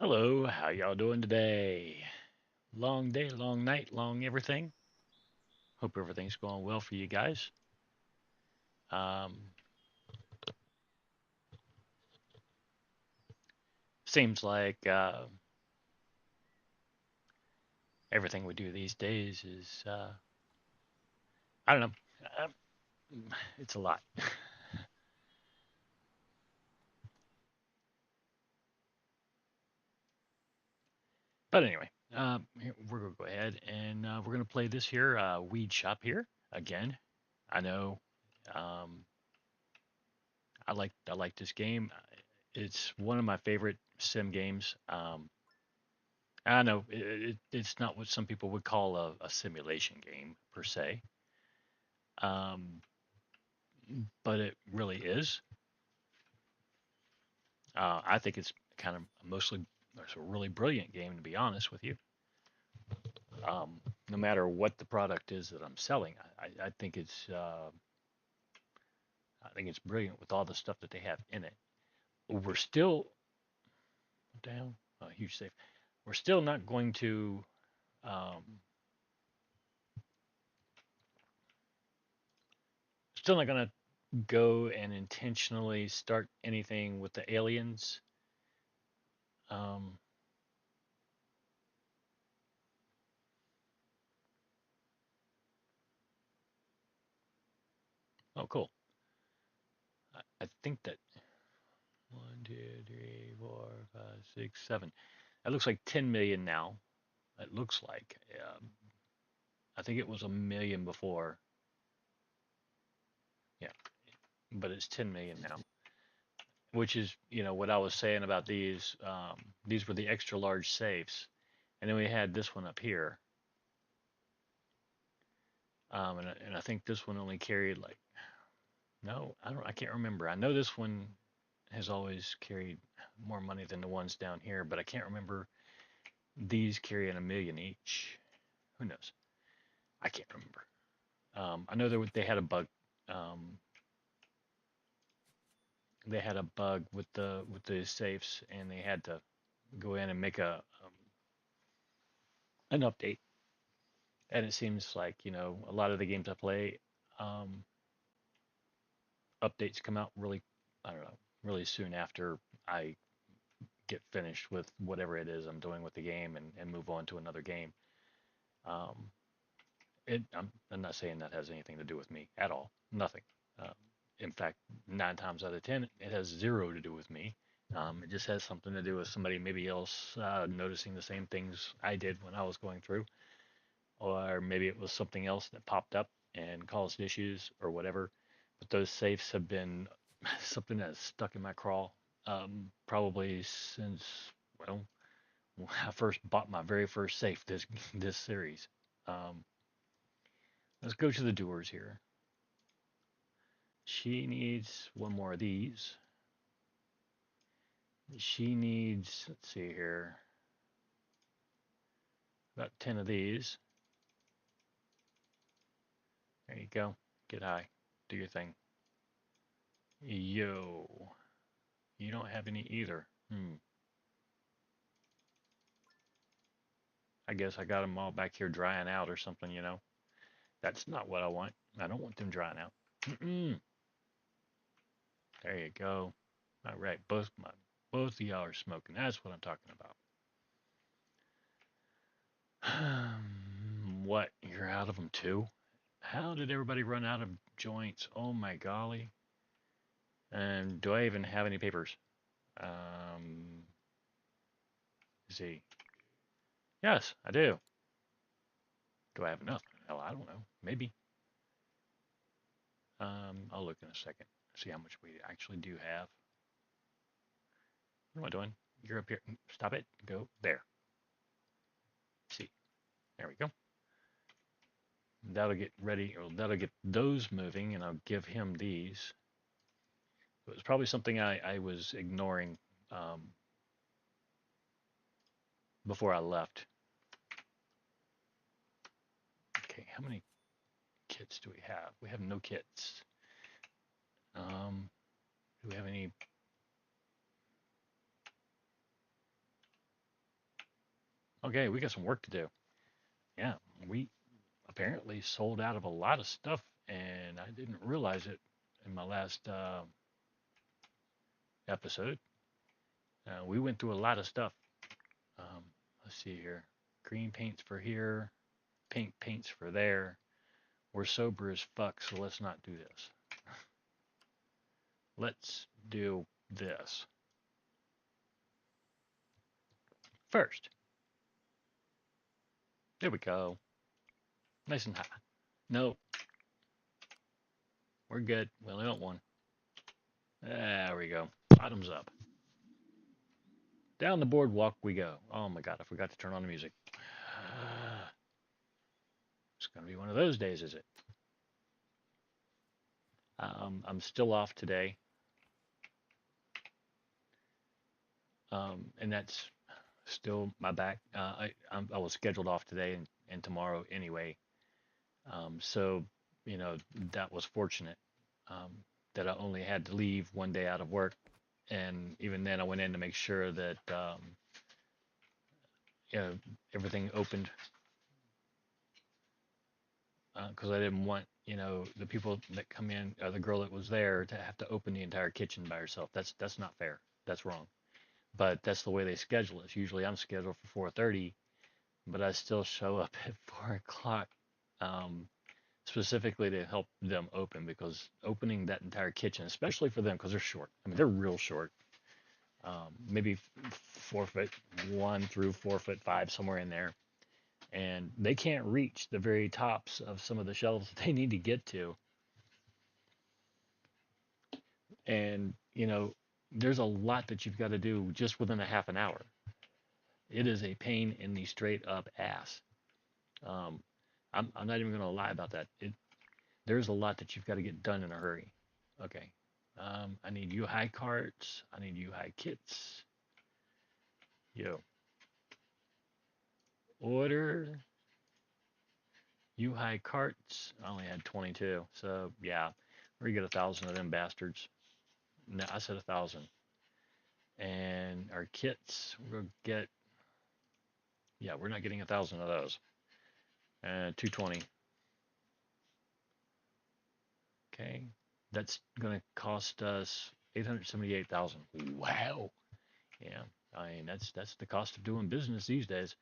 Hello, how y'all doing today? Long day, long night, long everything. Hope everything's going well for you guys. Um, Seems like everything we do these days is, I don't know, uh, it's a lot. But anyway, we're going to go ahead and we're going to play this here Weed Shop here again. I know um, I like this game. It's one of my favorite sim games. I know it's not what some people would call a simulation game per se, um, but it really is. I think it's kind of mostly it's a really brilliant game to be honest with you. No matter what the product is that I'm selling, I think it's brilliant with all the stuff that they have in it. We're still down a huge save. We're still not going to um, still not going to go and intentionally start anything with the aliens. Um, oh, cool. I think that one, two, three, four, five, six, seven. That looks like 10 million now. It looks like. I think it was a million before. Yeah, but it's 10 million now, which is, what I was saying about these. These were the extra large safes, and then we had this one up here. And I think this one only carried like no, I can't remember. I know this one has always carried more money than the ones down here, but I can't remember these carrying a million each. Who knows? I can't remember. I know they had a bug. Um, they had a bug with the safes, and they had to go in and make an update. And it seems like a lot of the games I play, um, updates come out really, I don't know, really soon after I get finished with whatever it is I'm doing with the game and move on to another game. Um, I'm not saying that has anything to do with me at all. Nothing. Um, in fact, 9 times out of 10, it has zero to do with me. It just has something to do with somebody maybe else noticing the same things I did when I was going through, or maybe it was something else that popped up and caused issues or whatever. But those safes have been something that's stuck in my craw probably since, well, I first bought my very first safe this series. Um, let's go to the doers here. She needs one more of these. She needs, let's see here, about 10 of these. There you go. Get high. Do your thing. Yo. You don't have any either. I guess I got them all back here drying out or something. That's not what I want. I don't want them drying out. Mm-mm. There you go. All right. Both of y'all are smoking. That's what I'm talking about. What? You're out of them too? How did everybody run out of joints? Oh my golly. And do I even have any papers? Um, let's see. Yes, I do. Do I have enough? Hell, I don't know. Maybe. I'll look in a second. See how much we actually do have. What am I doing? You're up here. Stop it. Go there. See. There we go. That'll get ready, or that'll get those moving, and I'll give him these. It was probably something I was ignoring um, before I left. Okay, how many kits do we have? We have no kits. Do we have any? Okay, we got some work to do. Yeah, we apparently sold out of a lot of stuff, and I didn't realize it in my last episode. We went through a lot of stuff. Um, let's see here. Green paints for here, pink paints for there. We're sober as fuck, so let's not do this. Let's do this first. There we go. Nice and high. No, we're good. We only want one. There we go. Bottoms up. Down the boardwalk we go. Oh my god, I forgot to turn on the music. It's going to be one of those days, is it? I'm still off today, and that's still my back. I was scheduled off today and tomorrow anyway. So, you know, that was fortunate um, that I only had to leave one day out of work. And even then, I went in to make sure that, you know, everything opened because I didn't want, you know, the people that come in, or the girl that was there, to have to open the entire kitchen by herself. That's not fair. That's wrong. But that's the way they schedule it. Usually, I'm scheduled for 4:30, but I still show up at 4 o'clock. Um, Specifically to help them open because opening that entire kitchen, especially for them, because they're short. I mean, they're real short. Maybe 4'1" through 4'5", somewhere in there, and they can't reach the very tops of some of the shelves that they need to get to. And you know, there's a lot that you've got to do just within a half an hour. It is a pain in the straight up ass. Um, I'm not even going to lie about that. There's a lot that you've got to get done in a hurry. Okay. I need U-High carts. I need U-High kits. Yo, order U-High carts. I only had 22, so yeah, we're gonna get 1,000 of them bastards. No, I said 1,000. And our kits, we'll get. Yeah, we're not getting 1,000 of those. And 220. Okay, that's gonna cost us 878,000. Wow. Yeah, I mean that's the cost of doing business these days.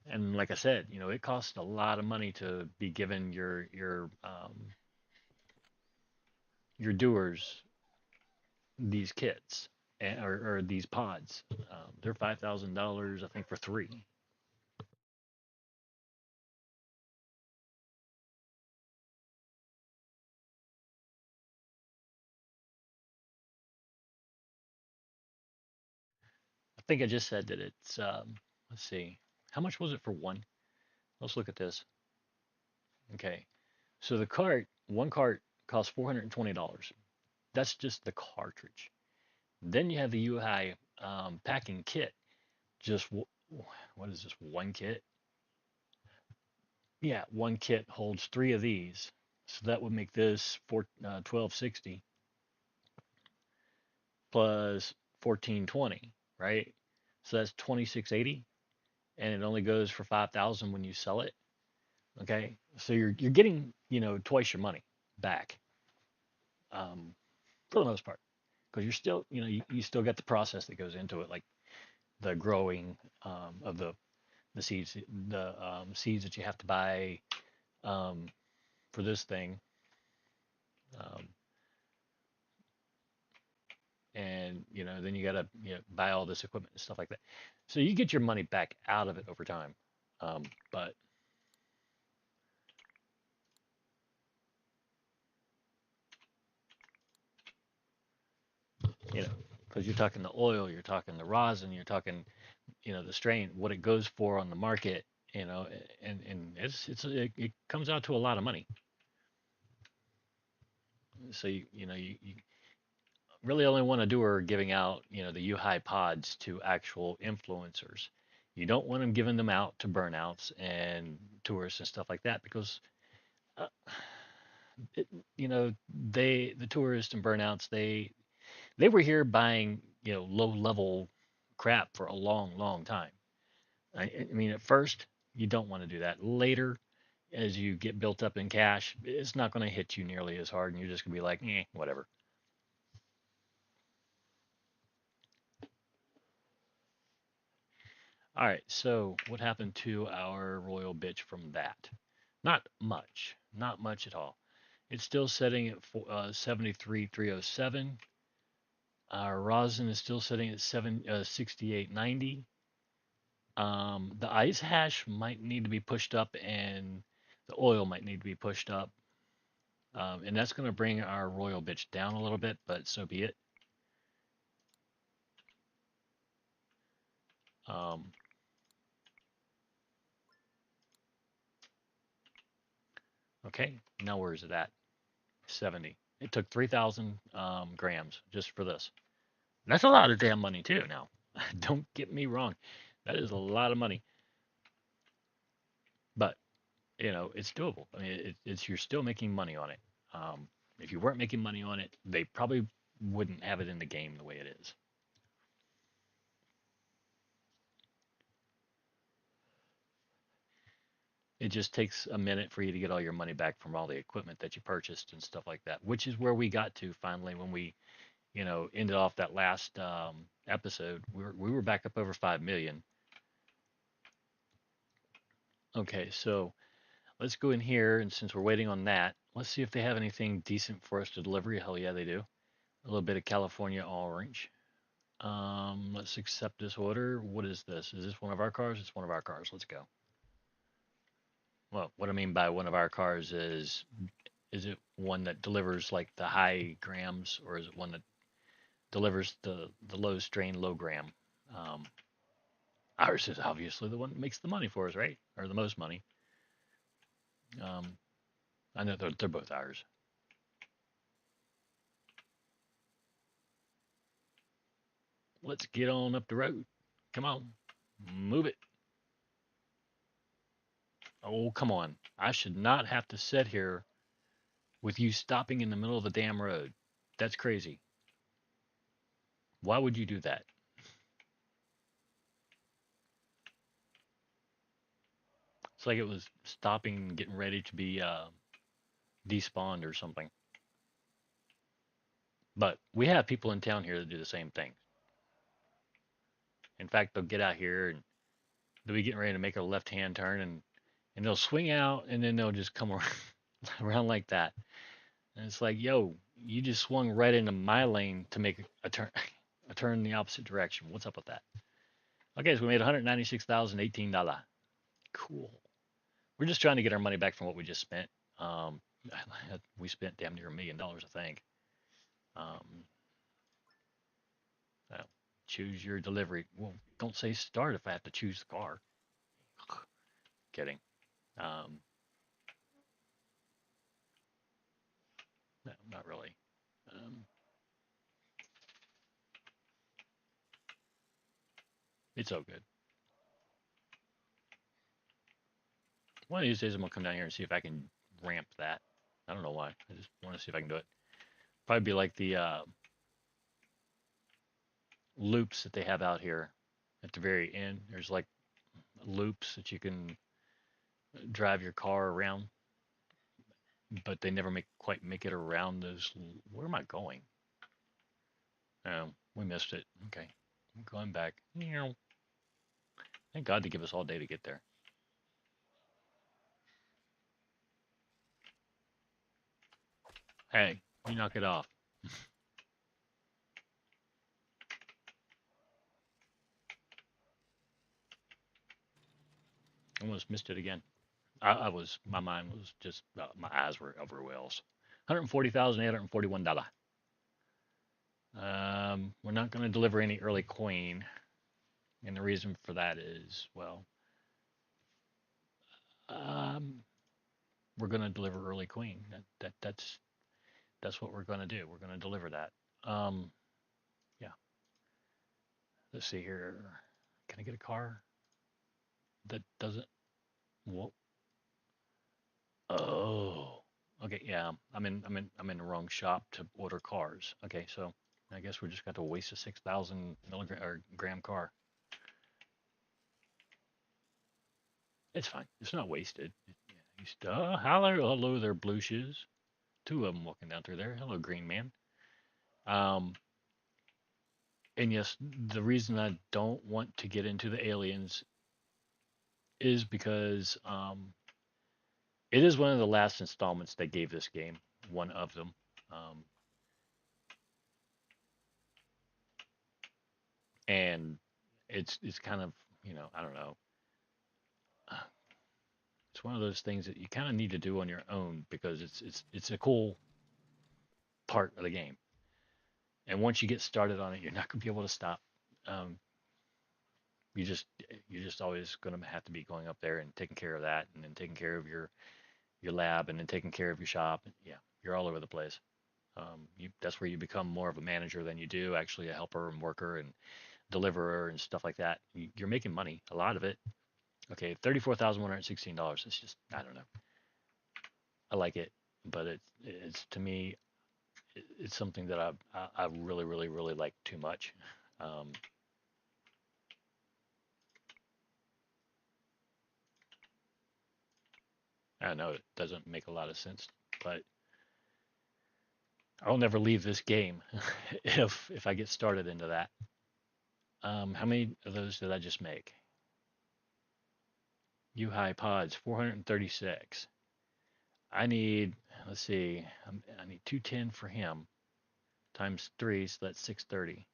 And like I said, you know, it costs a lot of money to be given your doers these kits or these pods. They're $5,000, I think, for three. I think I just said that it's. Let's see, how much was it for one? Let's look at this. Okay, so the one cart costs $420. That's just the cartridge. Then you have the UI packing kit. Just what is this? One kit? Yeah, one kit holds three of these. So that would make this 1260 plus 1420, right? So that's 2680 and it only goes for 5,000 when you sell it. Okay? So you're getting, you know, twice your money back. For the most part. Because you're still, you know, you still got the process that goes into it, like the growing of the seeds, the seeds that you have to buy um, for this thing, um, and you know then you got to, you know, buy all this equipment and stuff like that. So you get your money back out of it over time, but you know because you're talking the oil, you're talking the rosin, you're talking, you know, the strain, what it goes for on the market, you know, and it comes out to a lot of money. So you really only want to do are giving out, you know, the U-High pods to actual influencers. You don't want them giving them out to burnouts and tourists and stuff like that because, uh, it, you know, the tourists and burnouts, they were here buying, you know, low level crap for a long, long time. I mean, at first, you don't want to do that. Later, as you get built up in cash, it's not going to hit you nearly as hard, and you're just going to be like, whatever. All right, so what happened to our royal bitch from that? Not much, not much at all. It's still setting at 73,307. Our rosin is still sitting at 6890. The ice hash might need to be pushed up, and the oil might need to be pushed up. And that's going to bring our royal bitch down a little bit, but so be it. Um, okay, now where is it at? 70. It took 3,000 grams just for this. That's a lot of damn money too. Now, don't get me wrong, that is a lot of money, but it's doable. I mean, it's you're still making money on it. Um, if you weren't making money on it, they probably wouldn't have it in the game the way it is. It just takes a minute for you to get all your money back from all the equipment that you purchased and stuff like that, which is where we got to finally when we, ended off that last episode. We were back up over 5 million. Okay, so let's go in here, and since we're waiting on that, let's see if they have anything decent for us to deliver. Hell yeah, they do. A little bit of California orange. Let's accept this order. What is this? Is this one of our cars? It's one of our cars. Let's go. Well, what I mean by one of our cars is it one that delivers like the high grams, or is it one that delivers the low strain, low gram? Um, Ours is obviously the one that makes the money for us, right? Or the most money. Um, I know they're both ours. Let's get on up the road. Come on, move it. Oh, come on. I should not have to sit here with you stopping in the middle of the damn road. That's crazy. Why would you do that? It's like it was stopping, getting ready to be despawned or something. But we have people in town here that do the same thing. In fact, they'll get out here and they'll be getting ready to make a left-hand turn, and they'll swing out, and then they'll just come around like that. And it's like, yo, you just swung right into my lane to make a turn, a turn in the opposite direction. What's up with that? Okay, so we made $196,018. Cool. We're just trying to get our money back from what we just spent. Um, we spent damn near $1 million, I think. Um, uh, Choose your delivery. Well, don't say start if I have to choose the car. Kidding. Um, no, not really. Um, it's all good. One of these days, I'm gonna come down here and see if I can ramp that. I don't know why. I just want to see if I can do it. Probably be like the loops that they have out here at the very end. There's like loops that you can drive your car around, but they never quite make it around those. Where am I going? Oh, we missed it. Okay, I'm going back. Thank God to give us all day to get there. Hey, you knock it off. Almost missed it again. My mind was just, my eyes were overwhelmed. $140,841. We're not going to deliver any early coin, and the reason for that is, well, um, we're going to deliver early queen. That's what we're going to do. We're going to deliver that. Um, yeah. Let's see here. Can I get a car that doesn't? Well, oh, okay. Yeah. I'm in the wrong shop to order cars. Okay, so I guess we just got to waste a 6,000 milligram or gram car. It's fine. It's not wasted. Hello, hello there, blue shoes. Two of them walking down through there. Hello, green man. Um, and yes, the reason I don't want to get into the aliens is because it is one of the last installments they gave this game. One of them, um, and it's kind of, I don't know. It's one of those things that you kind of need to do on your own because it's a cool part of the game. And once you get started on it, you're not going to be able to stop. Um, you just you're just always going to have to be going up there and taking care of that, and then taking care of your lab, and then taking care of your shop. Yeah, you're all over the place. That's where you become more of a manager than you do actually a helper and worker and deliverer and stuff like that. You're making money, a lot of it. Okay, $34,116. It's just, I don't know. I like it, but it's to me it's something that I really really really like too much. Um, I know it doesn't make a lot of sense, but I'll never leave this game if I get started into that. How many of those did I just make? U-High pods, 436. I need, let's see, I need 210 for him times three, so that's 630.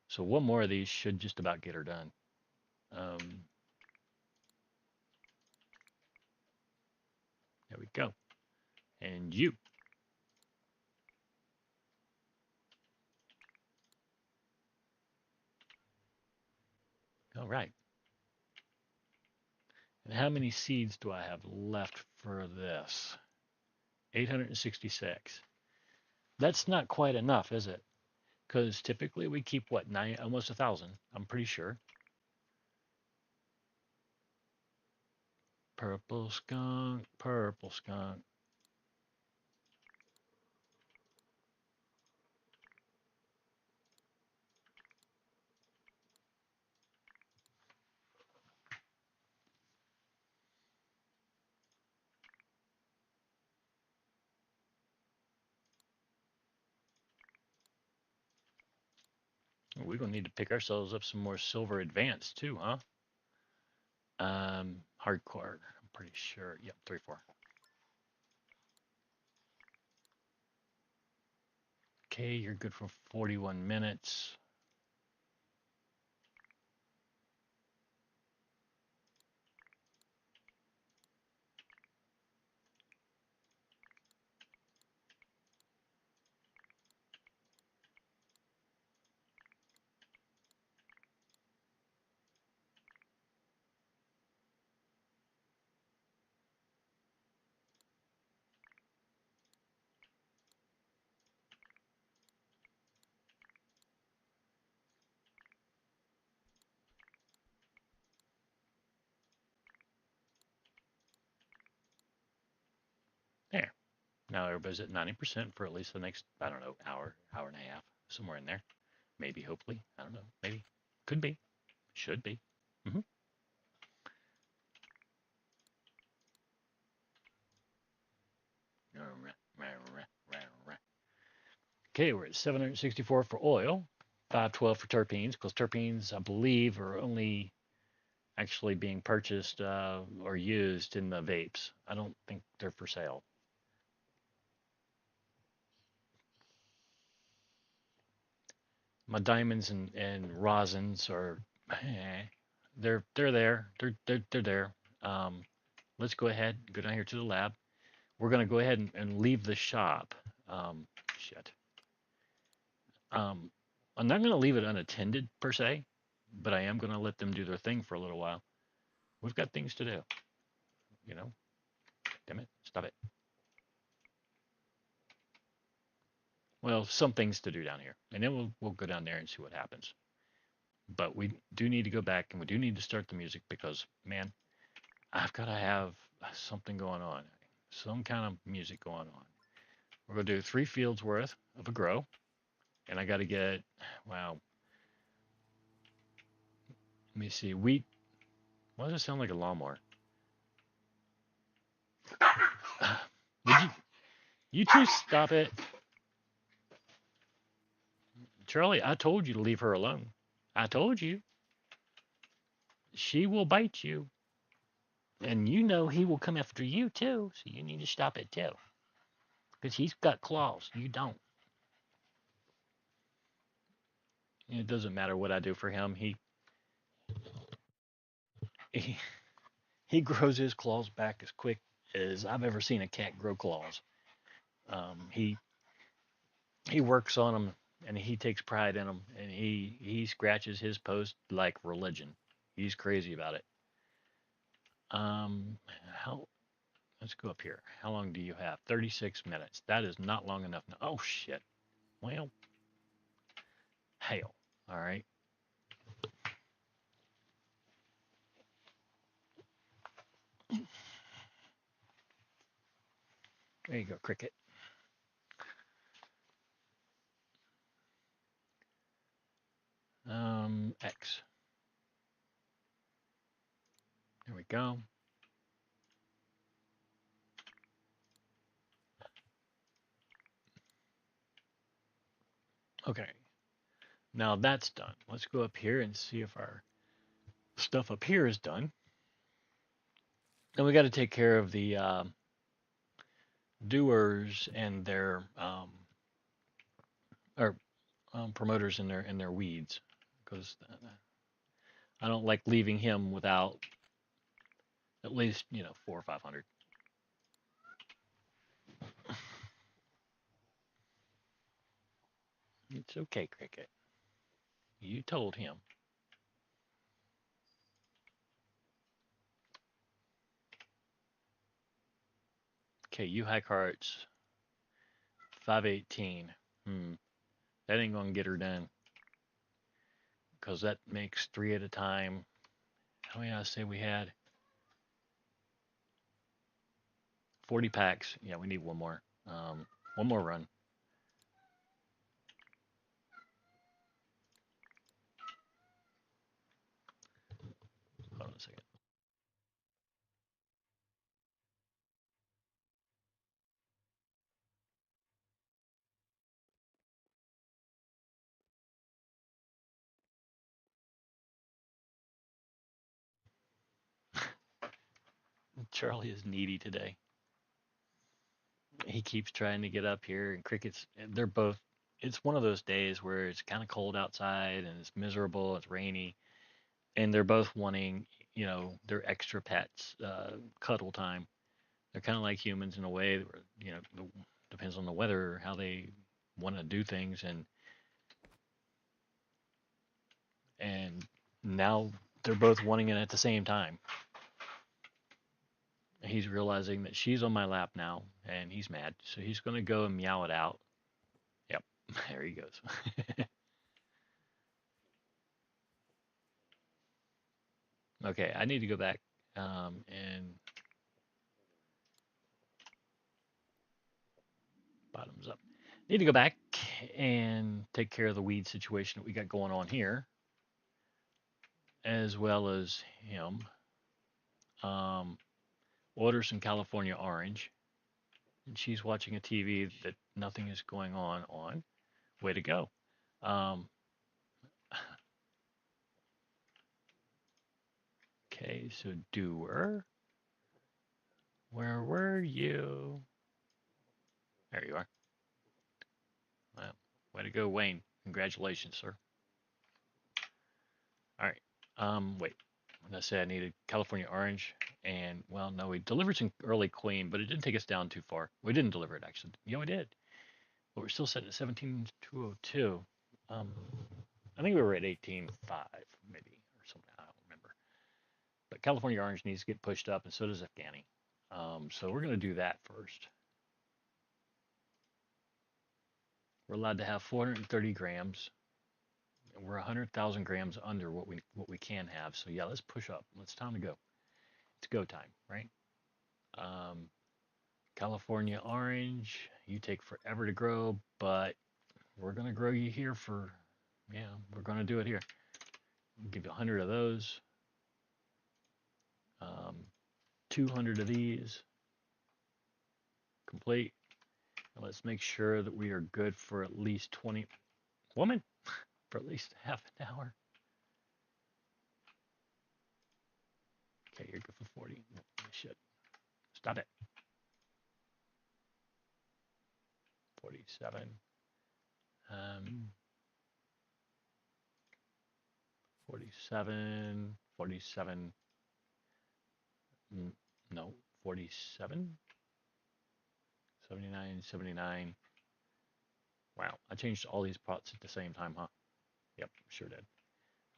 So one more of these should just about get her done. Um, there we go. And you. All right. And how many seeds do I have left for this? 866. That's not quite enough, is it? Because typically we keep what, nine, almost 1,000. I'm pretty sure. Purple skunk, purple skunk. We're gonna need to pick ourselves up some more silver advance too, huh? Hardcore. I'm pretty sure. Yep, 3-4. Okay, you're good for 41 minutes. There. Now everybody's at 90% for at least the next, I don't know, hour, hour and a half, somewhere in there. Maybe, hopefully. I don't know. Maybe. Could be. Should be. Hmm. Okay, we're at 764 for oil, 512 for terpenes, because terpenes, I believe, are only actually being purchased or used in the vapes. I don't think they're for sale. My diamonds and rosins are, they're there. They're there. Um, let's go ahead, go down here to the lab. We're gonna go ahead and leave the shop. Shit. Um, I'm not gonna leave it unattended per se, but I am gonna let them do their thing for a little while. We've got things to do, you know. Damn it, stop it. Well, some things to do down here, and then we'll go down there and see what happens. But we do need to go back and we do need to start the music because, man, I've got to have something going on, some kind of music going on. We're gonna do 3 fields worth of a grow, and I got to get, wow, let me see, wheat. Why does it sound like a lawnmower? You two stop it. Charlie, I told you to leave her alone. I told you. She will bite you. And you know he will come after you too, so you need to stop it too. Because he's got claws. You don't. It doesn't matter what I do for him. He he grows his claws back as quick as I've ever seen a cat grow claws. He works on them and he takes pride in them and he scratches his post like religion. He's crazy about it. How Let's go up here. How long do you have? 36 minutes. That is not long enough. No. Oh shit. Well, hell. All right. There you go, cricket. X. There we go. Okay. Now that's done. Let's go up here and see if our stuff up here is done. And we got to take care of the doers and their or promoters and their weeds, because I don't like leaving him without at least 400 or 500. It's okay, cricket. You told him. Okay, you high carts 518. That ain't gonna get her done because that makes three at a time. How many I say we had? 40 packs. Yeah, we need one more. One more run. Hold on a second. Charlie is needy today. He keeps trying to get up here, and crickets. They're both. It's one of those days where it's kind of cold outside and it's miserable. It's rainy, and they're both wanting, their extra pets, cuddle time. They're kind of like humans in a way, where, depends on the weather, how they want to do things, and now they're both wanting it at the same time. He's realizing that she's on my lap now, and he's mad, so he's going to go and meow it out. Yep, there he goes. Okay, I need to go back and bottoms up. Need to go back and take care of the weed situation that we got going on here, as well as him. Um, order some California orange. And she's watching a TV that nothing is going on. Way to go. Um, okay, so doer, where were you? There you are. Well, way to go, Wayne. Congratulations, sir. All right. Wait. When I say I needed California orange, and well, no, we delivered some early queen, but it didn't take us down too far. We didn't deliver it actually. Yeah, we did, but we're still sitting at 17,202. Um, I think we were at 18,500 maybe or something. I don't remember. But California orange needs to get pushed up, and so does Afghani. So we're going to do that first. We're allowed to have 430 grams. We're 100,000 grams under what we can have. So yeah, let's push up. It's time to go. It's go time, right? Um, California orange, you take forever to grow, but we're gonna grow you here for, yeah, we're gonna do it here. Give you 100 of those, um, 200 of these, complete. Let's make sure that we are good for at least 20. Woman, for at least half an hour. Okay, you're good for 40. Shit. Stop it. 47. 47. 47. No, 47. 79. 79. Wow, I changed all these pots at the same time, huh? Yep, sure did.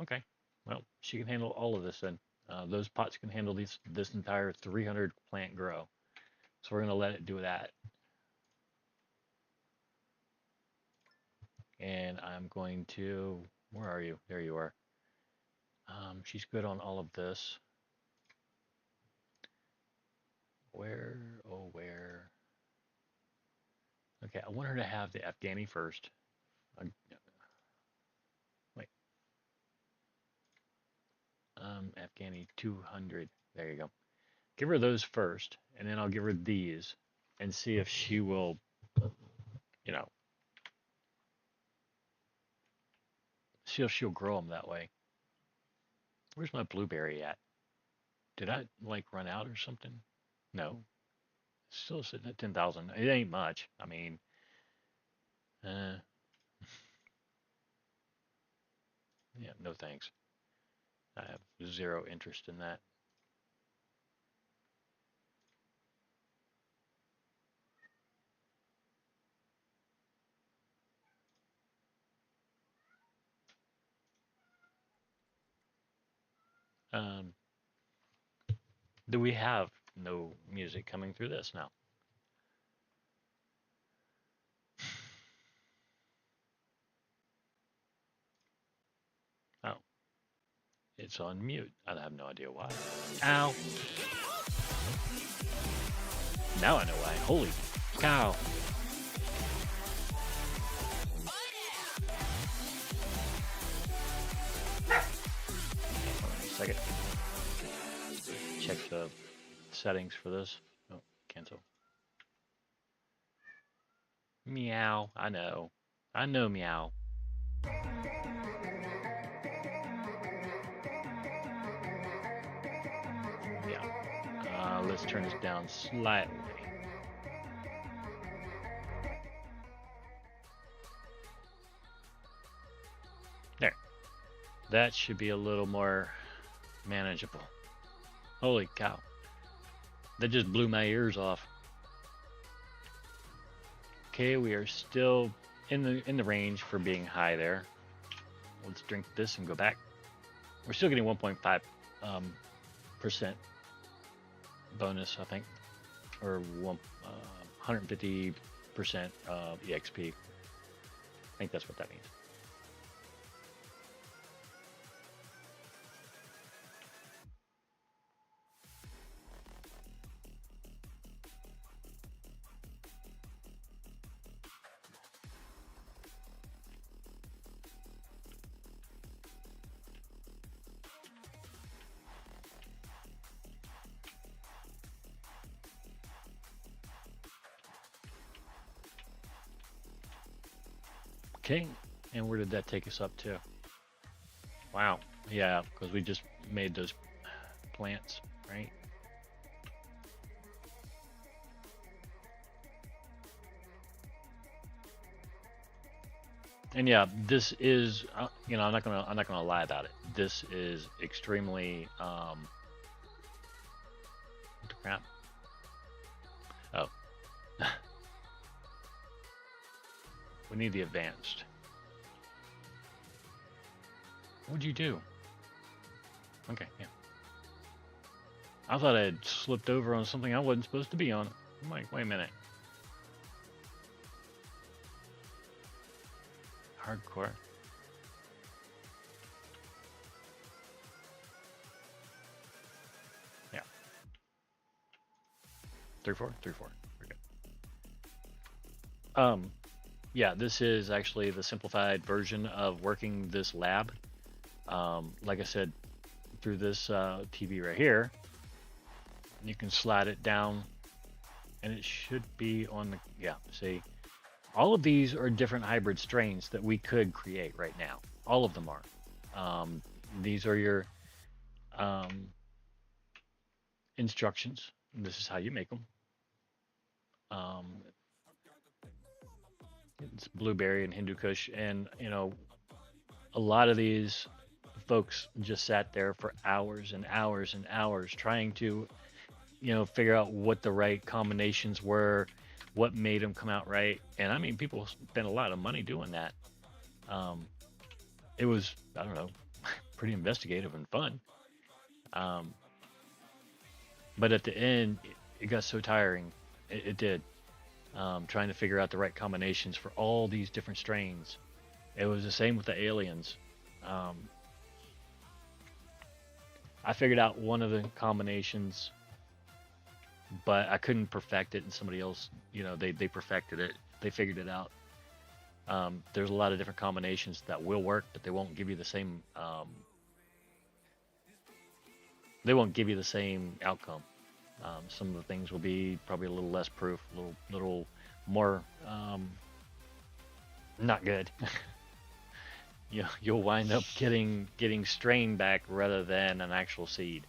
Okay, well, she can handle all of this then. Those pots can handle this entire 300 plant grow. So we're going to let it do that. And I'm going to, where are you? There you are. She's good on all of this. Where, oh, where? Okay, I want her to have the Afghani first. Wait, Afghani 200. There you go. Give her those first, and then I'll give her these and see if she will, you know, see if she'll grow them that way. Where's my blueberry at? Did I like run out or something? No, still sitting at 10,000. It ain't much. I mean, uh, yeah, no thanks. I have zero interest in that. Um, do we have no music coming through this now? Oh, it's on mute. I have no idea why. Ow. Now I know why. Holy cow. Hold on a second. Check the settings for this. Oh, cancel. Meow. I know. I know meow. Yeah. Let's turn this down slightly. There. That should be a little more manageable. Holy cow. That just blew my ears off. Okay, we are still in the range for being high there. Let's drink this and go back. We're still getting 1.5 percent bonus, I think, or 150% EXP. I think that's what that means. Okay, and where did that take us up to? Wow, yeah, because we just made those plants, right? And yeah, this is, I'm not gonna lie about it. This is extremely, what the crap? Oh, we need the advanced. What'd you do? Okay, yeah. I thought I had slipped over on something I wasn't supposed to be on. I'm like, wait a minute. Hardcore. Yeah. 3-4, 3-4. We're good. Yeah, this is actually the simplified version of working this lab. Like I said, through this TV right here, you can slide it down and it should be on the, yeah, see, all of these are different hybrid strains that we could create right now. All of them are. Um, these are your um, instructions. This is how you make them. Um, it's blueberry and Hindu Kush, and a lot of these folks just sat there for hours and hours and hours trying to figure out what the right combinations were, what made them come out right. And I mean, people spent a lot of money doing that. Um, it was, I don't know, pretty investigative and fun. Um, but at the end, it got so tiring. It did. Trying to figure out the right combinations for all these different strains. It was the same with the aliens. Um, I figured out one of the combinations, but I couldn't perfect it, and somebody else, they perfected it. They figured it out. There's a lot of different combinations that will work, but they won't give you the same. They won't give you the same outcome. Some of the things will be probably a little less proof, little more not good. You'll wind up getting strain back rather than an actual seed.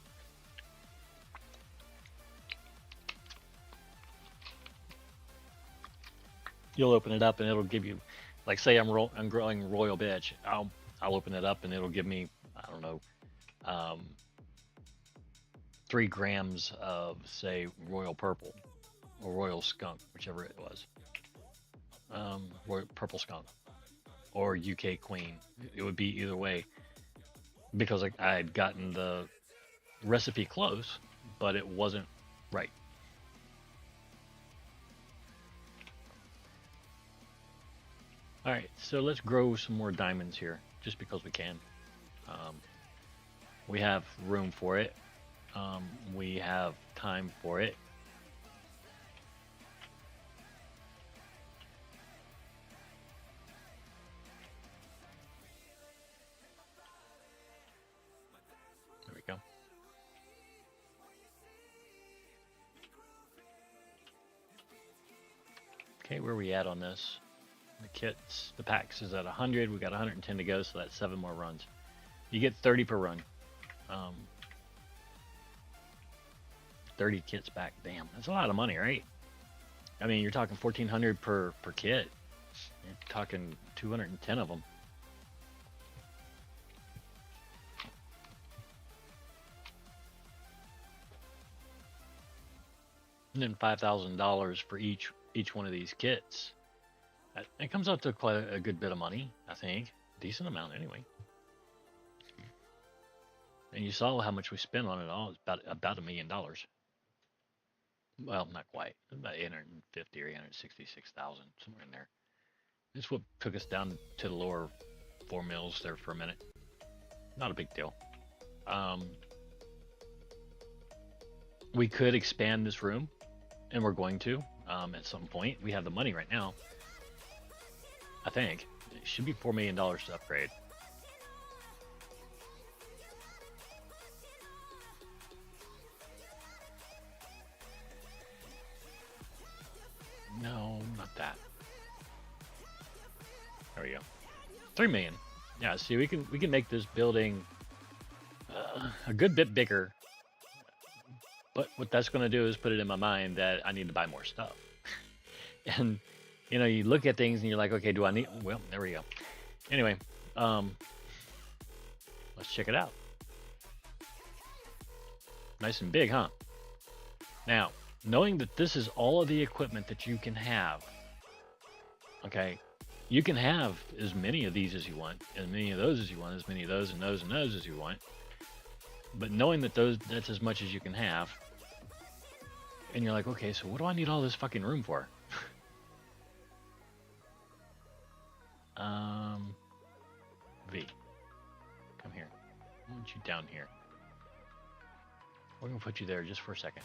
You'll open it up and it'll give you, like, say I'm growing royal bitch. I'll open it up and it'll give me, I don't know, um, 3 grams of, say, royal purple or royal skunk, whichever it was. Royal purple skunk or UK queen. It would be either way because I had gotten the recipe close, but it wasn't right. All right, so let's grow some more diamonds here, just because we can. Um, we have room for it. We have time for it. There we go. Okay, where are we at on this? The kits, the packs is at 100. We got 110 to go, so that's 7 more runs. You get 30 per run. Um, 30 kits back. Damn, that's a lot of money, right? I mean, you're talking 1,400 per kit. You're talking 210 of them. And then $5,000 for each one of these kits. It comes out to quite a good bit of money, I think. Decent amount, anyway. And you saw how much we spent on it all. It's about $1 million. Well, not quite. About 850 or 866,000, somewhere in there. That's what took us down to the lower 4 mils there for a minute. Not a big deal. Um, we could expand this room, and we're going to at some point. We have the money right now. I think it should be $4 million to upgrade. No, not that. There we go. 3 million. Yeah, see, we can make this building a good bit bigger. But what that's going to do is put it in my mind that I need to buy more stuff. And you look at things and you're like, okay, do I need? Well, there we go. Anyway, let's check it out. Nice and big, huh? Now, knowing that this is all of the equipment that you can have, okay, you can have as many of these as you want, as many of those as you want, as many of those and those as you want. But knowing that that's as much as you can have, and you're like, okay, so what do I need all this fucking room for? V, come here. I want you down here. We're gonna put you there just for a second.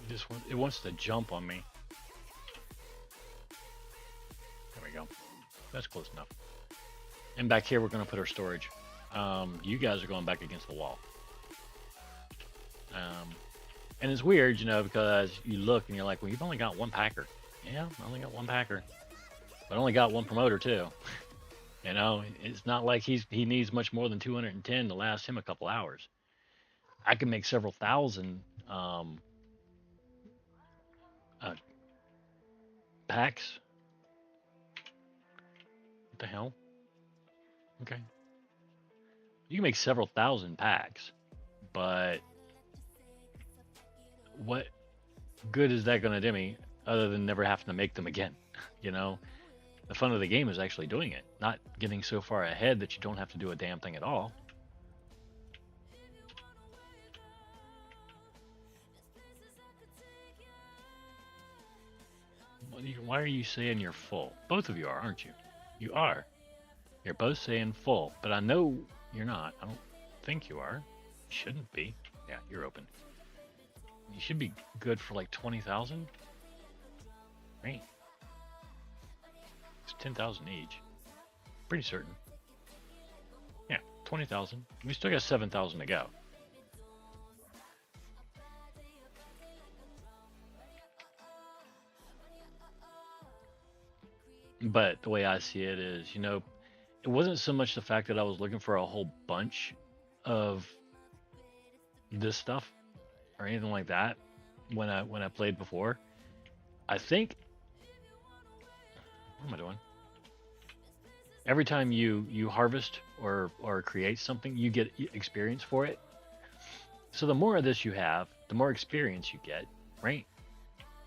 It wants to jump on me. There we go. That's close enough. And back here, we're going to put our storage. You guys are going back against the wall. And it's weird, because you look and you're like, well, you've only got one packer. Yeah, I only got one packer. But I only got one promoter, too. It's not like he needs much more than 210 to last him a couple hours. I can make several thousand uh, packs. What the hell? Okay. You can make several thousand packs, but what good is that going to do me other than never having to make them again? You know, the fun of the game is actually doing it, not getting so far ahead that you don't have to do a damn thing at all. Why are you saying you're full? Both of you are, aren't you? You are. You're both saying full, but I know you're not. I don't think you are. You shouldn't be. Yeah, you're open. You should be good for like 20,000. Right? It's 10,000 each. Pretty certain. Yeah, 20,000. We still got 7,000 to go. But the way I see it is, it wasn't so much the fact that I was looking for a whole bunch of this stuff or anything like that when I played before. I think what am I doing? Every time you harvest or create something, you get experience for it. So the more of this you have, the more experience you get, right?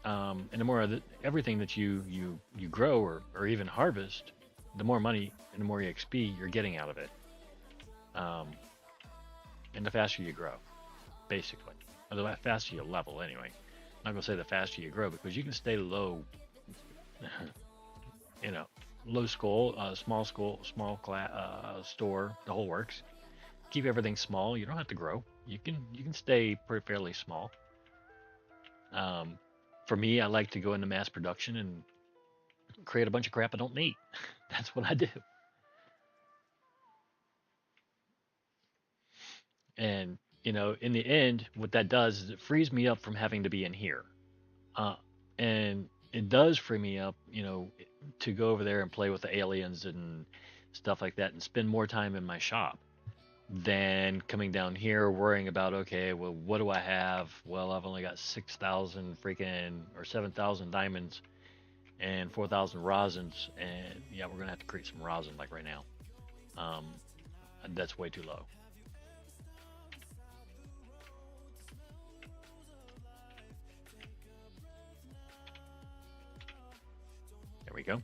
And the more of everything that you grow or even harvest, the more money and the more XP you're getting out of it. Um, and the faster you grow, basically. Or the faster you level, anyway. I'm not gonna say the faster you grow because you can stay low, you know, low school, small school, small class, store, the whole works. Keep everything small. You don't have to grow. You can stay pretty fairly small. Um, for me, I like to go into mass production and create a bunch of crap I don't need. That's what I do. And in the end, what that does is it frees me up from having to be in here. Uh, and it does free me up, to go over there and play with the aliens and stuff like that and spend more time in my shop than coming down here worrying about, okay, well, what do I have? Well, I've only got 6,000 freaking or 7,000 diamonds and 4,000 rosins. And yeah, we're going to have to create some rosin like right now. Um, that's way too low. There we go.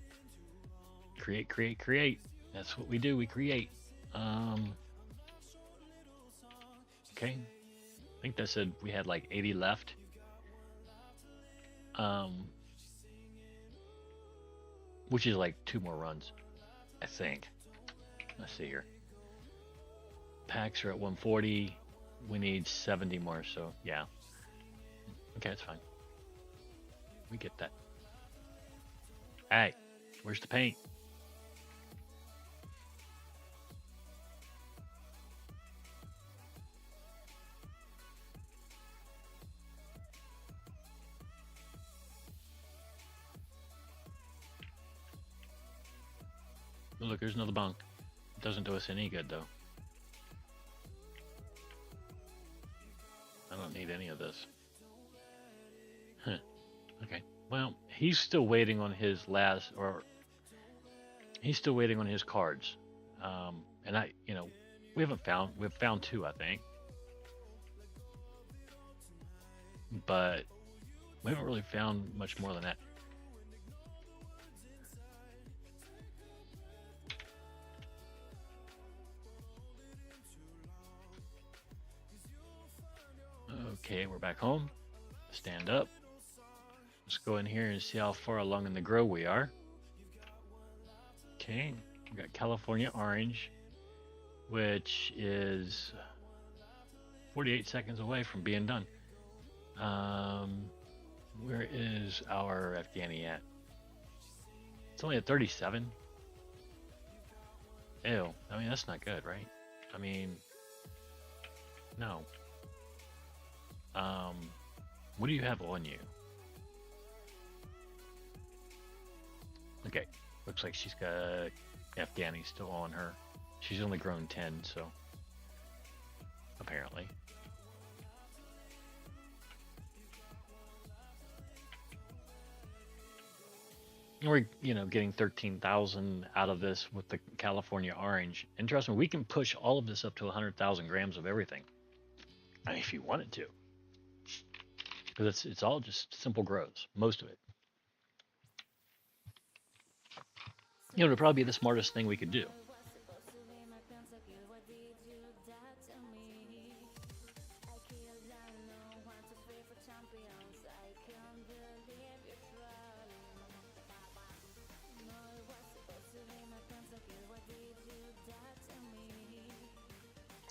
Create, create, create. That's what we do. We create. Um, okay. I think that said we had like 80 left. Um, which is like 2 more runs, I think. Let's see here. Packs are at 140. We need 70 more, so yeah. Okay, that's fine. We get that. Hey, where's the paint? Oh, look, there's another bunk. It doesn't do us any good, though. I don't need any of this. Huh. Okay. Well, he's still waiting on his last, or he's still waiting on his cards. And we've found two, I think, but we haven't really found much more than that. Okay, we're back home. Stand up. Let's go in here and see how far along in the grow we are. Okay, we got California orange, which is 48 seconds away from being done. Where is our Afghani at? It's only at 37. Ew. I mean, that's not good, right? I mean, no. Um, what do you have on you? Okay. Looks like she's got Afghani still on her. She's only grown 10, so apparently. We're, getting 13,000 out of this with the California orange. And trust me, we can push all of this up to 100,000 grams of everything. I mean, if you wanted to. Because it's all just simple grows, most of it. It'd probably be the smartest thing we could do.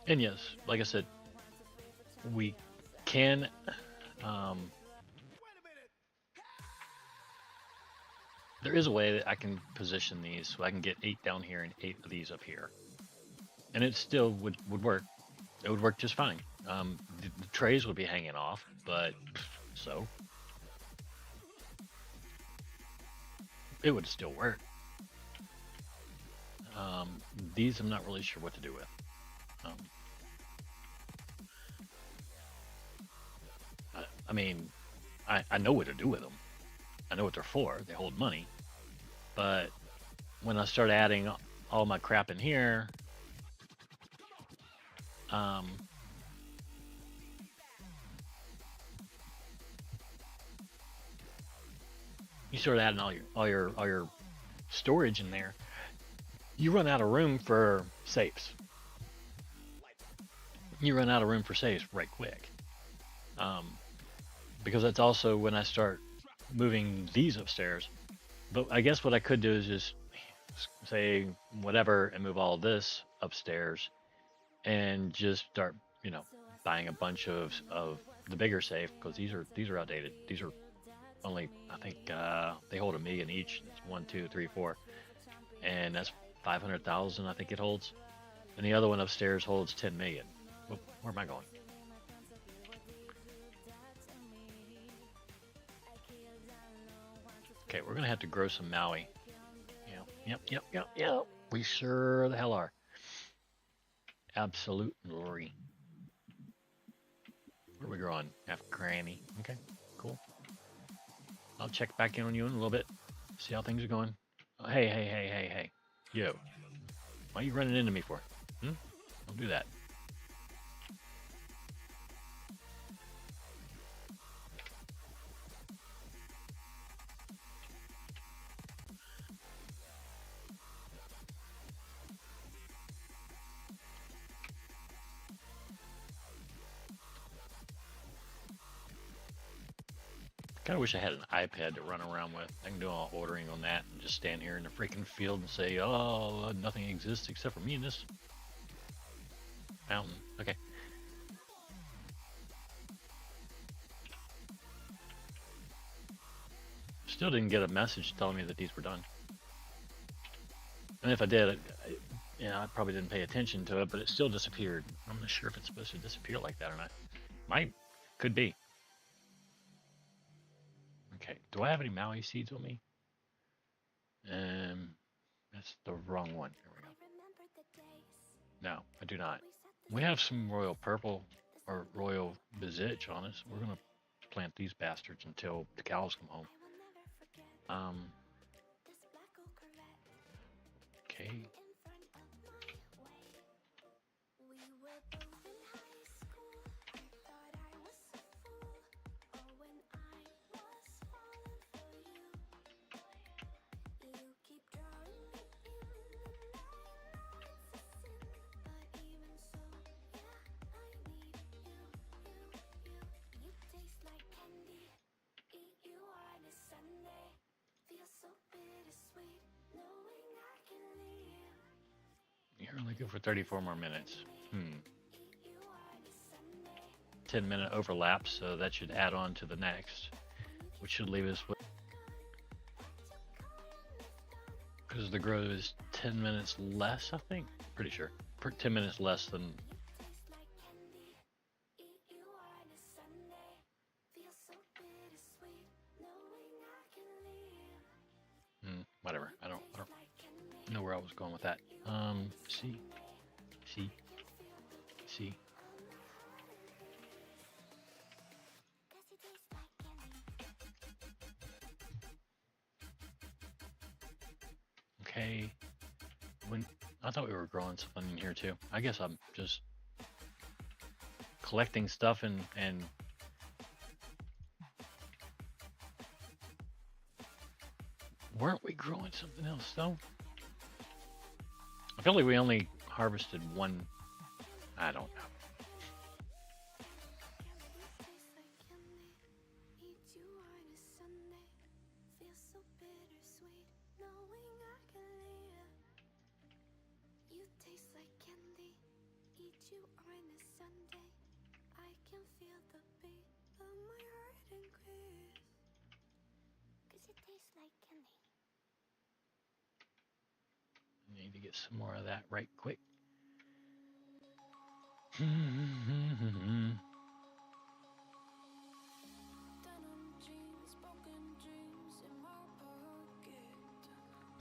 And yes, like I said, we can. Um, there is a way that I can position these so I can get 8 down here and 8 of these up here, and it still would work. It would work just fine. The trays would be hanging off, but so it would still work. These I'm not really sure what to do with. Um, I mean, I know what to do with them. I know what they're for. They hold money. But when I start adding all my crap in here, um, you start adding all your storage in there, you run out of room for safes. You run out of room for safes right quick. Um, because that's also when I start moving these upstairs. But I guess what I could do is just say whatever and move all this upstairs and just start, buying a bunch of the bigger safe because these are outdated. These are only I think they hold 1 million each. It's 1, 2, 3, 4, and that's 500,000 I think it holds. And the other one upstairs holds 10 million. Where am I going? Okay, we're gonna have to grow some Maui. Yep. We sure the hell are. Absolutely. Where are we growing? Granny. Okay, cool. I'll check back in on you in a little bit. See how things are going. Oh, hey. Yo, why are you running into me for? Don't do that. Kind of wish I had an iPad to run around with. I can do all ordering on that and just stand here in the freaking field and say, oh, nothing exists except for me in this mountain. Okay. Still didn't get a message telling me that these were done. And if I did, I probably didn't pay attention to it, but it still disappeared. I'm not sure if it's supposed to disappear like that or not. Might, could be. Okay, do I have any Maui seeds with me? Um, that's the wrong one. Here we go. No, I do not. We have some royal purple or royal bizitch on us. We're gonna plant these bastards until the cows come home. Um, okay. You're only good for 34 more minutes. 10-minute overlap, so that should add on to the next. which should leave us with, because the grow is 10 minutes less, I think. Pretty sure. 10 minutes less than. Whatever. I don't know where I was going with that. See. See. See. Okay. When I thought we were growing something in here too. I guess I'm just collecting stuff and weren't we growing something else though? I feel like we only harvested one. I don't know. Need to get some more of that right quick.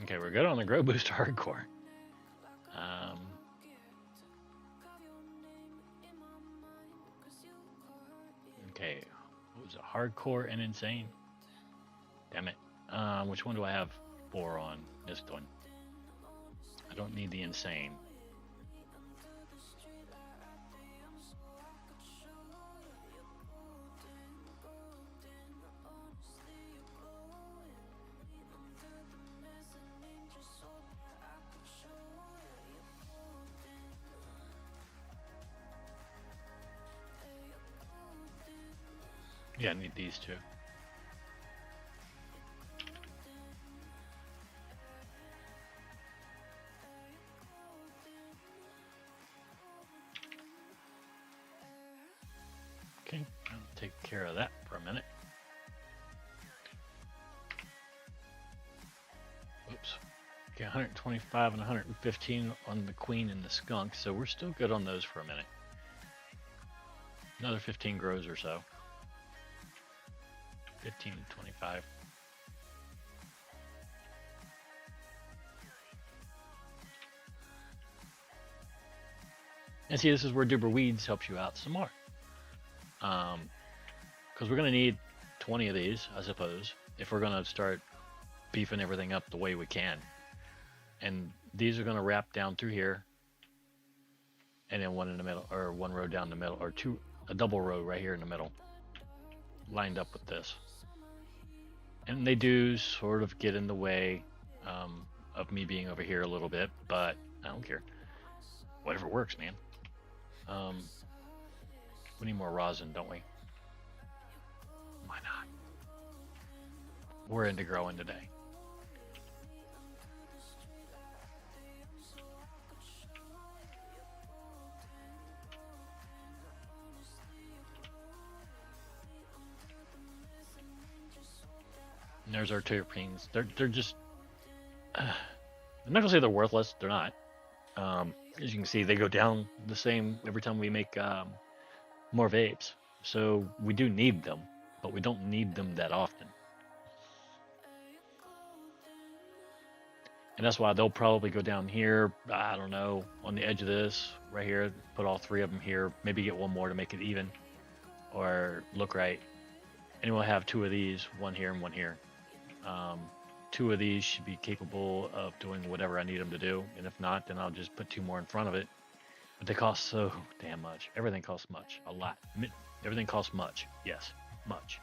Okay, we're good on the Grow Boost Hardcore. Okay, what was it? Hardcore and Insane? Damn it. Which one do I have 4 on? This one. I don't need the Insane. Yeah, I need these two. Okay, I'll take care of that for a minute. Oops. Okay, 125 and 115 on the Queen and the Skunk, so we're still good on those for a minute. Another 15 grows or so. 15 to 25. And see, this is where Duber Weeds helps you out some more. Because we're going to need 20 of these, I suppose, if we're going to start beefing everything up the way we can. And these are going to wrap down through here, and then one in the middle, or one row down the middle, or a double row right here in the middle, lined up with this. And they do sort of get in the way of me being over here a little bit, but I don't care. Whatever works, man. We need more rosin, don't we? Why not? We're into growing today. And there's our terpenes. They're just. I'm not gonna say they're worthless. They're not. As you can see, they go down the same every time we make more vapes. So we do need them, but we don't need them that often. And that's why they'll probably go down here, I don't know, on the edge of this, right here, put all 3 of them here, maybe get one more to make it even, or look right. And we'll have 2 of these, one here and one here. 2 of these should be capable of doing whatever I need them to do, and if not, then I'll just put 2 more in front of it. But they cost so damn much. Everything costs much, a lot. Everything costs much, yes, much.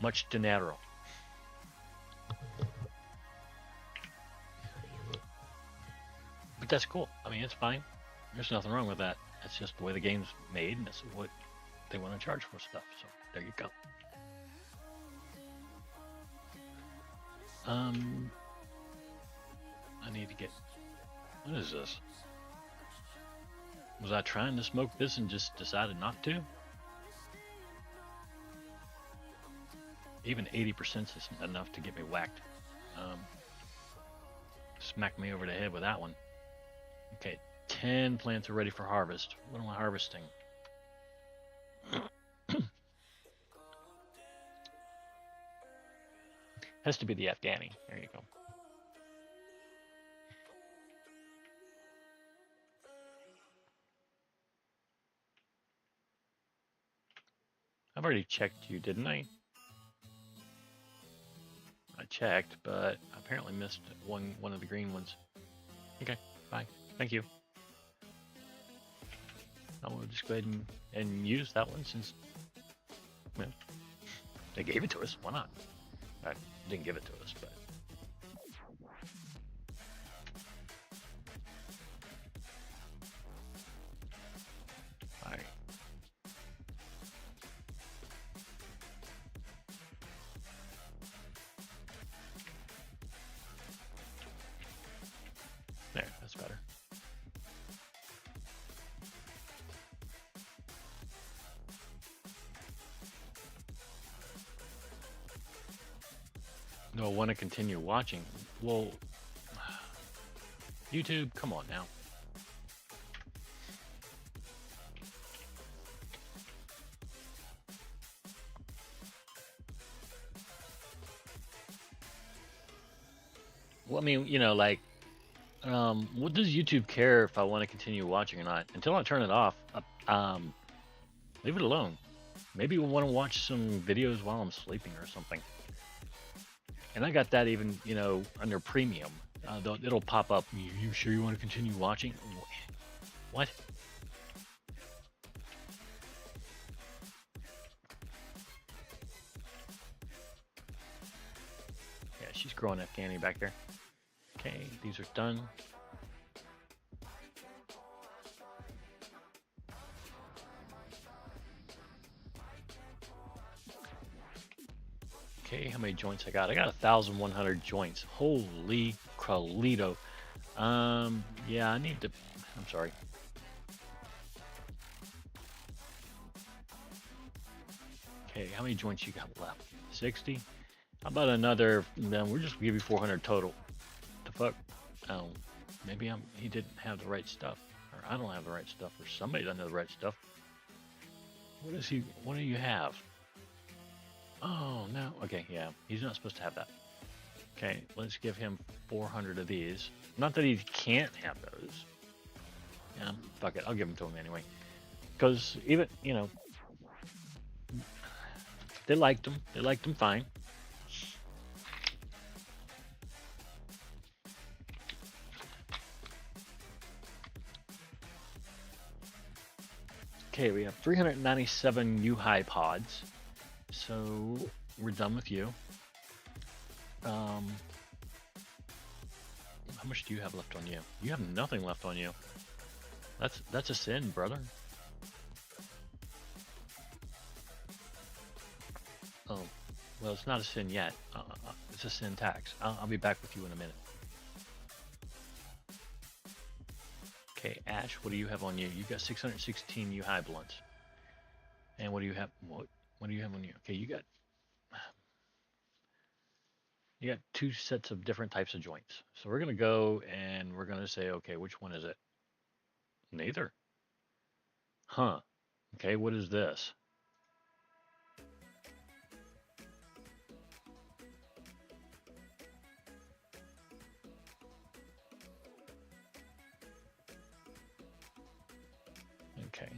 Much dinero. But that's cool. I mean, it's fine. There's nothing wrong with that. That's just the way the game's made, and that's what they want to charge for stuff. So there you go. I need to get. What is this? Was I trying to smoke this and just decided not to? Even 80% is enough to get me whacked. Um, Smack me over the head with that one. Okay, 10 plants are ready for harvest. What am I harvesting? Has to be the Afghani. There you go. I've already checked you, didn't I? I checked, but apparently missed one of the green ones. Okay, bye. Thank you. I will just go ahead and use that one since, well, they gave it to us. Why not? I didn't give it to us, but. Alright. There, that's better. No, I want to continue watching. Well, YouTube, come on now. Well, I mean, like, what does YouTube care if I want to continue watching or not? Until I turn it off, leave it alone. Maybe we want to watch some videos while I'm sleeping or something. And I got that even, under premium. It'll pop up. You sure you want to continue watching? What? Yeah, she's growing Afghani back there. Okay, these are done. Okay, how many joints I got? I got 1,100 joints. Holy Crolito. Yeah, I need to. I'm sorry. Okay, how many joints you got left? 60? How about another? Then we're just gonna give you 400 total. The fuck? Oh, maybe he didn't have the right stuff, or I don't have the right stuff, or somebody doesn't have the right stuff. What is he? What do you have? Oh no. Okay, yeah, he's not supposed to have that. Okay, let's give him 400 of these. Not that he can't have those. Yeah, fuck it. I'll give them to him anyway. Because even, they liked him. They liked him fine. Okay, we have 397 new high pods. So we're done with you. How much do you have left on you? You have nothing left on you. That's a sin, brother. Oh, well, it's not a sin yet. It's a sin tax. I'll be back with you in a minute. Okay, Ash, what do you have on you? You got 616 U high blunts. And what do you have? What do you have on you? Okay, you got two sets of different types of joints. So we're gonna go and we're gonna say, okay, which one is it? Neither. Huh. Okay, what is this? Okay.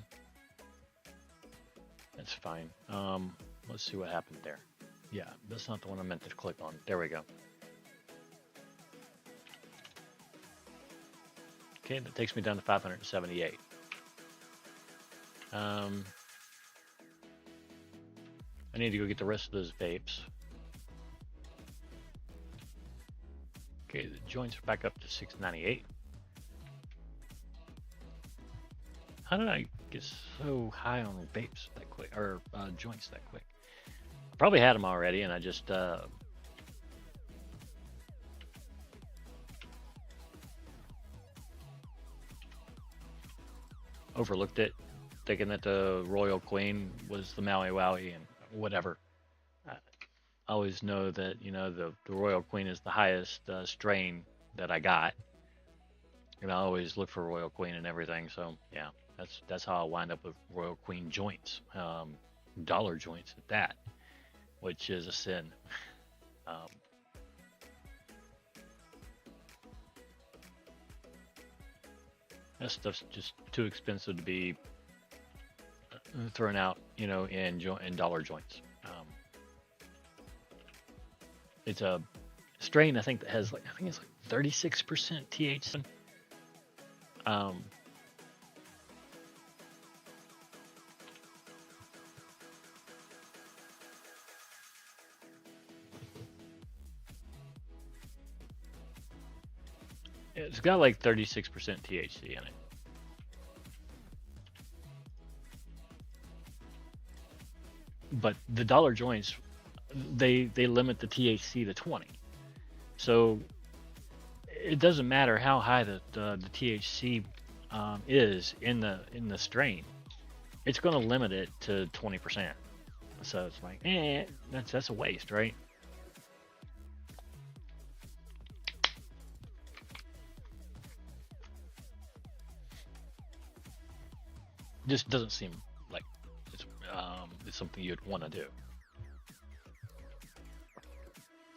That's fine. Let's see what happened there. Yeah, that's not the one I meant to click on. There we go. Okay, that takes me down to 578. I need to go get the rest of those vapes. Okay, the joints are back up to 698. How did I get so high on vapes that quick, or joints that quick? I probably had them already, and I just overlooked it, thinking that the Royal Queen was the Maui Wowie and whatever. always know that the Royal Queen is the highest strain that I got, and I always look for Royal Queen and everything. So yeah, that's how I wind up with Royal Queen joints, dollar joints at that, which is a sin. Um, that stuff's just too expensive to be thrown out, in dollar joints. It's a strain I think that has I think it's like 36% THC. Um, it's got like 36% THC in it. But the dollar joints, they limit the THC to 20. So it doesn't matter how high the THC is in the strain. It's going to limit it to 20%. So it's like, that's a waste, right? Just doesn't seem like it's something you'd want to do.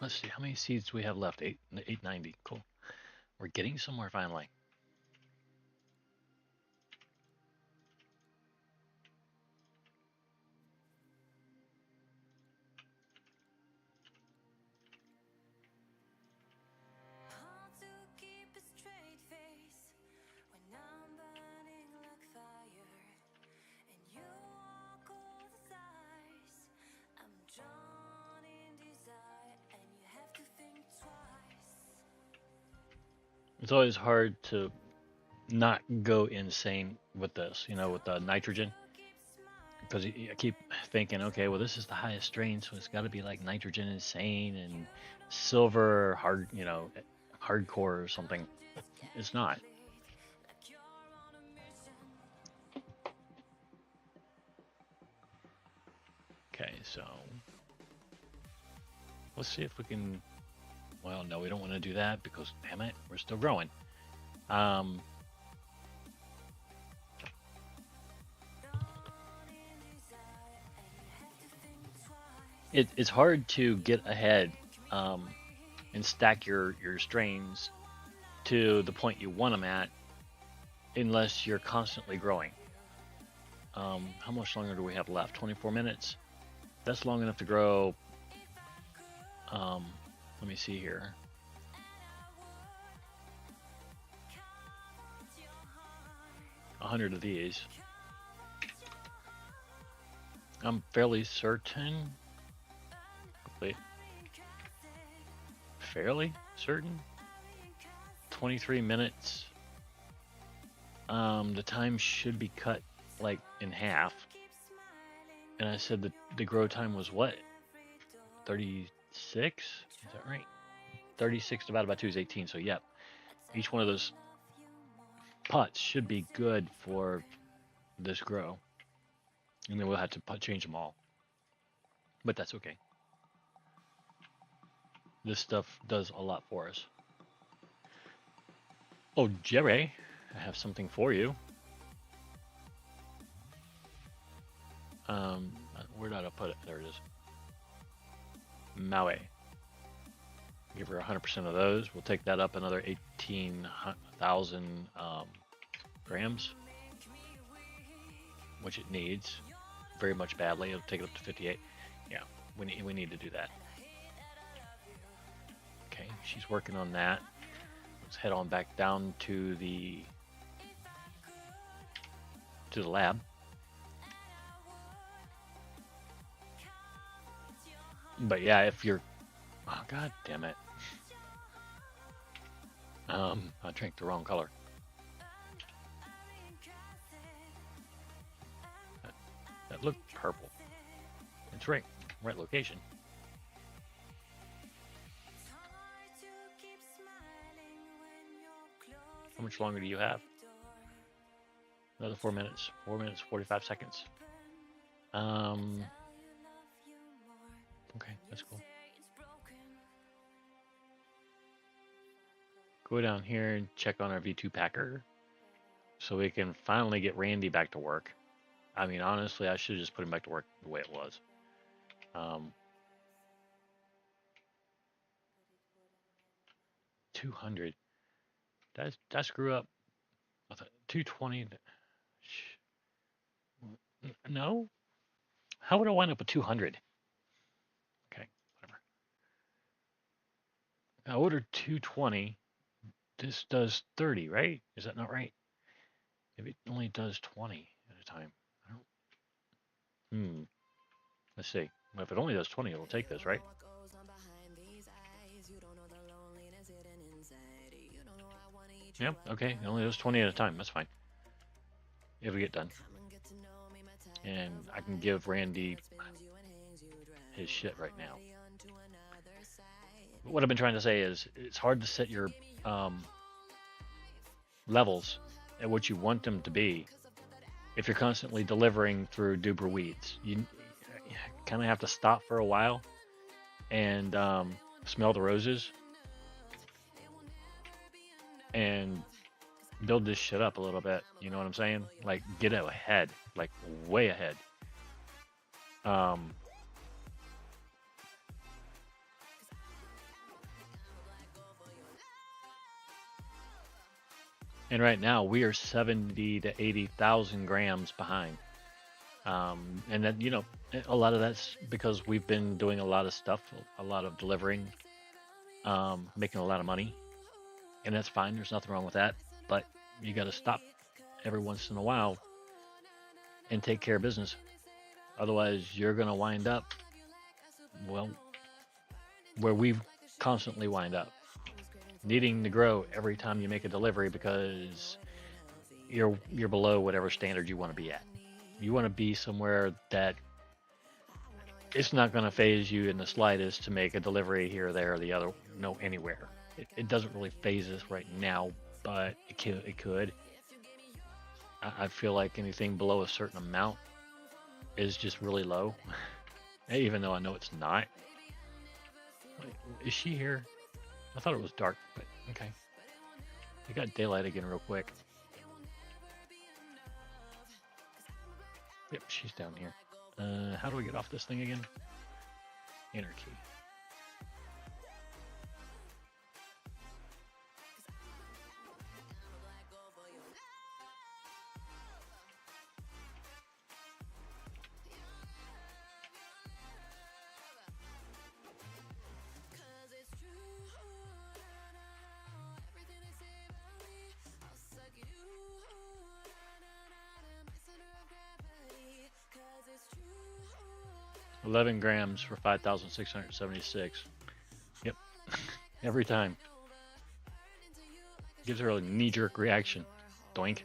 Let's see how many seeds we have left. 890. Cool. We're getting somewhere finally. It's always hard to not go insane with this, with the nitrogen, because I keep thinking, okay, well, this is the highest strain, so it's got to be like nitrogen insane and silver hard, hardcore or something. It's not. Okay, so let's see if we can. Well, no, we don't want to do that because, damn it, we're still growing. Um, it's hard to get ahead and stack your strains to the point you want them at unless you're constantly growing. How much longer do we have left? 24 minutes. That's long enough to grow. Um, let me see here. A 100 of these. I'm fairly certain. Wait. Fairly certain. 23 minutes. The time should be cut like in half. And I said that the grow time was what? 36? Is that right? 36 divided by 2 is 18. So, yep. Each one of those pots should be good for this grow. And then we'll have to change them all. But that's okay. This stuff does a lot for us. Oh, Jerry, I have something for you. Where did I put it? There it is. Maui. Give her 100% of those. We'll take that up another 18,000 grams, which it needs very much badly. It'll take it up to 58. Yeah, we need to do that. Okay, she's working on that. Let's head on back down to the lab. But yeah, if you're, oh god damn it, I drank the wrong color. That looked purple. It's right location. How much longer do you have? Another 4 minutes. 4 minutes, 45 seconds. Okay, that's cool. go down here and check on our V2 Packer so we can finally get Randy back to work. I mean, honestly, I should have just put him back to work the way it was. Um, 200. Did I screw up? I thought 220. No? How would I wind up with 200? Okay, whatever. I ordered 220. This does 30, right? Is that not right? Maybe it only does 20 at a time. I don't. Let's see. Well, if it only does 20, it'll take this, right? Yep. Okay. It only does 20 at a time. That's fine. It'll get done. And I can give Randy his shit right now. What I've been trying to say is it's hard to set your levels at what you want them to be if you're constantly delivering through duper weeds. You kind of have to stop for a while and smell the roses and build this shit up a little bit. You know what I'm saying? Like get ahead, like way ahead. And right now we are 70 to 80,000 grams behind. And that, a lot of that's because we've been doing a lot of stuff, a lot of delivering, making a lot of money, and that's fine. There's nothing wrong with that. But you got to stop every once in a while and take care of business. Otherwise, you're going to wind up, well, where we constantly wind up, needing to grow every time you make a delivery because you're below whatever standard you want to be at. You want to be somewhere that it's not going to phase you in the slightest to make a delivery here, there, or the other, no, anywhere. It doesn't really phase us right now, but it could. I feel like anything below a certain amount is just really low, even though I know it's not. Wait, is she here? I thought it was dark, but okay. We got daylight again real quick. Yep, she's down here. How do we get off this thing again? Enter key. 11 grams for 5,676. Yep. Every time. Gives her a knee-jerk reaction. Doink.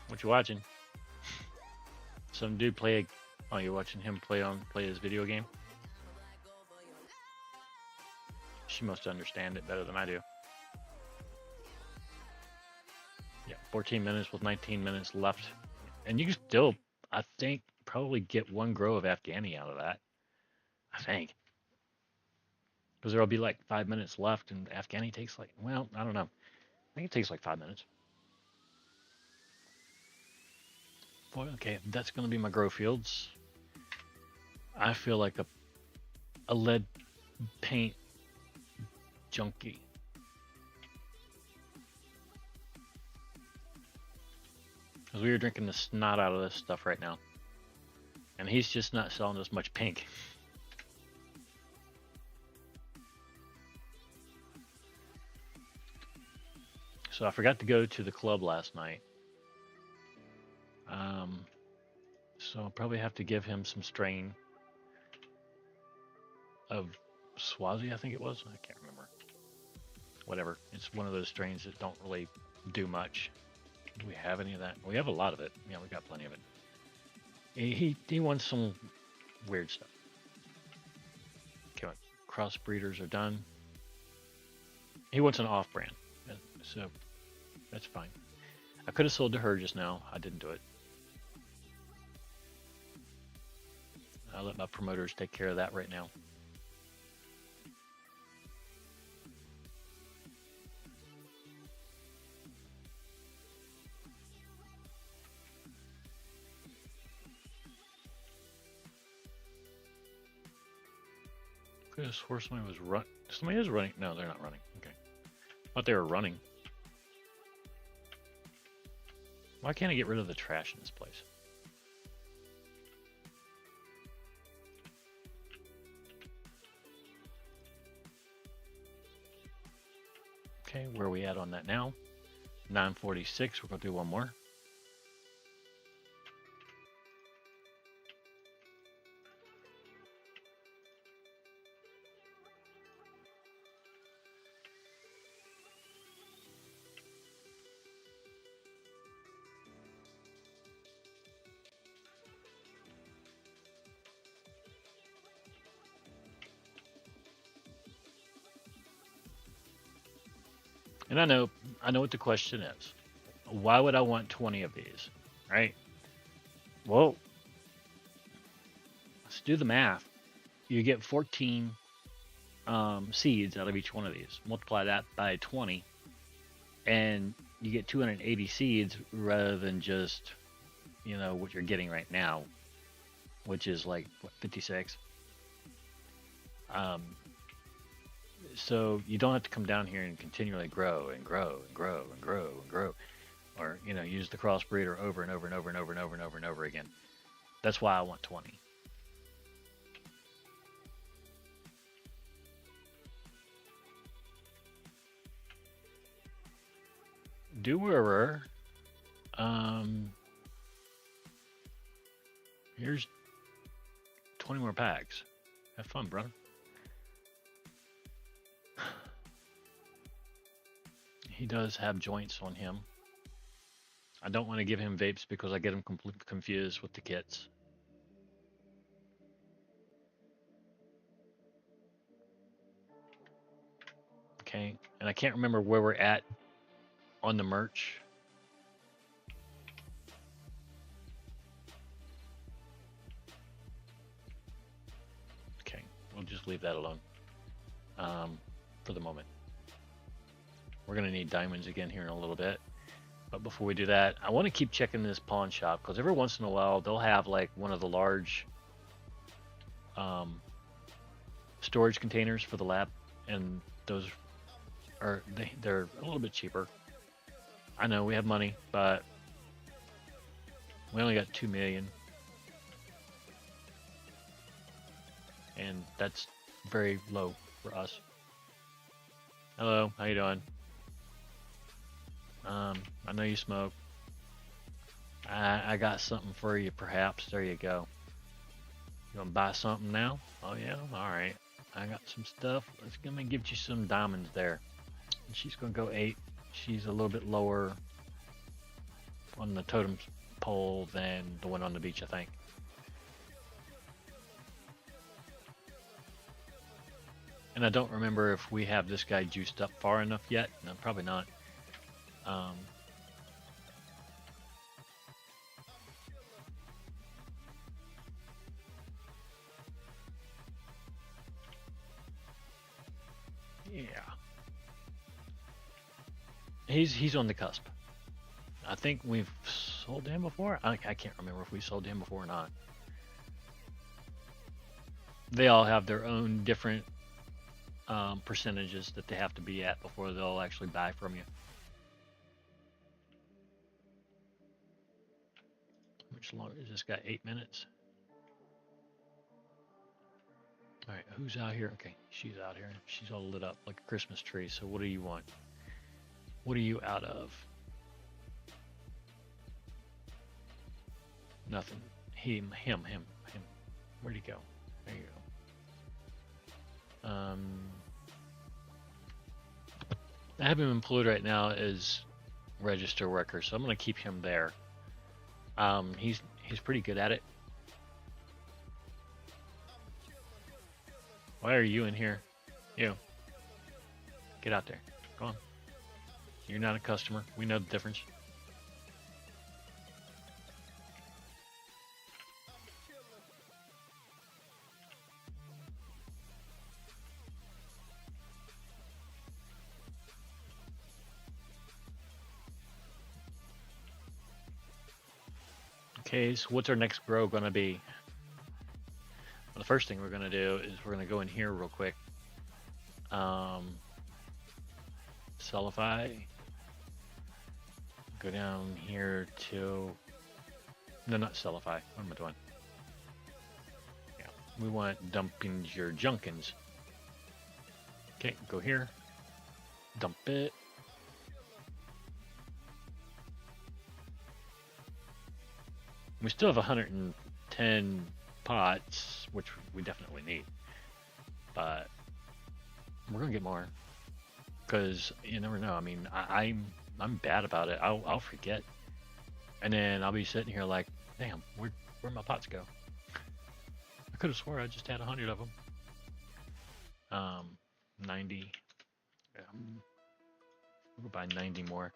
What you watching? Some dude play a... Oh, you're watching him play his video game? She must understand it better than I do. Yeah, 14 minutes with 19 minutes left. And you can still, I think, probably get one grow of Afghani out of that. I think. Because there'll be like 5 minutes left, and Afghani takes like, well, I don't know. I think it takes like 5 minutes. Boy, okay, that's going to be my grow fields. I feel like a lead paint junkie. Because we are drinking the snot out of this stuff right now. And he's just not selling us much pink. So I forgot to go to the club last night. So I'll probably have to give him some strain of Swazi, I think it was. I can't remember. Whatever. It's one of those strains that don't really do much. Do we have any of that? We have a lot of it. Yeah, we got plenty of it. He wants some weird stuff. crossbreeders are done. He wants an off-brand, so that's fine. I could have sold to her just now. I didn't do it. I'll let my promoters take care of that right now. Could have swore somebody was run. Somebody is running. No, they're not running. Okay. I thought they were running. Why can't I get rid of the trash in this place? Okay, where are we at on that now? 946. We're going to do one more. And I know what the question is. Why would I want 20 of these, right? Well, let's do the math. You get 14 seeds out of each one of these. Multiply that by 20, and you get 280 seeds rather than just, what you're getting right now, which is like, what, 56? So you don't have to come down here and continually grow and grow and grow and grow and grow, or use the crossbreeder over and over and over and over and over and over and over again. That's why I want 20. Doer. Here's 20 more packs. Have fun, brother. He does have joints on him. I don't want to give him vapes because I get him confused with the kits. Okay, and I can't remember where we're at on the merch. Okay, we'll just leave that alone for the moment. We're going to need diamonds again here in a little bit. But before we do that, I want to keep checking this pawn shop because every once in a while they'll have like one of the large storage containers for the lab, and those are they're a little bit cheaper. I know we have money, but we only got 2 million, and that's very low for us. Hello, how you doing? I know you smoke. I got something for you, perhaps. There you go. You want to buy something now? Oh, yeah? All right. I got some stuff. Let's let me give you some diamonds there. And she's going to go 8. She's a little bit lower on the totem pole than the one on the beach, I think. And I don't remember if we have this guy juiced up far enough yet. No, probably not. Yeah. He's on the cusp. I think we've sold him before. I can't remember if we sold him before or not. They all have their own different percentages that they have to be at before they'll actually buy from you. How much longer is this guy? 8 minutes. All right, who's out here? Okay, she's out here. She's all lit up like a Christmas tree. So what do you want? What are you out of? Nothing. Him. Where'd he go? There you go. I have him employed right now as register worker, so I'm going to keep him there. He's pretty good at it. Why are you in here? You, get out there. Go on. You're not a customer. We know the difference. Okay, so what's our next grow gonna be? Well, the first thing we're gonna do is we're gonna go in here real quick. Sellify. Go down here to, no, not sellify. What am I doing? Yeah, we want dumping your junkins. Okay, go here. Dump it. We still have 110 pots, which we definitely need. But we're gonna get more, because you never know. I mean, I'm bad about it. I'll forget, and then I'll be sitting here like, damn, where'd my pots go? I could have swore I just had 100 of them. 90. We'll buy 90 more.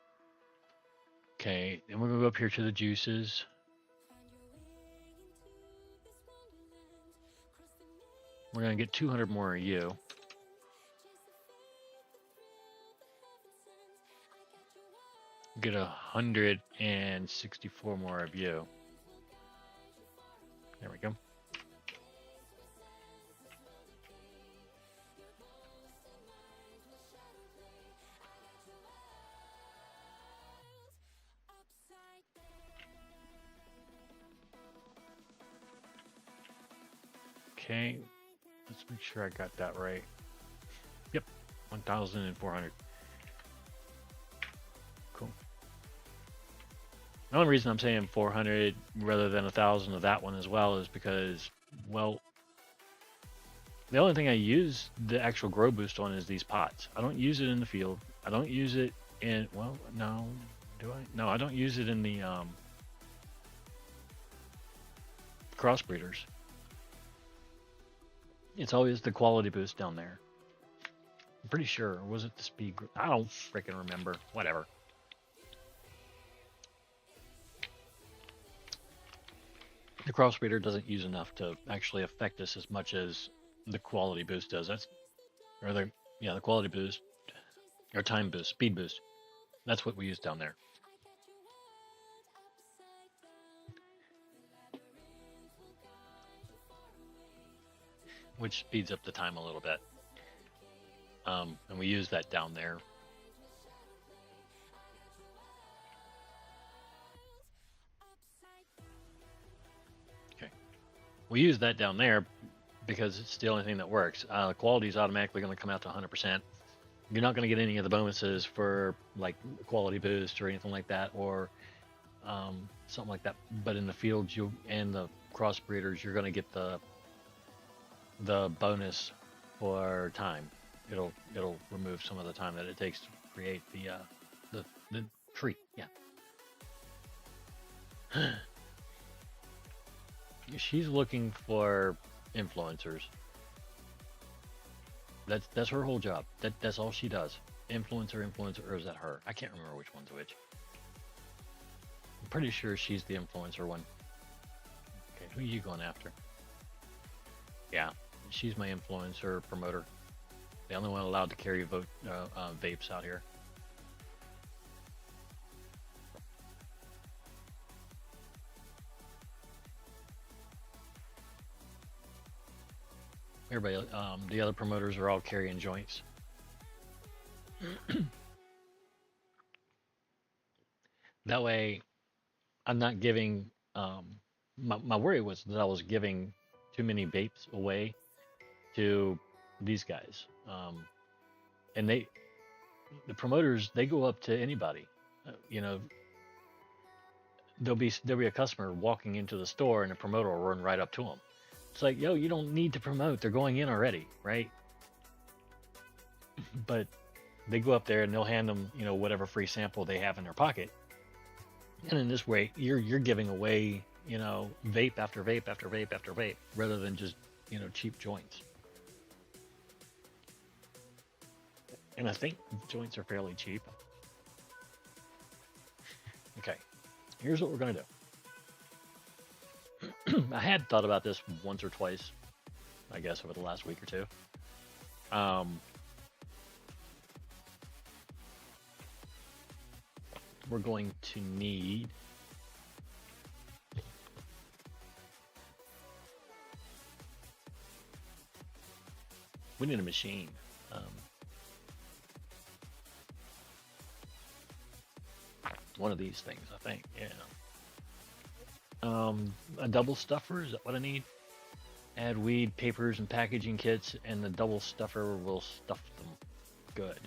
Okay, then we're gonna go up here to the juices. We're gonna get 200 more of you. Get 164 more of you. There we go. Okay, let's make sure I got that right. Yep, 1,400. Cool. The only reason I'm saying 400 rather than 1,000 of that one as well is because, well, the only thing I use the actual grow boost on is these pots. I don't use it in the field. I don't use it in, well, no, do I? No, I don't use it in the crossbreeders. It's always the quality boost down there. I'm pretty sure. Or was it the speed? I don't freaking remember. Whatever. The crossbreeder doesn't use enough to actually affect us as much as the quality boost does. That's, or the, yeah, the quality boost, or time boost, speed boost. That's what we use down there. Which speeds up the time a little bit. And we use that down there. Okay. We use that down there because it's the only thing that works. The quality is automatically going to come out to 100%. You're not going to get any of the bonuses for like quality boost or anything like that, or something like that. But in the field, you and the crossbreeders, you're going to get the bonus for time. It'll remove some of the time that it takes to create the tree. Yeah. She's looking for influencers. That's her whole job. That's all she does. Influencer, or is that her? I can't remember which one's which. I'm pretty sure she's the influencer one. Okay, who are you going after? Yeah, she's my influencer promoter. The only one allowed to carry vapes out here. Everybody, the other promoters are all carrying joints. That way, I'm not giving. My worry was that I was giving too many vapes away to these guys, and the promoters, they go up to anybody. You know, there'll be a customer walking into the store, and the promoter will run right up to them. It's like, yo, you don't need to promote. They're going in already, right? But they go up there and they'll hand them, whatever free sample they have in their pocket. And in this way, you're giving away, vape after vape after vape after vape, rather than just, cheap joints. And I think joints are fairly cheap. Okay, here's what we're gonna do. I had thought about this once or twice, I guess, over the last week or two. Um, we're going to need we need a machine. Um, one of these things, I think. Yeah. A double stuffer, is that what I need? Add weed, papers, and packaging kits, and the double stuffer will stuff them. Good.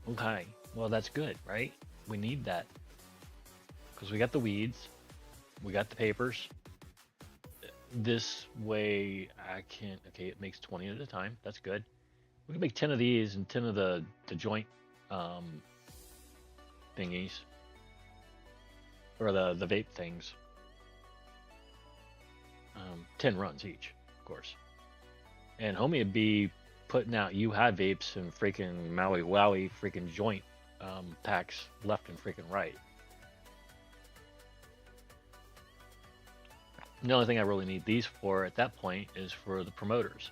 Okay. Well, that's good, right? We need that because we got the weeds, we got the papers. This way, I can. Okay, it makes 20 at a time. That's good. We can make 10 of these and 10 of the joint um, thingies or the vape things. 10 runs each, of course. And homie would be putting out you high vapes and freaking Maui Wowie freaking joint packs left and freaking right. The only thing I really need these for at that point is for the promoters.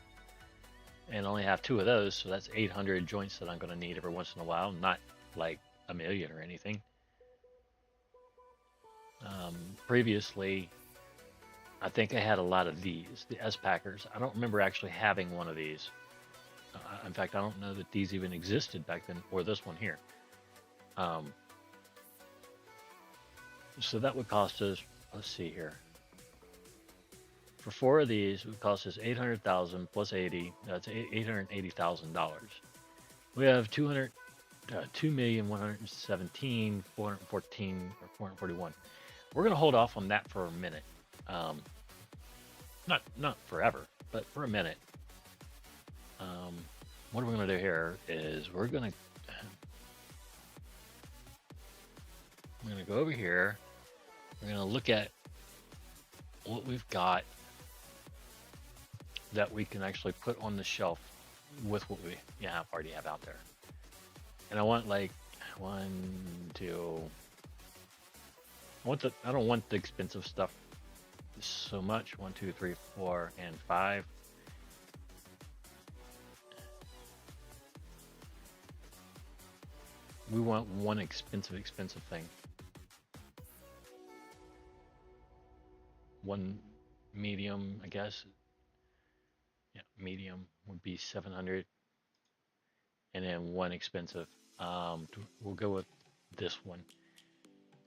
And I only have two of those, so that's 800 joints that I'm going to need every once in a while, not like a million or anything. Previously, I think I had a lot of these, the S Packers. I don't remember actually having one of these. In fact, I don't know that these even existed back then, or this one here. Um, so that would cost us, let's see here. For four of these, it would cost us 800,000 plus 80. That's $880,000. We have 2,117,414 or 441. We're gonna hold off on that for a minute. Um, not forever, but for a minute. Um, what we're gonna do here is we're gonna go over here. We're gonna look at what we've got that we can actually put on the shelf with what we already have out there. And I want like one, two. I don't want the expensive stuff so much. 1, 2, 3, 4, and 5. We want one expensive thing. One medium, I guess. Yeah, medium would be 700, and then one expensive. We'll go with this one.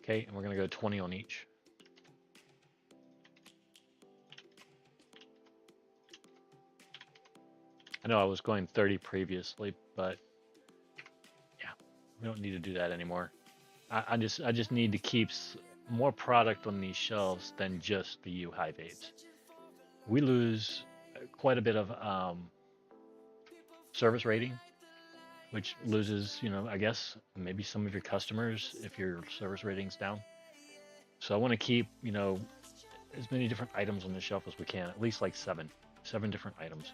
Okay, and we're gonna go 20 on each. I know I was going 30 previously, but yeah, we don't need to do that anymore. I just need to keep more product on these shelves than just the U high vapes. We lose quite a bit of service rating, which loses, I guess maybe some of your customers if your service rating's down. So I want to keep, as many different items on the shelf as we can, at least like seven different items.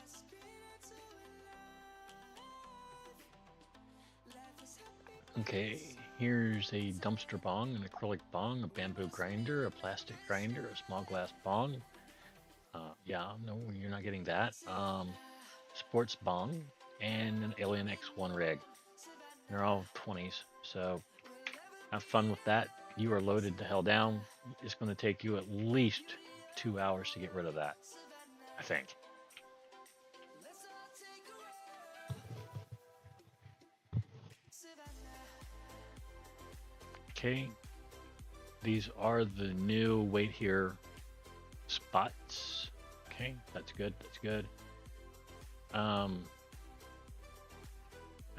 Okay, here's a dumpster bong, an acrylic bong, a bamboo grinder, a plastic grinder, a small glass bong. Yeah, no, you're not getting that. Sports bong, and an Alien X1 rig. They're all 20s, so have fun with that. You are loaded the hell down. It's going to take you at least 2 hours to get rid of that, I think. Okay, these are the new wait here spots. Okay, that's good. That's good.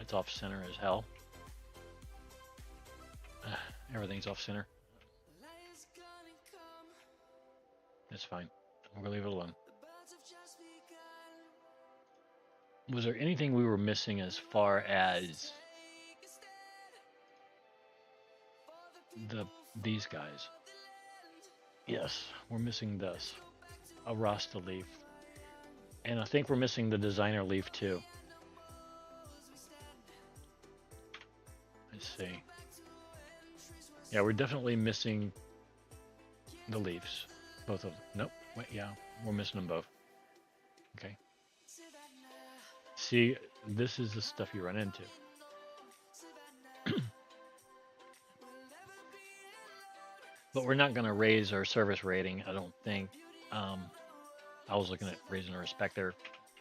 It's off center as hell. Everything's off center. That's fine. We're gonna leave it alone. Was there anything we were missing as far as these guys? Yes, we're missing this. A Rasta leaf. And I think we're missing the designer leaf too. Let's see. Yeah, we're definitely missing the leaves. Both of them. Nope. Wait, yeah, we're missing them both. Okay. See, this is the stuff you run into. But we're not going to raise our service rating, I don't think. Um, I was looking at raising a respecter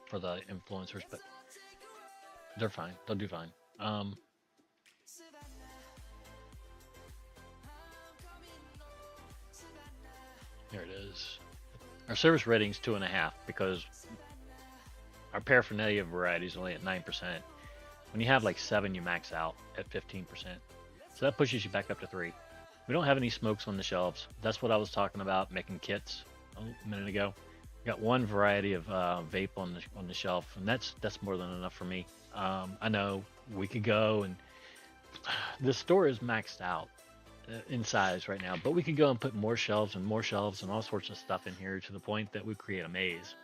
for the influencers, but they're fine. They'll do fine. Um, Here it is. Our service rating's 2.5 because our paraphernalia variety is only at 9%. When you have like 7, you max out at 15%. So that pushes you back up to 3. We don't have any smokes on the shelves. That's what I was talking about, making kits a minute ago. Got one variety of vape on the shelf, and that's more than enough for me. I know we could go and the store is maxed out in size right now, but we could go and put more shelves and all sorts of stuff in here to the point that we create a maze.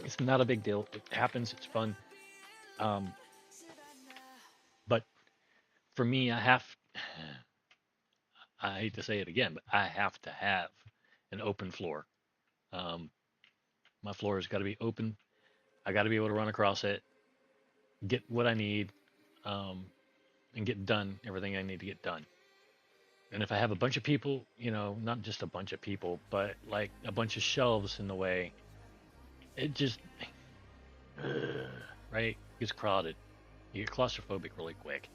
It's not a big deal. It happens. It's fun. Um, but for me, I hate to say it again, but I have to have an open floor. Um, my floor has got to be open. I got to be able to run across it, get what I need, um, and get done everything I need to get done. And if I have a bunch of people, not just a bunch of people, but like a bunch of shelves in the way, it just, right, gets crowded. You get claustrophobic really quick.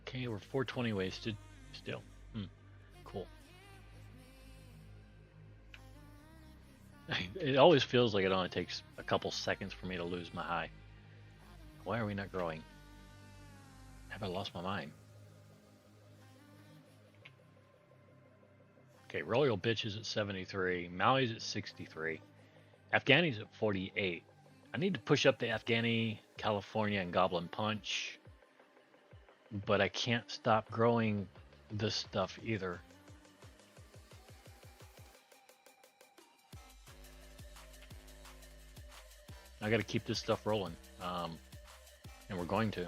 Okay, we're 420 wasted still. Cool. It always feels like it only takes a couple seconds for me to lose my high. Why are we not growing? Have I lost my mind? Okay, Royal Bitch is at 73. Maui's at 63. Afghani's at 48. I need to push up the Afghani, California, and Goblin Punch, but I can't stop growing this stuff either. I got to keep this stuff rolling, and we're going to.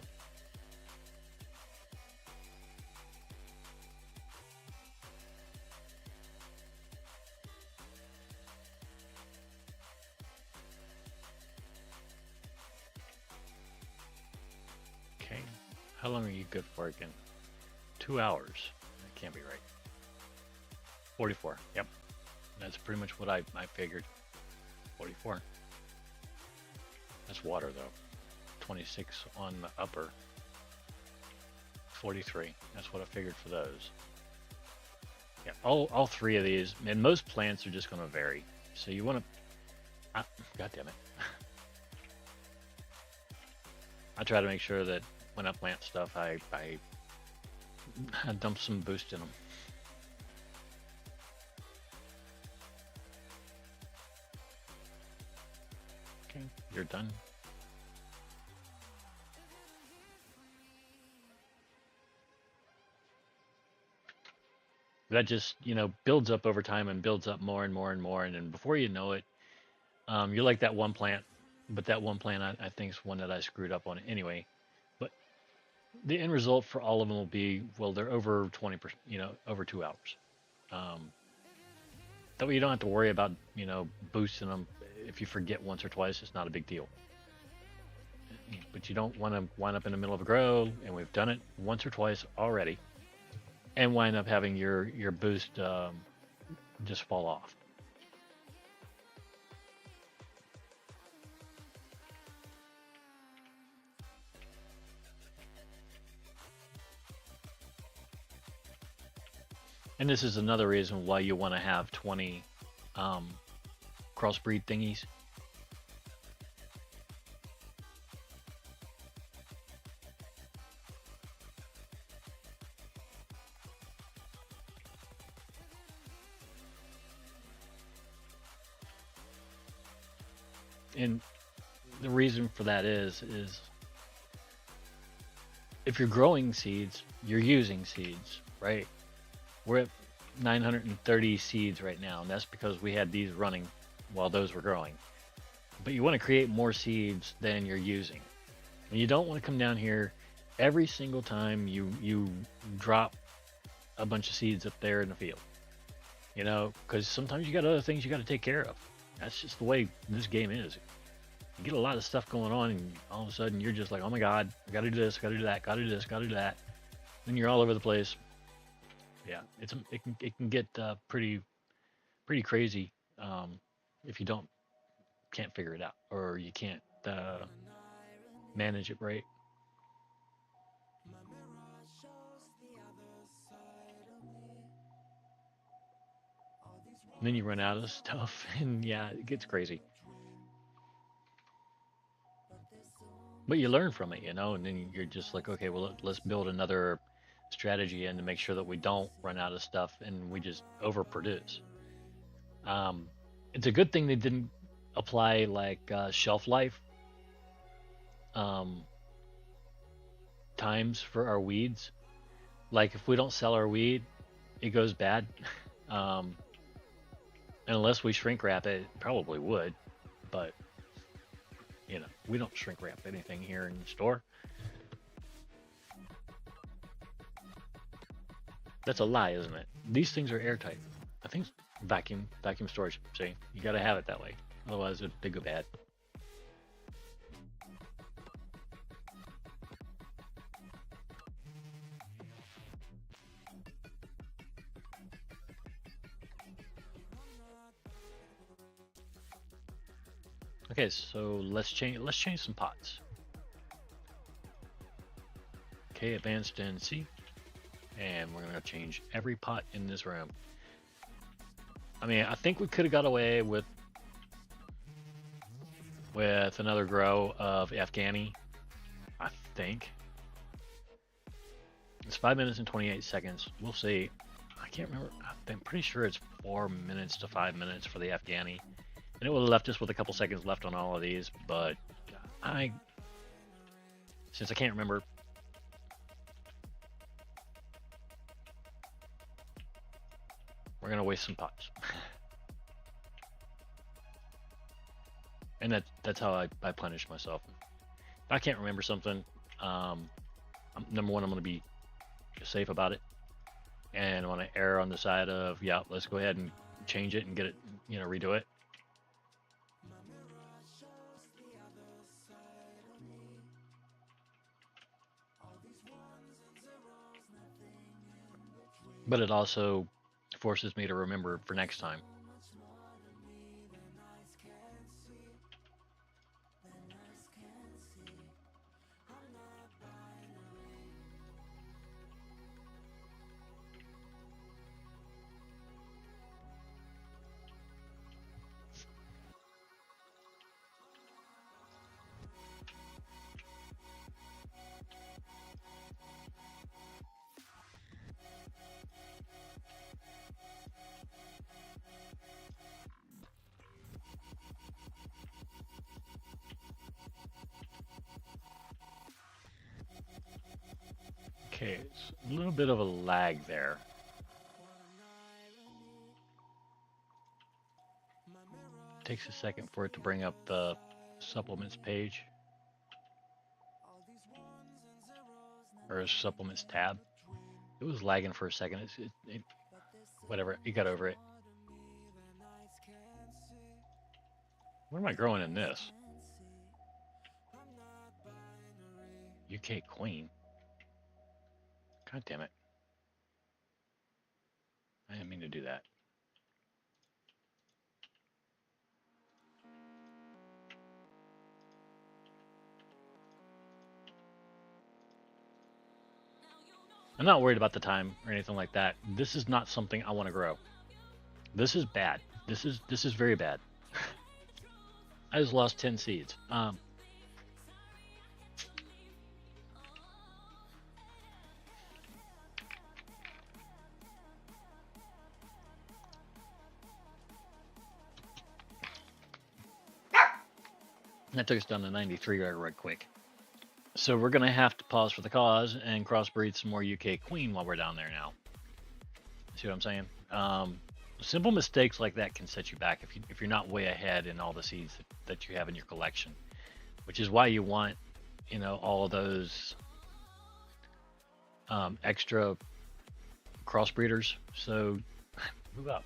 Okay, how long are you good for again? 2 hours. That can't be right. 44. Yep, that's pretty much what I figured. 44. That's water though. 26 on the upper. 43. That's what I figured for those. Yeah, all three of these, and most plants are just going to vary. So you want to, God damn it. I try to make sure that when I plant stuff, I dump some boost in them. Okay, you're done. That just builds up over time and builds up more and more and more, and then before you know it, you're like that one plant, but that one plant I think is one that I screwed up on anyway. But the end result for all of them will be, well, they're over 20%, over 2 hours. That way you don't have to worry about boosting them. If you forget once or twice, it's not a big deal. But you don't want to wind up in the middle of a grow, and we've done it once or twice already, and wind up having your boost just fall off. And this is another reason why you want to have 20 crossbreed thingies. And the reason for that is if you're growing seeds, you're using seeds, right? 930 seeds right now, and that's because we had these running while those were growing. But you want to create more seeds than you're using. And you don't want to come down here every single time you drop a bunch of seeds up there in the field. You know, because sometimes you got other things you got to take care of. That's just the way this game is. You get a lot of stuff going on, and all of a sudden you're just like, oh my god, I got to do this, got to do that, got to do this, got to do that. And you're all over the place. Yeah, it can get pretty crazy if you don't can't figure it out or you can't manage it right. And then you run out of stuff, and yeah, it gets crazy. But you learn from it, you know, and then you're just like, okay, well, let's build another strategy in to make sure that we don't run out of stuff and we just overproduce. Um, it's a good thing they didn't apply like shelf life um, times for our weeds. Like if we don't sell our weed, it goes bad. Um, unless we shrink wrap it, it probably would. But you know, we don't shrink wrap anything here in the store. That's a lie, isn't it? These things are airtight. I think vacuum storage. See, you got to have it that way, otherwise they go bad. Okay, so let's change some pots. Okay, advanced in C, and we're gonna change every pot in this room. I mean, I think we could have got away with another grow of Afghani. I think it's 5 minutes and 28 seconds. We'll see. I can't remember. I'm pretty sure it's 4 minutes to 5 minutes for the Afghani, and it would have left us with a couple seconds left on all of these. But I, since I can't remember, we're gonna waste some pots. And that's how I punish myself. If I can't remember something, number one, I'm going to be safe about it, and I want to err on the side of yeah, let's go ahead and change it and get it, you know, redo it. But it also forces me to remember for next time. Okay, it's a little bit of a lag there. Takes a second for it to bring up the supplements page or supplements tab. It was lagging for a second. Whatever. You got over it. What am I growing in this? UK Queen. God damn it. I didn't mean to do that. I'm not worried about the time or anything like that. This is not something I want to grow. This is bad. This is very bad. I just lost 10 seeds. That took us down to 93 right quick. So we're gonna have to pause for the cause and crossbreed some more UK Queen while we're down there now. See what I'm saying? Simple mistakes like that can set you back if you're not way ahead in all the seeds that you have in your collection, which is why you want, all of those extra crossbreeders. So move up.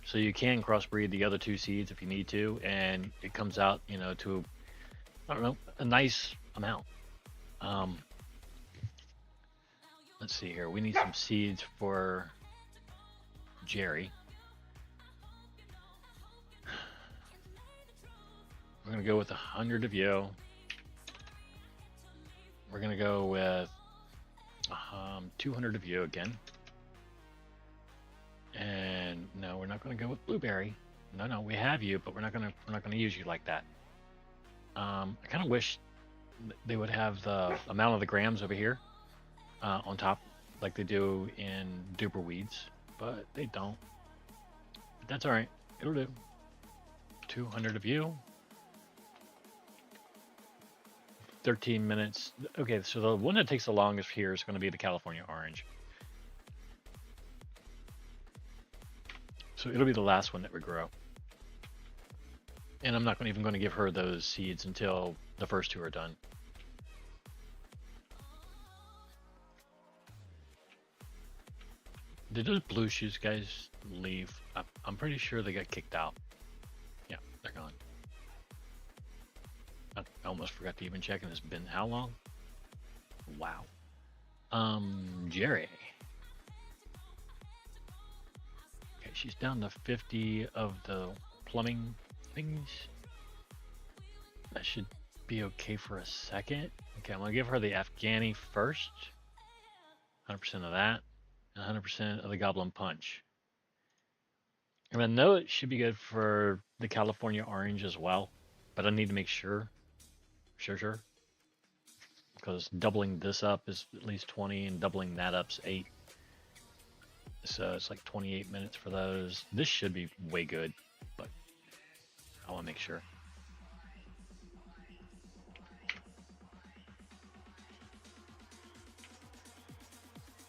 So you can crossbreed the other two seeds if you need to, and it comes out, to I don't know, a nice amount. Um, let's see here. We need some seeds for Jerry. We're gonna go with 100 of you. We're gonna go with 200 of you again. And no, we're not gonna go with blueberry. No, we have you, but we're not gonna use you like that. I kind of wish they would have the amount of the grams over here on top, like they do in duper weeds, but they don't. But that's all right. It'll do. 200 of you. 13 minutes. Okay, so the one that takes the longest here is going to be the California orange. So it'll be the last one that we grow. And I'm not even going to give her those seeds until the first two are done. Did those blue shoes guys leave? I'm pretty sure they got kicked out. Yeah, they're gone. I almost forgot to even check, and it's been how long? Wow. Jerry. Okay, she's down to 50 of the plumbing things. That should be okay for a second. Okay, I'm gonna give her the Afghani first. 100% of that, and 100% of the Goblin Punch. And I know it should be good for the California Orange as well, but I need to make sure. Sure. Because doubling this up is at least 20, and doubling that up's 8. So it's like 28 minutes for those. This should be way good, but I want to make sure.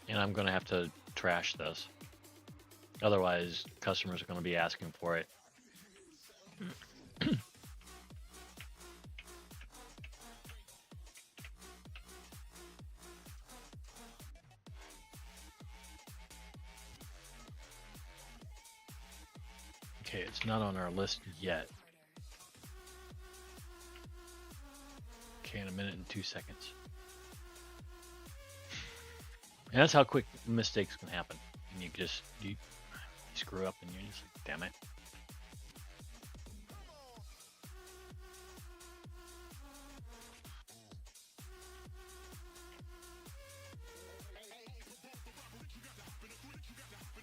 And I'm going to have to trash this. Otherwise, customers are going to be asking for it. Okay, it's not on our list yet. Okay, in a minute and 2 seconds. And that's how quick mistakes can happen. And you screw up and you're just like, damn it.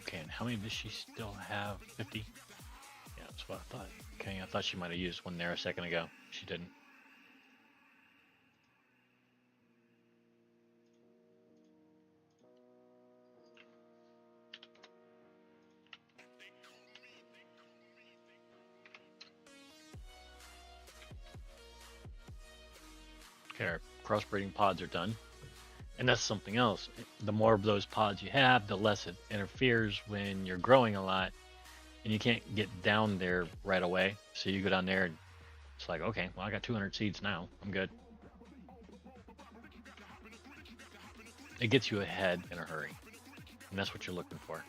Okay, and how many does she still have? 50? Yeah, that's what I thought. Okay, I thought she might have used one there a second ago. She didn't. Okay, our crossbreeding pods are done. And that's something else. The more of those pods you have, the less it interferes when you're growing a lot and you can't get down there right away. So you go down there and it's like, okay, well, I got 200 seeds now. I'm good. It gets you ahead in a hurry. And that's what you're looking for.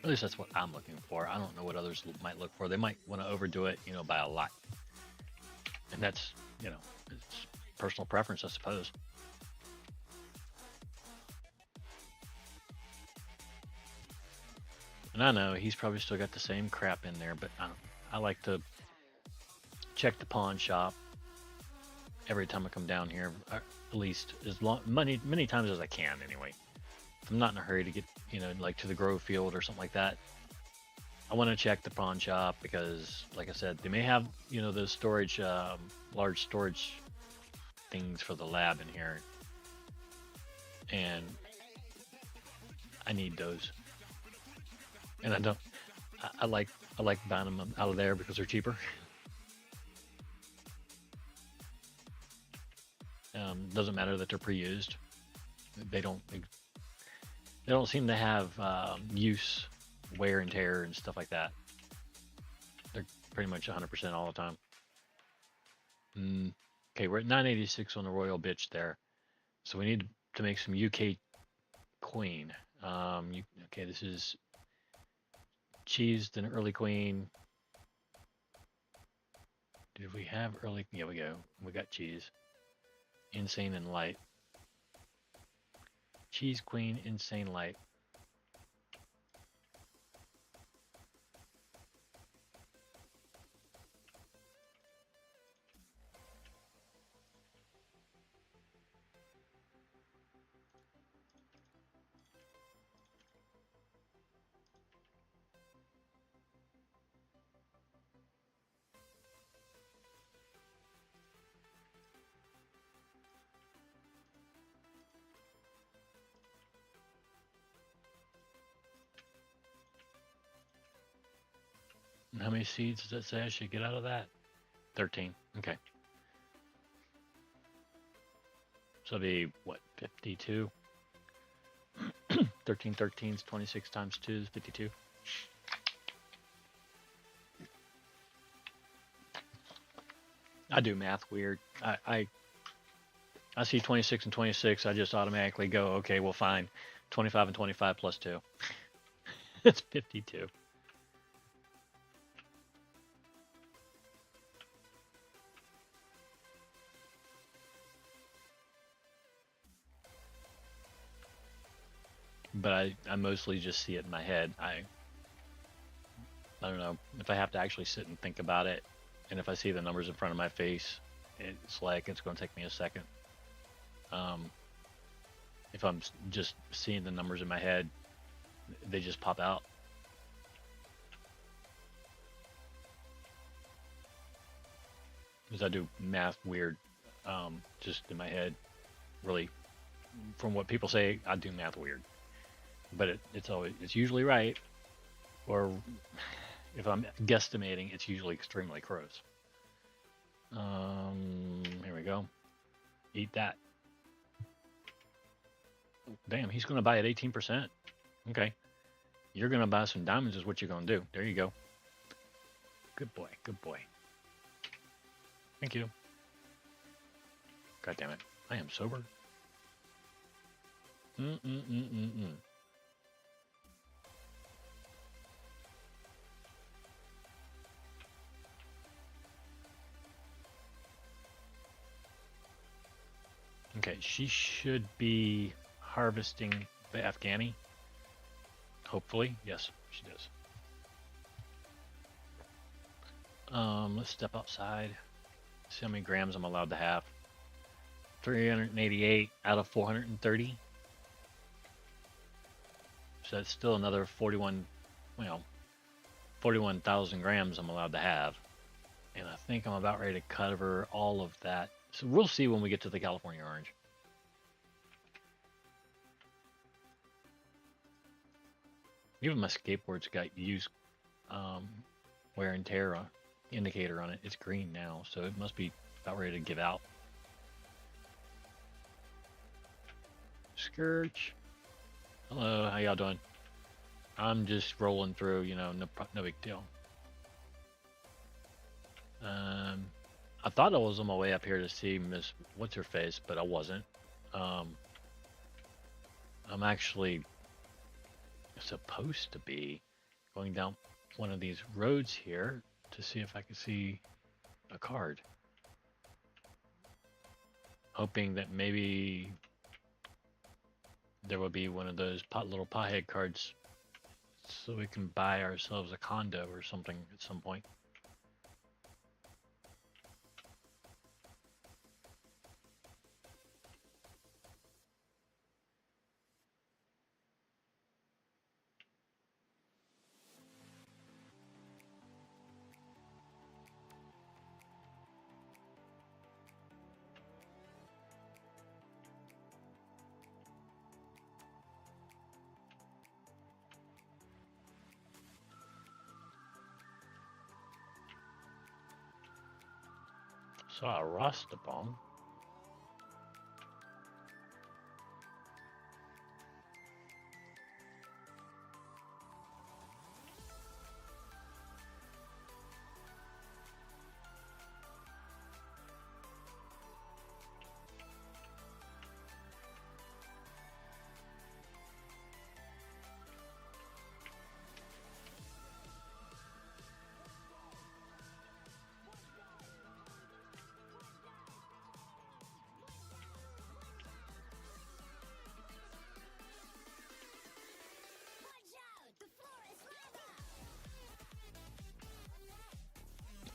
At least that's what I'm looking for. I don't know what others might look for. They might want to overdo it, by a lot. And that's, it's personal preference, I suppose. And I know he's probably still got the same crap in there, but I like to check the pawn shop every time I come down here, at least many times as I can anyway. If I'm not in a hurry to get, like to the grow field or something like that, I want to check the pawn shop because, like I said, they may have, those storage, large storage things for the lab in here, and I need those. And I don't. I like buying them out of there because they're cheaper. Doesn't matter that they're pre-used. They don't. They don't seem to have use, wear and tear, and stuff like that. They're pretty much 100% all the time. Mm. Okay, we're at 986 on the Royal Bitch there. So we need to make some UK Queen. Okay, this is cheesed and early Queen. Did we have early? Yeah, we go. We got cheese. Insane and light. Cheese Queen, insane light. And how many seeds does that say I should get out of that? 13. Okay. So it'll be what, 52? 13 13s, 26 times 2 is 52. I do math weird. I see 26 and 26. I just automatically go, okay, well, fine. 25 and 25 plus 2. It's 52. But I mostly just see it in my head. I don't know. If I have to actually sit and think about it, and if I see the numbers in front of my face, it's like it's going to take me a second. Um, if I'm just seeing the numbers in my head, they just pop out. Because I do math weird, just in my head. Really, from what people say, I do math weird. But it's usually right, or if I'm guesstimating, it's usually extremely close. Here we go. Eat that. Damn, he's going to buy at 18%. Okay. You're going to buy some diamonds is what you're going to do. There you go. Good boy. Good boy. Thank you. God damn it. I am sober. Mm-mm-mm-mm-mm. Okay, she should be harvesting the Afghani. Hopefully. Yes, she does. Let's step outside. See how many grams I'm allowed to have. 388 out of 430. So that's still another 41, 41,000 grams I'm allowed to have. And I think I'm about ready to cover all of that. So we'll see when we get to the California orange. Even my skateboard's got used wear and tear indicator on it. It's green now, so it must be about ready to give out. Scourge. Hello, how y'all doing? I'm just rolling through, no big deal. I thought I was on my way up here to see Miss What's Her Face, but I wasn't. I'm actually supposed to be going down one of these roads here to see if I can see a card. Hoping that maybe there will be one of those little pothead cards so we can buy ourselves a condo or something at some point. Saw a Rasta bomb.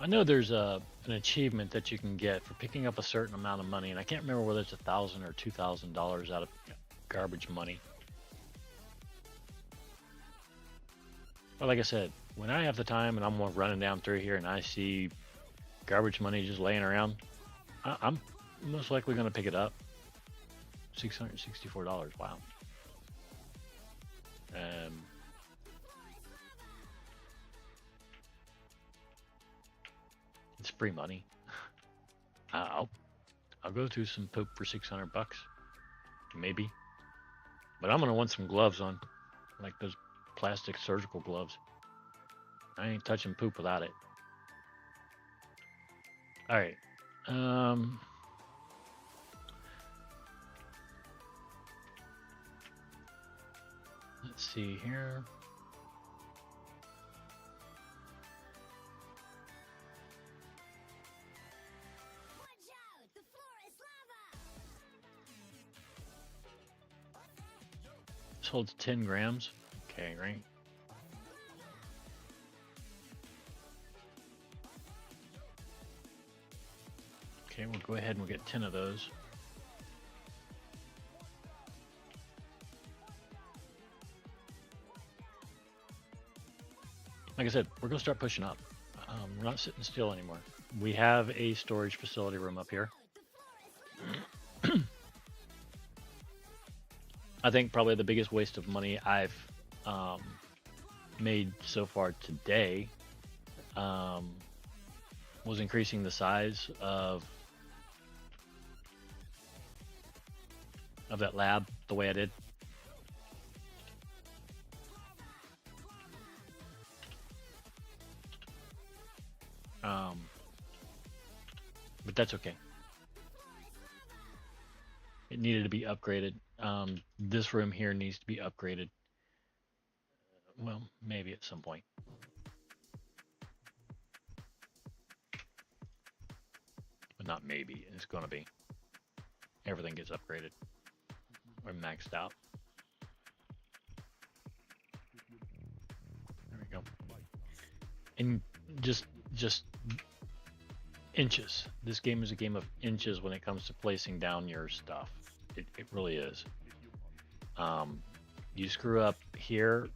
I know there's an achievement that you can get for picking up a certain amount of money, and I can't remember whether it's $1,000 or $2,000 out of garbage money. But like I said, when I have the time and I'm running down through here and I see garbage money just laying around, I'm most likely going to pick it up. $664. Wow. Um, it's free money. I'll I'll go through some poop for 600 bucks, maybe. But I'm gonna want some gloves on, like those plastic surgical gloves. I ain't touching poop without it. All right. Um, let's see here. This holds 10 grams. Okay, right. Okay, we'll go ahead and we'll get 10 of those. Like I said, we're gonna start pushing up. We're not sitting still anymore. We have a storage facility room up here. I think probably the biggest waste of money I've um, made so far today um, was increasing the size of that lab the way I did. Um, but that's okay. It needed to be upgraded. This room here needs to be upgraded. Well, maybe at some point. But not maybe. It's going to be. Everything gets upgraded. We're maxed out. There we go. And just inches. This game is a game of inches when it comes to placing down your stuff. It really is. You screw up here,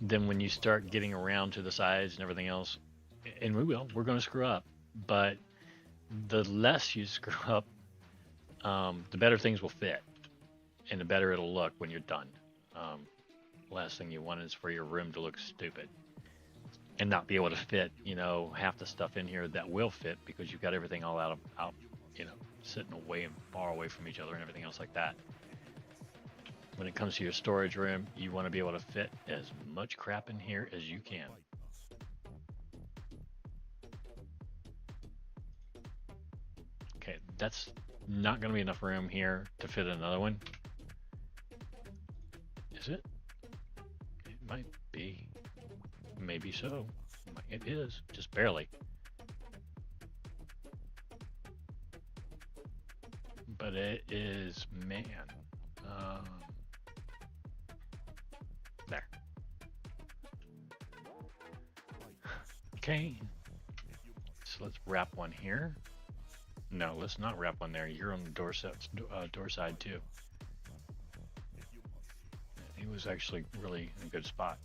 then when you start getting around to the sides and everything else, and we're going to screw up, but the less you screw up, the better things will fit, and the better it'll look when you're done. Last thing you want is for your room to look stupid and not be able to fit, half the stuff in here that will fit because you've got everything all out, sitting away and far away from each other and everything else like that. When it comes to your storage room, you want to be able to fit as much crap in here as you can. Okay, that's not going to be enough room here to fit another one. Is it? It might be. Maybe so. It is, just barely. But it is, man. There. Okay. So let's wrap one here. No, let's not wrap one there. You're on the door side too. He was actually really in a good spot.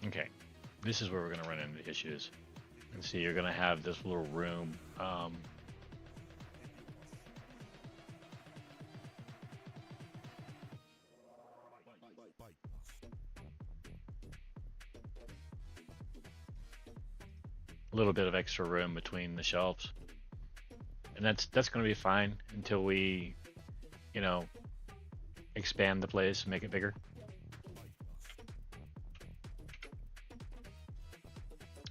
Okay, this is where we're going to run into issues. And see, you're going to have this little room. A little bit of extra room between the shelves, and that's going to be fine until we, expand the place and make it bigger.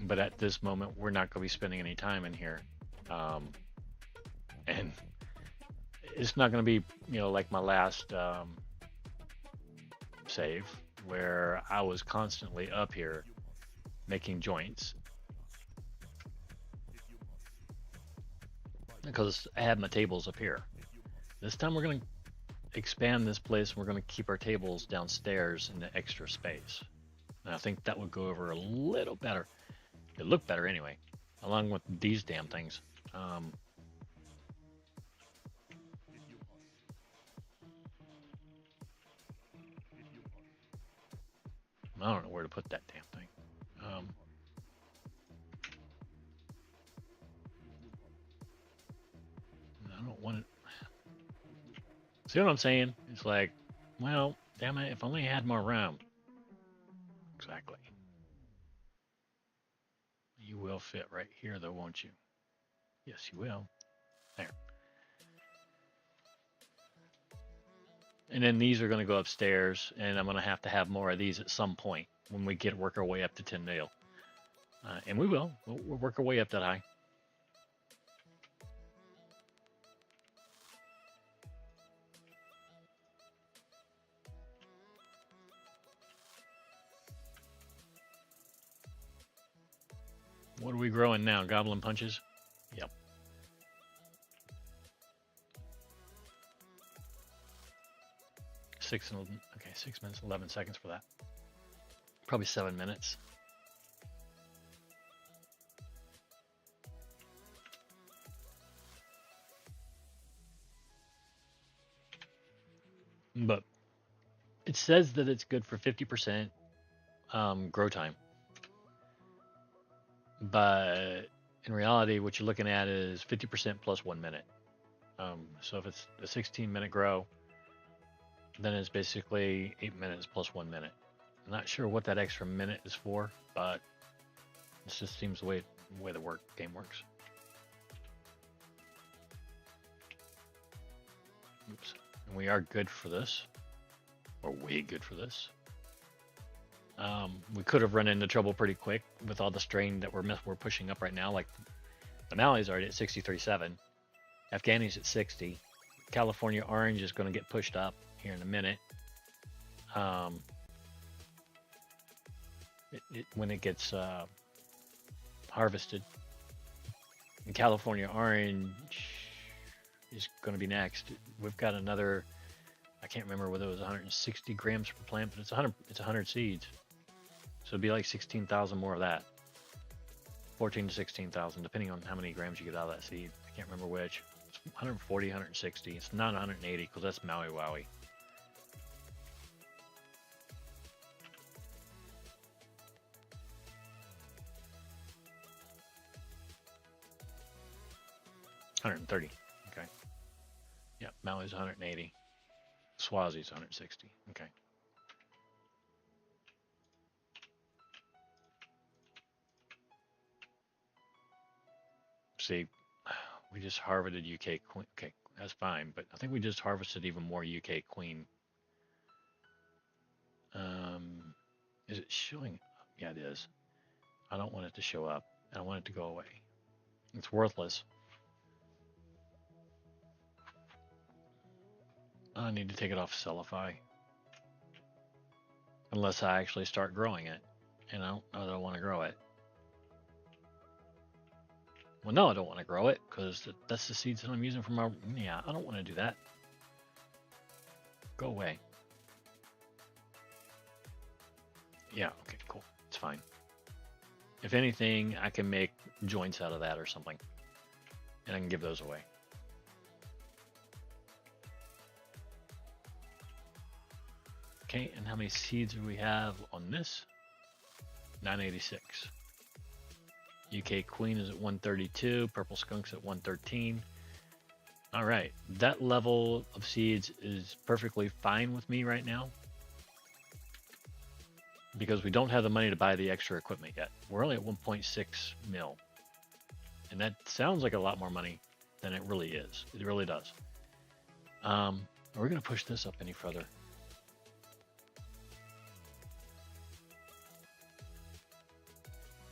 But at this moment, we're not going to be spending any time in here. And it's not going to be, like my last save where I was constantly up here making joints because I had my tables up here. This time we're going to expand this place and we're going to keep our tables downstairs in the extra space. And I think that would go over a little better. It looked better anyway, along with these damn things. I don't know where to put that damn thing. I don't want it. See what I'm saying? It's like, well, damn it, if only I had more room. Exactly. You will fit right here, though, won't you? Yes, you will. There. And then these are going to go upstairs, and I'm going to have more of these at some point when we work our way up to 10 mil. And we will. We'll work our way up that high. What are we growing now? Goblin punches? Yep. Okay, 6 minutes, 11 seconds for that. Probably 7 minutes. But it says that it's good for 50% grow time. But in reality, what you're looking at is 50% plus 1 minute. So if it's a 16-minute grow, then it's basically 8 minutes plus 1 minute. I'm not sure what that extra minute is for, but it just seems the way the game works. Oops. And we are good for this. We're way good for this. We could have run into trouble pretty quick with all the strain that we're pushing up right now. Like the Mali's already at 63.7. Afghani's at 60. California Orange is going to get pushed up here in a minute. When it gets harvested. And California Orange is going to be next. We've got another, I can't remember whether it was 160 grams per plant, but it's 100 seeds. So it'd be like 16,000 more of that. 14 to 16,000, depending on how many grams you get out of that seed. I can't remember which. It's 140, 160. It's not 180 because that's Maui Wowie. $130. Okay. Yeah, Maui's 180. Swazi's 160. Okay. See, we just harvested UK Queen. Okay, that's fine, but I think we just harvested even more UK Queen. Is it showing up? Yeah, it is. I don't want it to show up. I want it to go away. It's worthless. I need to take it off Sellify. Unless I actually start growing it. And I don't want to grow it. Well, no, I don't want to grow it because that's the seeds that I'm using for my... Yeah, I don't want to do that. Go away. Yeah, okay, cool. It's fine. If anything, I can make joints out of that or something. And I can give those away. Okay, and how many seeds do we have on this? 986. UK Queen is at 132. Purple Skunk's at 113. All right, that level of seeds is perfectly fine with me right now. Because we don't have the money to buy the extra equipment yet. We're only at 1.6 mil. And that sounds like a lot more money than it really is. It really does. Are we going to push this up any further?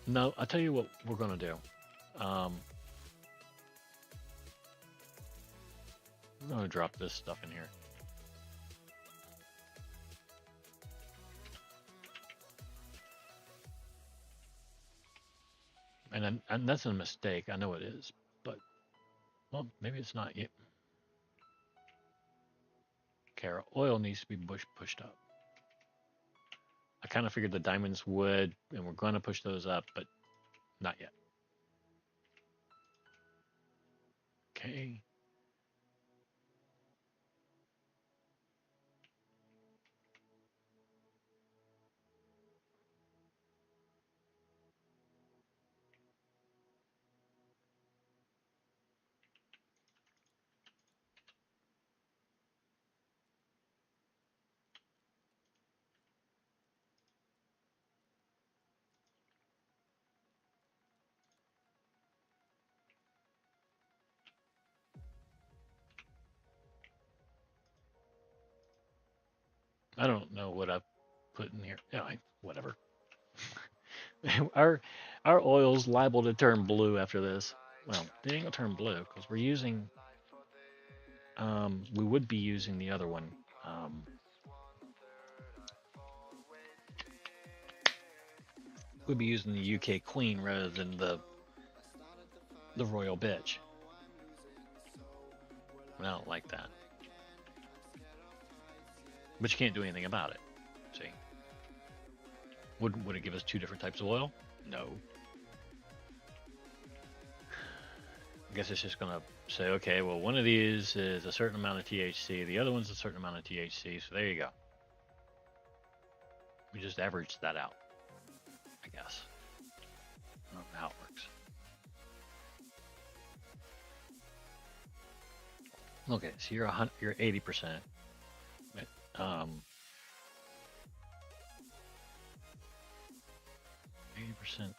No, I'll tell you what we're going to do. Um, I'm going to drop this stuff in here. And that's a mistake. I know it is, but well, maybe it's not yet. Okay, our oil needs to be pushed up. I kind of figured the diamonds would, and we're going to push those up, but not yet. Okay. I don't know what I put in here. Yeah, whatever. our our oil's liable to turn blue after this. Well, it ain't gonna turn blue because we're using. We would be using the other one. Um, we'd be using the UK Queen rather than the Royal Bitch. I don't like that. But you can't do anything about it. See? Would it give us two different types of oil? No. I guess it's just gonna say, okay, well, one of these is a certain amount of THC, the other one's a certain amount of THC. So there you go. We just averaged that out, I guess. I don't know how it works. Okay, so you're 80%. Um, 80%.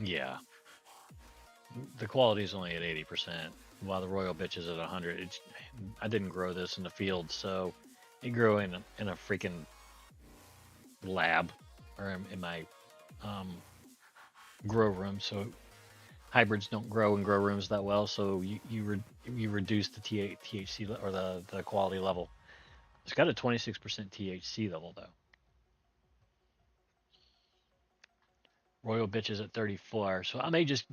Yeah, the quality is only at 80%, while the Royal Bitch is at 100. I didn't grow this in the field, so it grew in a freaking lab or in my um, grow room. So hybrids don't grow in grow rooms that well, so you reduce the THC or the quality level. It's got a 26% THC level though. Royal bitches at 34. So I may just,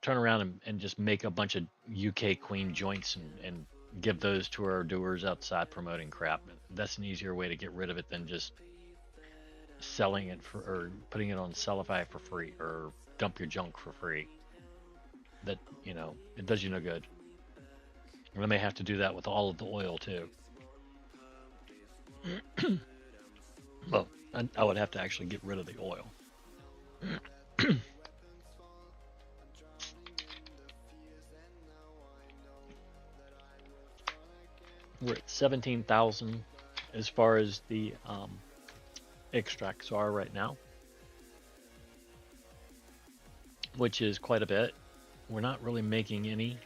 turn around and just make a bunch of UK Queen joints and give those to our doers outside promoting crap. That's an easier way to get rid of it than just selling it for or putting it on Sellify for free or dump your junk for free. That, it does you no good. And I may have to do that with all of the oil too. Well, I would have to actually get rid of the oil. We're at 17,000 as far as the extracts are right now, which is quite a bit. We're not really making any.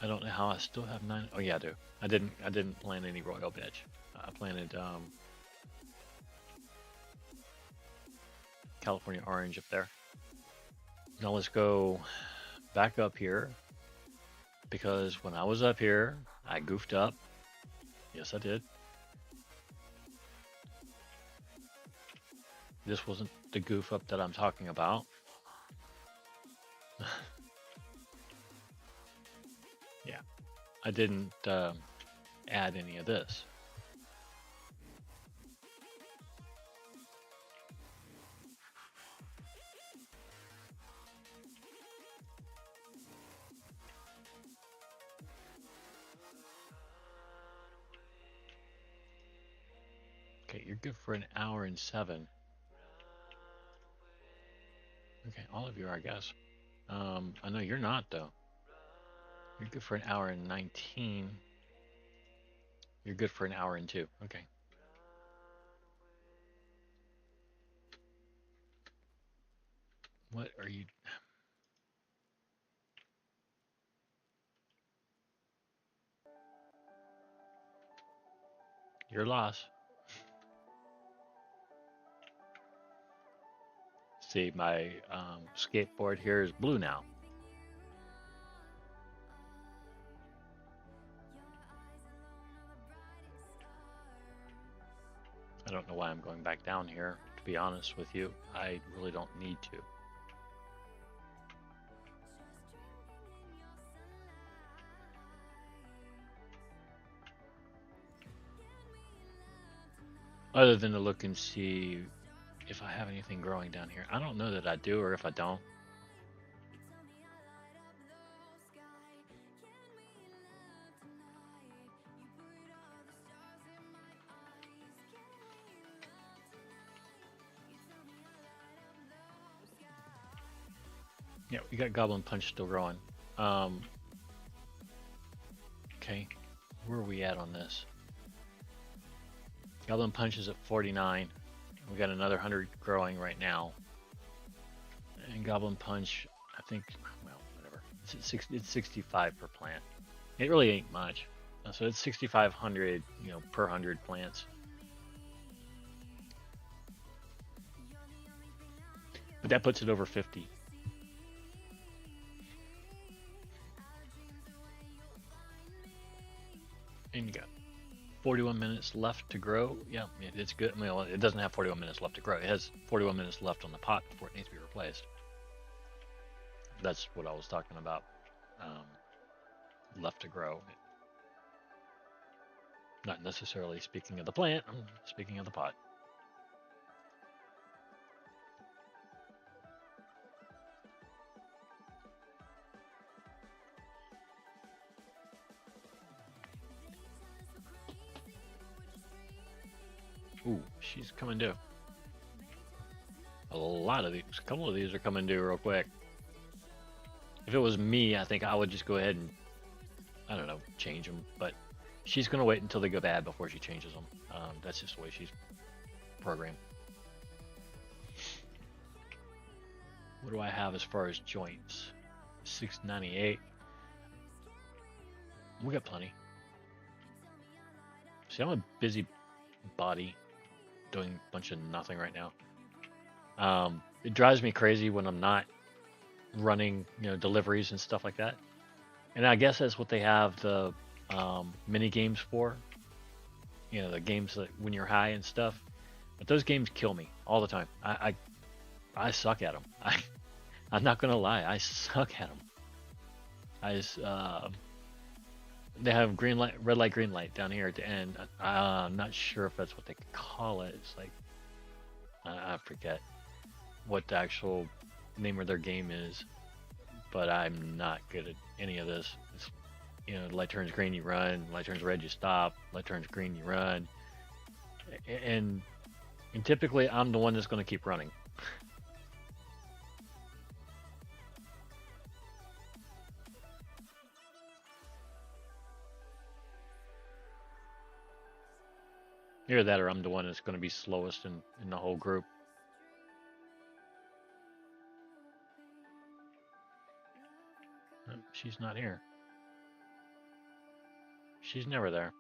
I don't know how I still have nine. Oh yeah, I do. I didn't plant any royal bitch. I planted California orange up there. Now let's go back up here because when I was up here, I goofed up. Yes, I did. This wasn't the goof up that I'm talking about. Yeah, I didn't add any of this. Okay, you're good for an hour and 7. Okay, all of you are, I guess. I know you're not though. You're good for an hour and 19. You're good for an hour and 2. Okay. What are you? Your loss. See, my skateboard here is blue now. I don't know why I'm going back down here, to be honest with you. I really don't need to. Other than to look and see if I have anything growing down here. I don't know that I do or if I don't. Yeah, we got Goblin Punch still growing. Okay, where are we at on this? Goblin Punch is at 49. We got another 100 growing right now. And Goblin Punch, I think, well, whatever. It's 65 per plant. It really ain't much. So it's 6,500, per 100 plants. But that puts it over 50. And you got 41 minutes left to grow. Yeah, it's good. Well, it doesn't have 41 minutes left to grow. It has 41 minutes left on the pot before it needs to be replaced. That's what I was talking about. Left to grow. Not necessarily speaking of the plant, I'm speaking of the pot. Ooh, she's coming due. A lot of these, a couple of these are coming due real quick. If it was me, I think I would just go ahead and, I don't know, change them. But she's going to wait until they go bad before she changes them. That's just the way she's programmed. What do I have as far as joints? 698. We got plenty. See, I'm a busy body doing a bunch of nothing right now. It drives me crazy when I'm not running, deliveries and stuff like that. And I guess that's what they have the mini games for. The games that when you're high and stuff. But those games kill me all the time. I suck at them. I'm not gonna lie. I suck at them. They have green light, red light, green light down here at the end. I'm not sure if that's what they call it. It's like I forget what the actual name of their game is, but I'm not good at any of this. It's, light turns green, you run. Light turns red, you stop. Light turns green, you run. And typically, I'm the one that's going to keep running. Either that, or I'm the one that's going to be slowest in the whole group. She's not here. She's never there.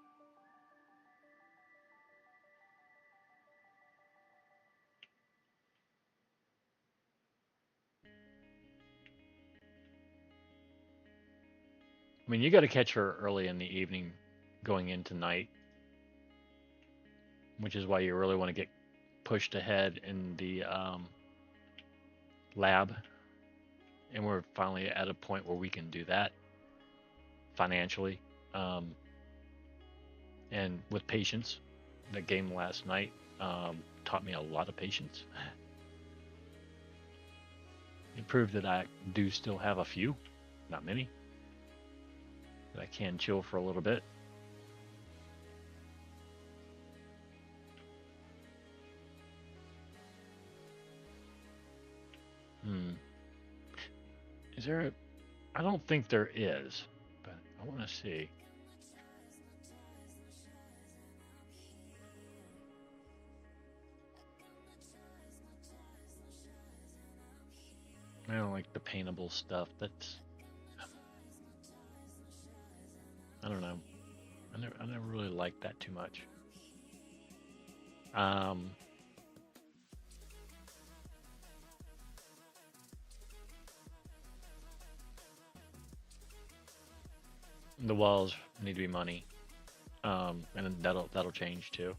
I mean, you got to catch her early in the evening, going into night, which is why you really want to get pushed ahead in the lab. And we're finally at a point where we can do that financially, and with patience. The game last night taught me a lot of patience. It proved that I do still have a few, not many, that I can chill for a little bit. Is there a... I don't think there is, but I want to see. I don't like the paintable stuff. That's, I don't know. I never really liked that too much. Um, the walls need to be money. And then that'll change too.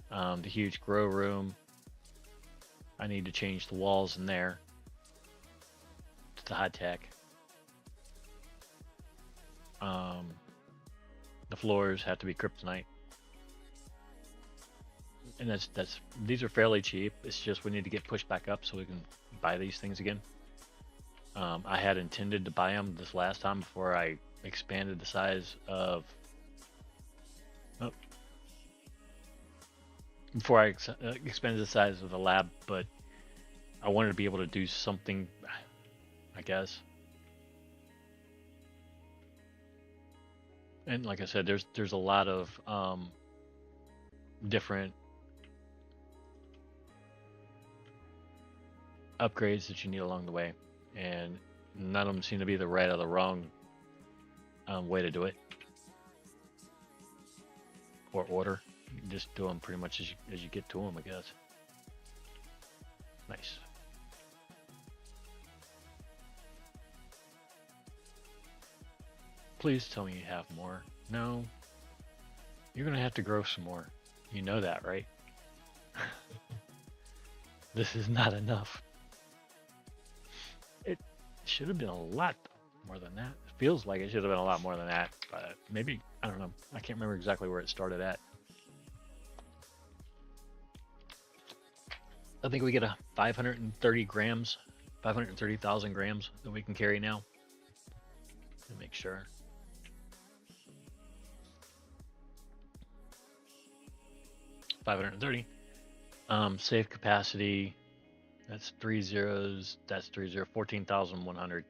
The huge grow room, I need to change the walls in there to the high tech. Um, the floors have to be kryptonite, and that's these are fairly cheap. It's just we need to get pushed back up so we can buy these things again. I had intended to buy them this last time before I expanded the size of. Oh, before I expanded the size of the lab, but I wanted to be able to do something, I guess. And like I said, there's a lot of different upgrades that you need along the way, and none of them seem to be the right or the wrong way to do it or order. You can just do them pretty much as you get to them, I guess. Nice. Please tell me you have more. No, you're gonna have to grow some more. You know that, right? This is not enough. It should have been a lot more than that. It feels like it should have been a lot more than that, but maybe, I don't know. I can't remember exactly where it started at. I think we get a 530 grams, 530,000 grams that we can carry now. To make sure. $530. Safe capacity. That's three zeros. That's 30. 14,100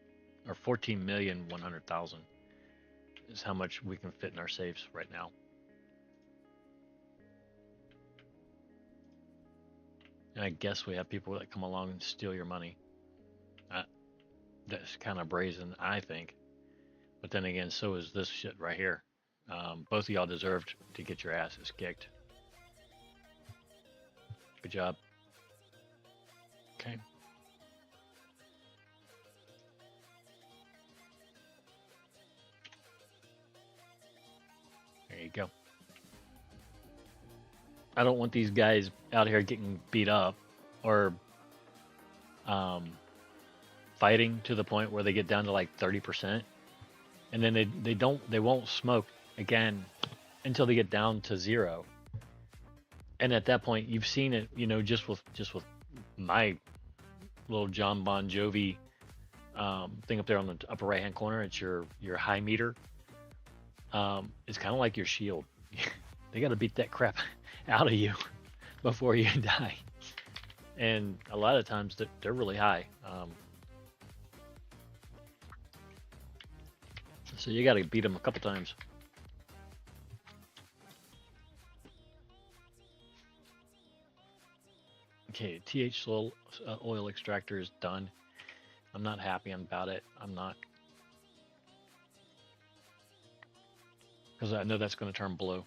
or 14,100,000 is how much we can fit in our safes right now. And I guess we have people that come along and steal your money. That's kind of brazen, I think. But then again, so is this shit right here. Both of y'all deserved to get your asses kicked. Good job. Okay. There you go. I don't want these guys out here getting beat up or um, fighting to the point where they get down to like 30%, and then they won't smoke again until they get down to 0. And at that point, you've seen it, just with my little John Bon Jovi thing up there on the upper right hand corner. It's your high meter. It's kind of like your shield. They got to beat that crap out of you before you die. And a lot of times they're really high. So you got to beat them a couple times. Okay, TH oil extractor is done. I'm not happy about it. I'm not. Because I know that's going to turn blue.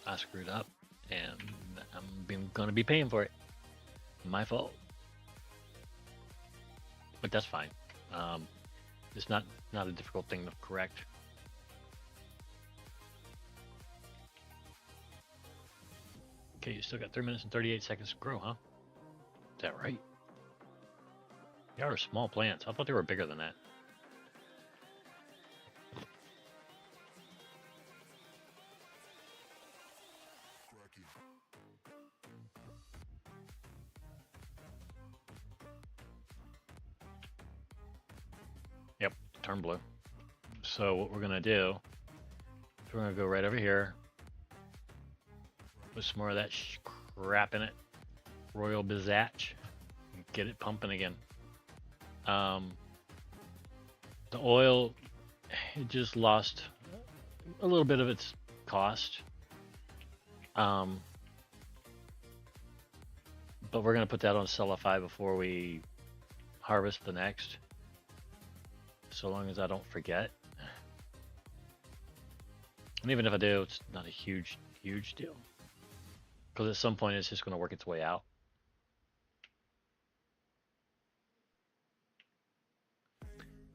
I screwed up, and I'm going to be paying for it. My fault. But that's fine. It's not a difficult thing to correct. Okay, you still got 3 minutes and 38 seconds to grow, huh? Is that right? They are small plants. I thought they were bigger than that. Yep, turn blue. So what we're gonna do is we're gonna go right over here, put some more of that crap in it, Royal Bizatch, and get it pumping again. The oil, it just lost a little bit of its cost. Um, but we're gonna put that on Cellify before we harvest the next, so long as I don't forget. And even if I do, it's not a huge deal, because at some point it's just gonna work its way out.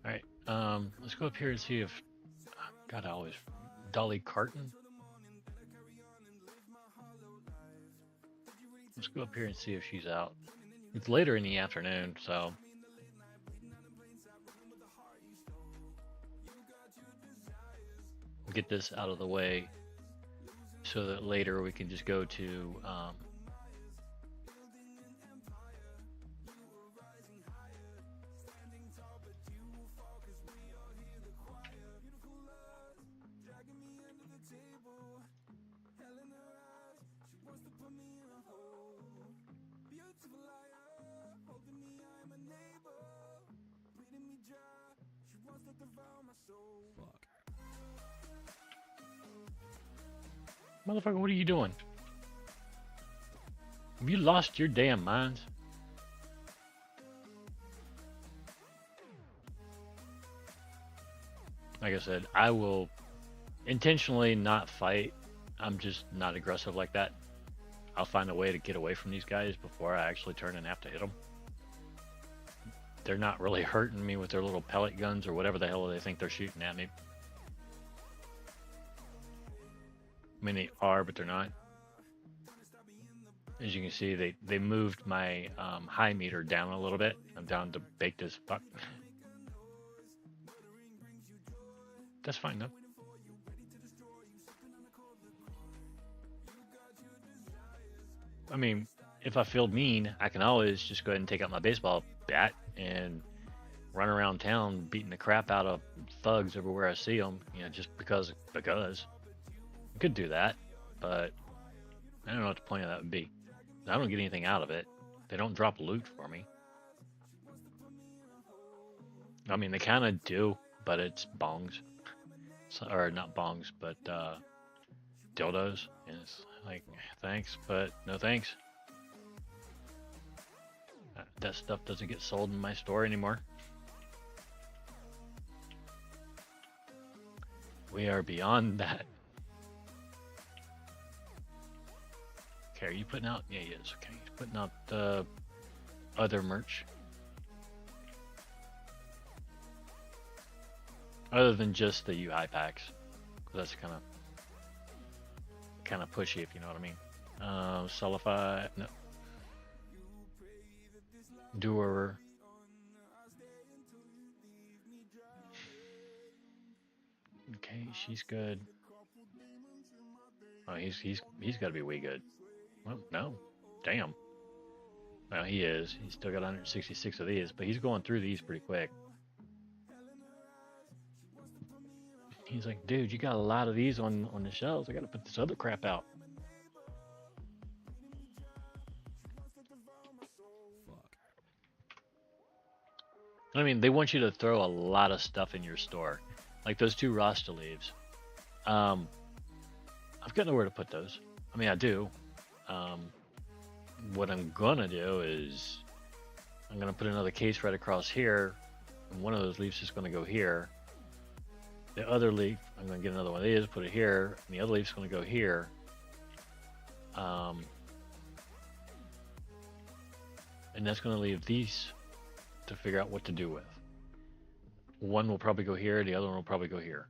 All right, let's go up here and see if God, I always Dolly Carton. Let's go up here and see if she's out. It's later in the afternoon, so we'll get this out of the way so that later we can just go to motherfucker, what are you doing? Have you lost your damn minds? Like I said, I will intentionally not fight. I'm just not aggressive like that. I'll find a way to get away from these guys before I actually turn and have to hit them. They're not really hurting me with their little pellet guns or whatever the hell they think they're shooting at me. I mean, they are, but they're not. As you can see, they moved my high meter down a little bit. I'm down to baked as fuck. That's fine though. I mean, if I feel mean, I can always just go ahead and take out my baseball bat and run around town beating the crap out of thugs everywhere I see them. You know, just because. I could do that, but I don't know what the point of that would be. I don't get anything out of it. They don't drop loot for me. I mean, they kind of do, but it's bongs. So, or not bongs, but dildos. And it's like, thanks, but no thanks. That stuff doesn't get sold in my store anymore. We are beyond that. Okay, are you putting out? Yeah, he is. Okay, he's putting out the other merch. Other than just the UI packs. That's kind of pushy, if you know what I mean. Cellify, no. Doer. Okay, she's good. Oh, he's got to be way good. Well, no, damn. Well, he is. He's still got 166 of these, but he's going through these pretty quick. He's like, dude, you got a lot of these on the shelves. I got to put this other crap out. I mean, they want you to throw a lot of stuff in your store, like those two Rasta leaves. I've got nowhere to put those. I mean, I do. What I'm gonna do is I'm gonna put another case right across here, and one of those leaves is gonna go here. The other leaf, I'm gonna get another one of these, put it here, and the other leaf's gonna go here. And that's gonna leave these to figure out what to do with. One will probably go here, the other one will probably go here.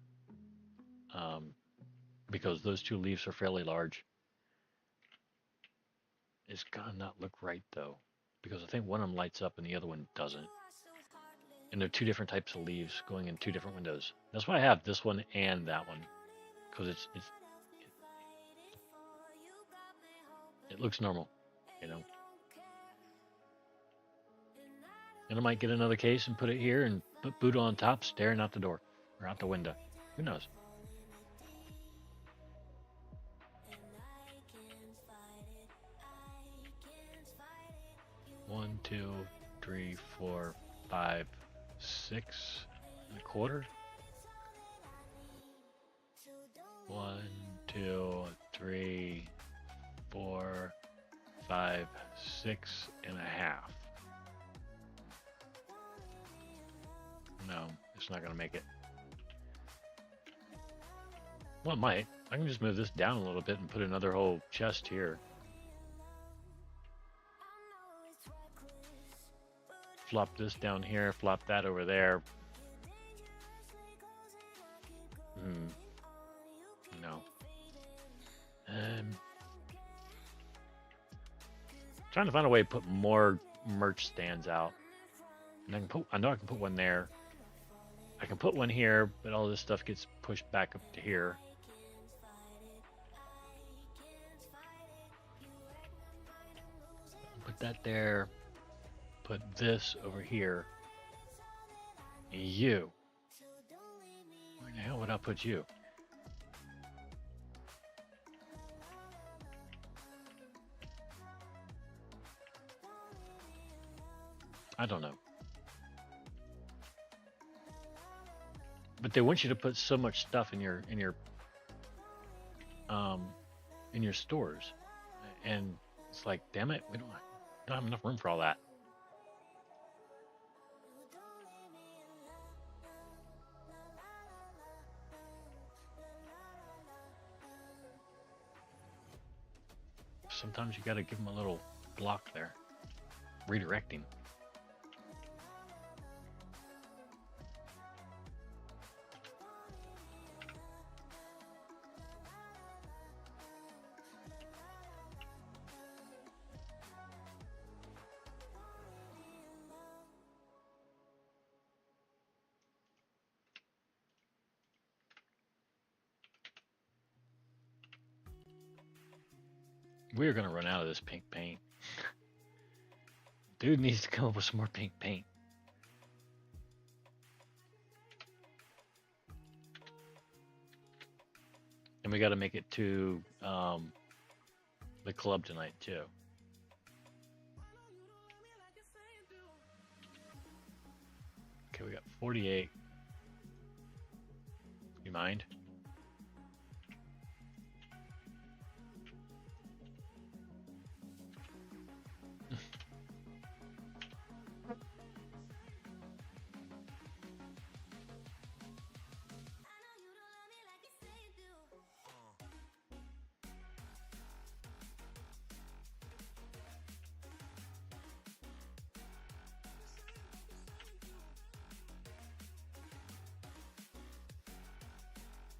Because those two leaves are fairly large. It's gonna not look right though, because I think one of them lights up and the other one doesn't. And they're two different types of leaves going in two different windows. That's why I have this one and that one, because it looks normal, you know. And I might get another case and put it here and put Buddha on top, staring out the door or out the window. Who knows? One, two, three, four, 5, 6 and a quarter. 1, 2, 3, 4, 5, 6.5. No, it's not gonna make it. Well, it might. I can just move this down a little bit and put another whole chest here. Flop this down here, flop that over there. No. Trying to find a way to put more merch stands out. And I know I can put one there. I can put one here, but all this stuff gets pushed back up to here. Put that there. Put this over here. You. Where the hell would I put you? I don't know. But they want you to put so much stuff in your stores, and it's like, damn it, we don't have enough room for all that. Sometimes you got to give them a little block there, redirecting. We're gonna run out of this pink paint. Dude needs to come up with some more pink paint. And we got to make it to the club tonight too. Okay, we got 48. You mind?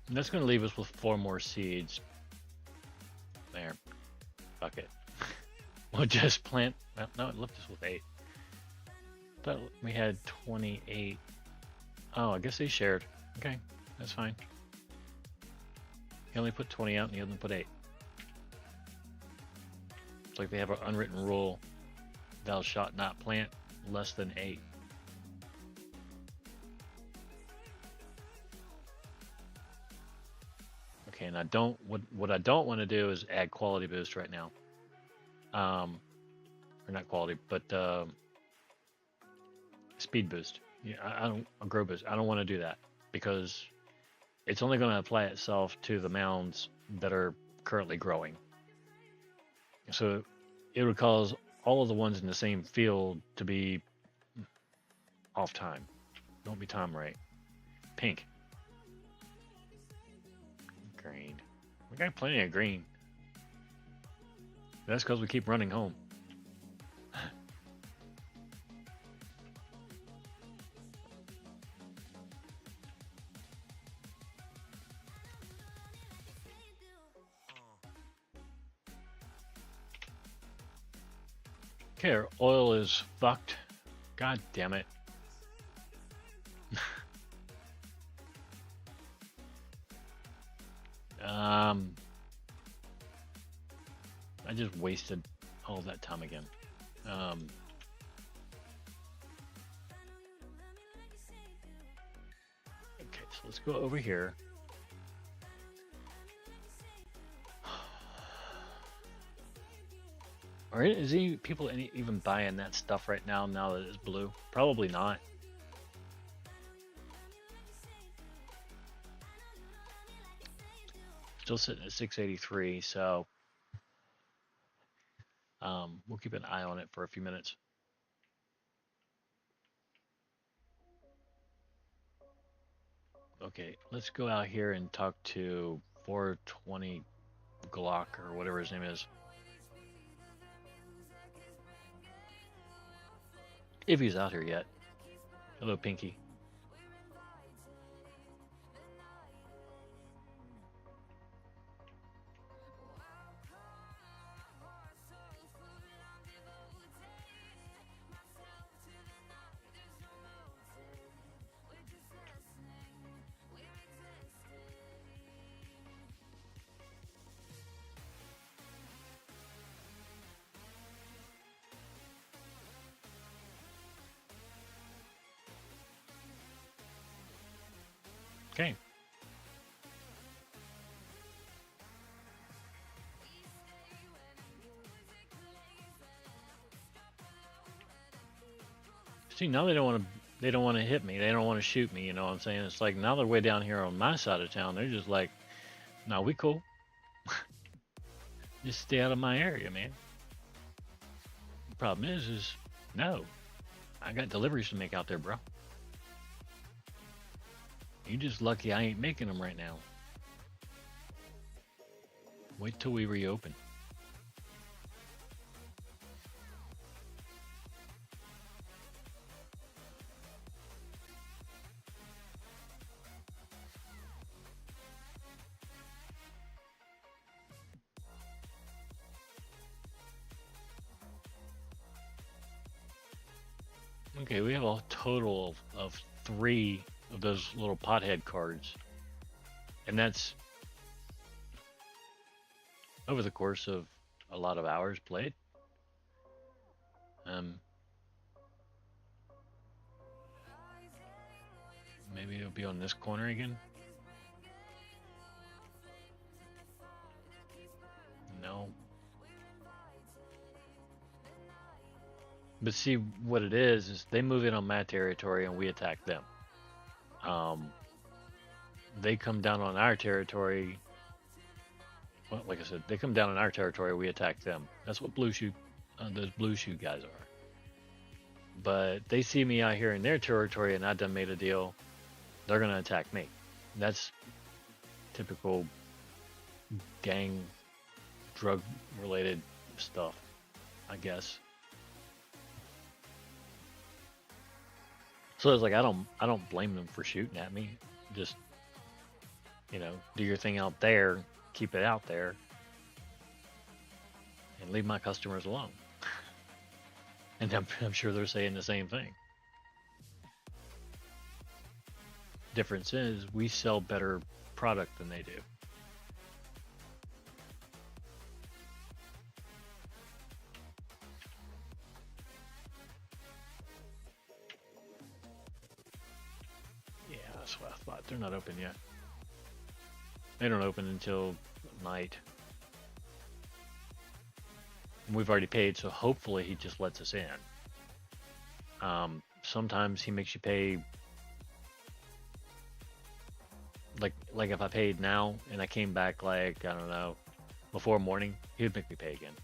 And that's going to leave us with 4 more seeds. There. Fuck it. We'll just plant. Well, no, it left us with 8. But we had 28. Oh, I guess they shared. Okay, that's fine. He only put 20 out and the other one put 8. It's like they have an unwritten rule. Thou shalt not plant less than 8. Okay, and I don't. What I don't want to do is add quality boost right now. Or not quality, but speed boost. Yeah, I don't a grow boost. I don't want to do that because it's only going to apply itself to the mounds that are currently growing. So it would cause all of the ones in the same field to be off time. Don't be time right. Pink. Green. We got plenty of green. That's because we keep running home. Okay, our oil is fucked. God damn it. I just wasted all that time again. Okay, so let's go over here. Are is any people even buying that stuff right now? Now that it's blue, probably not. Still sitting at 683, so We'll keep an eye on it for a few minutes. Okay, let's go out here and talk to 420 Glock or whatever his name is. If he's out here yet. Hello, Pinky. Okay. See, now they don't want to hit me. They don't want to shoot me, you know what I'm saying? It's like now they're way down here on my side of town. They're just like, "No, we cool. Just stay out of my area, man." The problem is no. I got deliveries to make out there, bro. You just lucky I ain't making them right now. Wait till we reopen. Okay, we have a total of 3 of those little pothead cards. And that's over the course of a lot of hours played. Um, Maybe it'll be on this corner again. No. But see, what it is they move in on my territory and we attack them. Um, they come down on our territory. Well, like I said, they come down on our territory, we attack them. That's what those blue shoe guys are. But they see me out here in their territory and I done made a deal. They're gonna attack me. That's typical gang, drug related stuff, I guess. So it's like I don't blame them for shooting at me. Just do your thing out there, keep it out there, and leave my customers alone. And I'm sure they're saying the same thing. Difference is we sell better product than they do. Yeah, that's what I thought. They're not open yet. They don't open until night. And we've already paid, so hopefully he just lets us in. Sometimes he makes you pay, like if I paid now and I came back like I don't know before morning, he would make me pay again.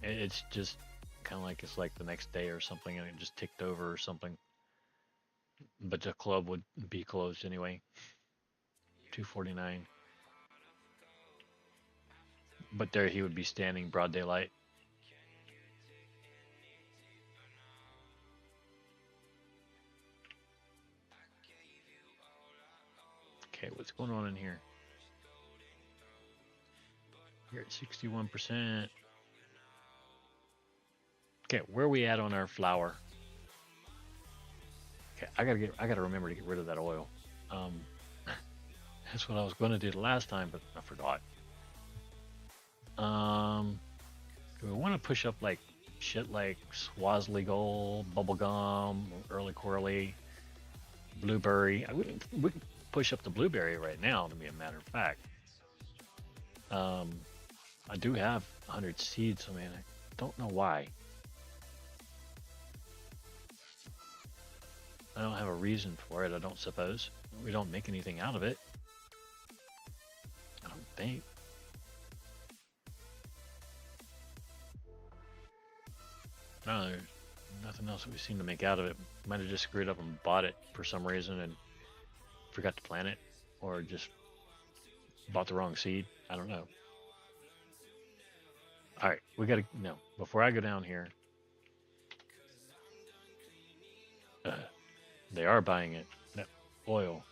It's just kind of like it's like the next day or something, and it just ticked over or something. But the club would be closed anyway. 249. But there he would be standing broad daylight. Okay, what's going on in here? You're at 61%. Okay, where are we at on our flour? Okay, I gotta remember to get rid of that oil. Um, that's what I was going to do the last time, but I forgot. Do we want to push up like shit like Swazzle Gold, Bubblegum, Early Corley, Blueberry? We can push up the Blueberry right now, to be a matter of fact. Um, I do have 100 seeds. I mean, I don't know why. I don't have a reason for it, I don't suppose. We don't make anything out of it. I don't think. No, there's nothing else that we seem to make out of it. Might have just screwed up and bought it for some reason and forgot to plant it, or just bought the wrong seed. I don't know. All right, we gotta no. Before I go down here, uh, they are buying it. That oil.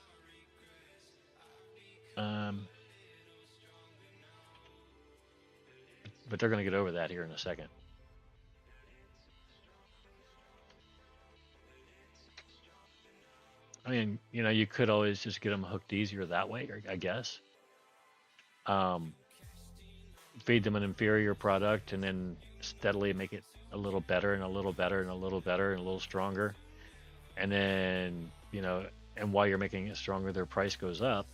Um, but they're gonna get over that here in a second. I mean, you could always just get them hooked easier that way, I guess. Um, feed them an inferior product and then steadily make it a little better and a little better and a little better and a little stronger. And then, and while you're making it stronger, their price goes up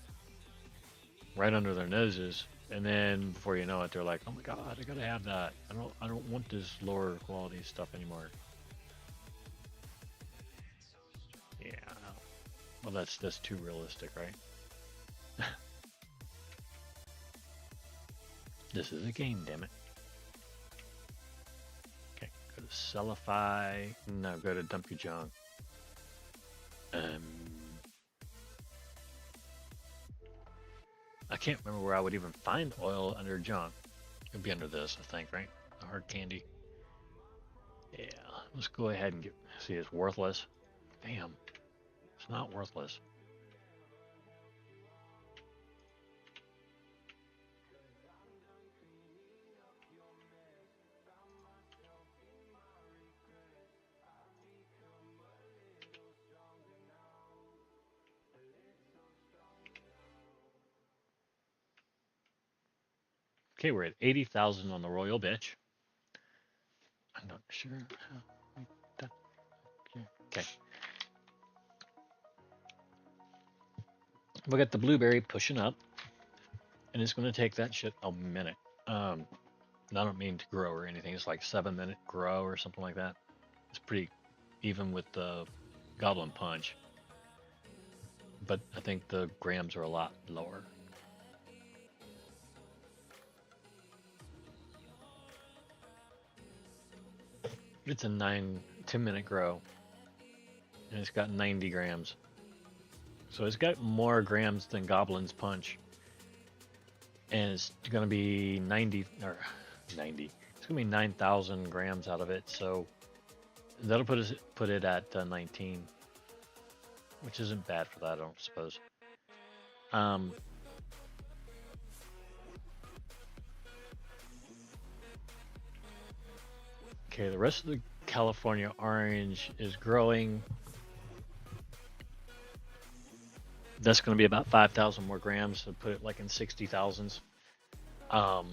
right under their noses. And then before you know it, they're like, "Oh my God, I gotta have that. I don't want this lower quality stuff anymore." Yeah. Well, that's too realistic, right? This is a game, damn it. Okay, go to Sellify. No, go to Dump Your Junk. Um, I can't remember where I would even find oil under junk. It'd be under this, I think, right? The hard candy. Yeah, let's go ahead and see, it's worthless. Damn, it's not worthless. Okay, we're at 80,000 on the Royal Bitch. I'm not sure how that. Okay. We got the blueberry pushing up, and it's going to take that shit a minute. Um, I don't mean to grow or anything. It's like 7-minute grow or something like that. It's pretty even with the Goblin Punch, but I think the grams are a lot lower. It's a 10-minute grow, and it's got 90 grams. So it's got more grams than Goblin's Punch, and it's going to be 90 or 90. It's going to be 9,000 grams out of it. So that'll put it at 19, which isn't bad for that, I don't suppose. Um, okay, the rest of the California orange is growing. That's going to be about 5,000 more grams, so put it like in 60,000s. How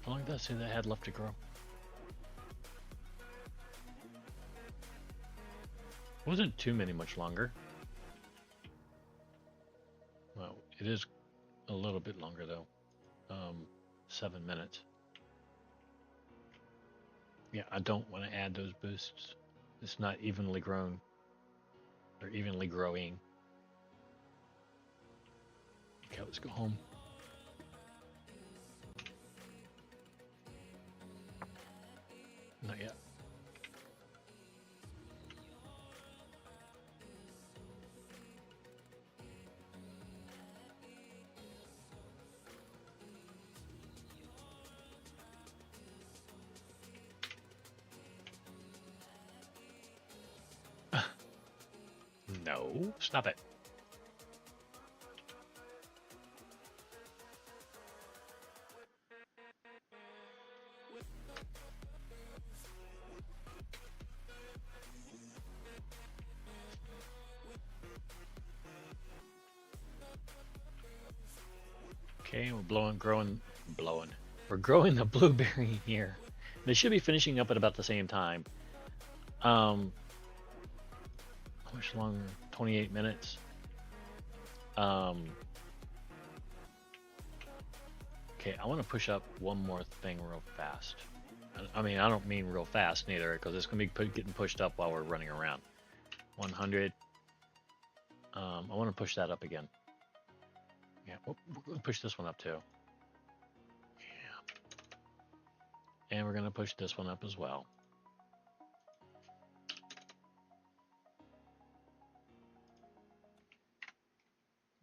long did that say that had left to grow? Wasn't too many much longer. Well, it is a little bit longer though. 7 minutes. Yeah, I don't want to add those boosts. It's not evenly grown. They're evenly growing. Okay, let's go home. Not yet. No, stop it. Okay, blowing. We're growing the blueberry here. They should be finishing up at about the same time. How much longer? 28 minutes. Okay, I want to push up one more thing real fast. I mean, I don't mean real fast neither, because it's going to be getting pushed up while we're running around. 100. I want to push that up again. Yeah, we're going to push this one up too. Yeah. And we're going to push this one up as well.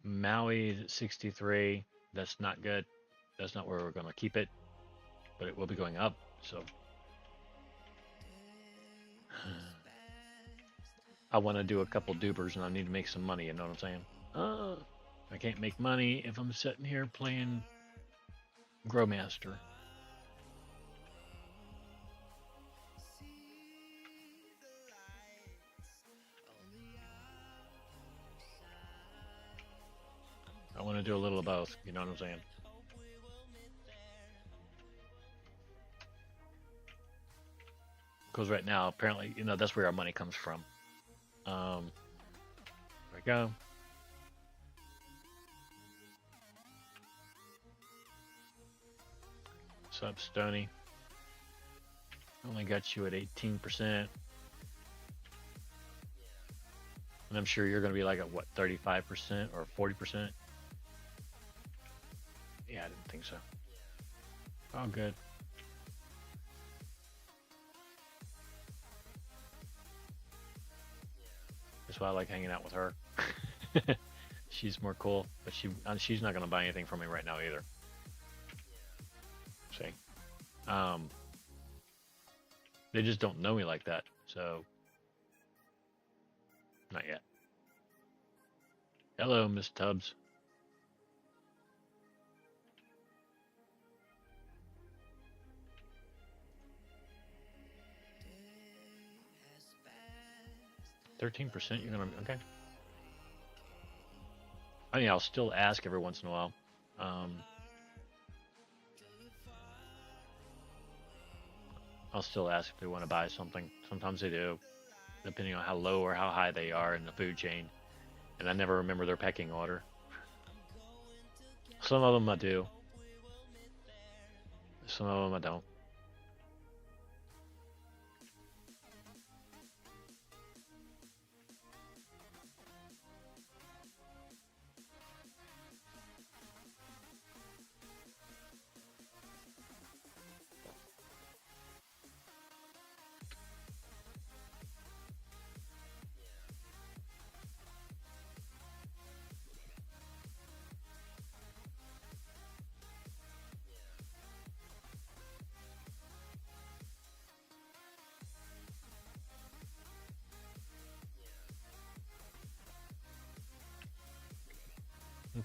Maui is at 63. That's not good. That's not where we're going to keep it, but it will be going up. So I want to do a couple dubers and I need to make some money. You know what I'm saying? I can't make money if I'm sitting here playing Growmaster. I want to do a little of both. You know what I'm saying? Because right now, apparently, that's where our money comes from. There we go. What's up, Stony? Only got you at 18%. And I'm sure you're going to be like at what, 35% or 40%? Yeah, I didn't think so. Oh, good. That's why I like hanging out with her. She's more cool, but she's not going to buy anything from me right now either. See, they just don't know me like that, so not yet. Hello, Miss Tubbs. %. You're gonna okay. I mean, I'll still ask every once in a while. I'll still ask if they want to buy something. Sometimes they do, depending on how low or how high they are in the food chain. And I never remember their pecking order. Some of them I do. Some of them I don't.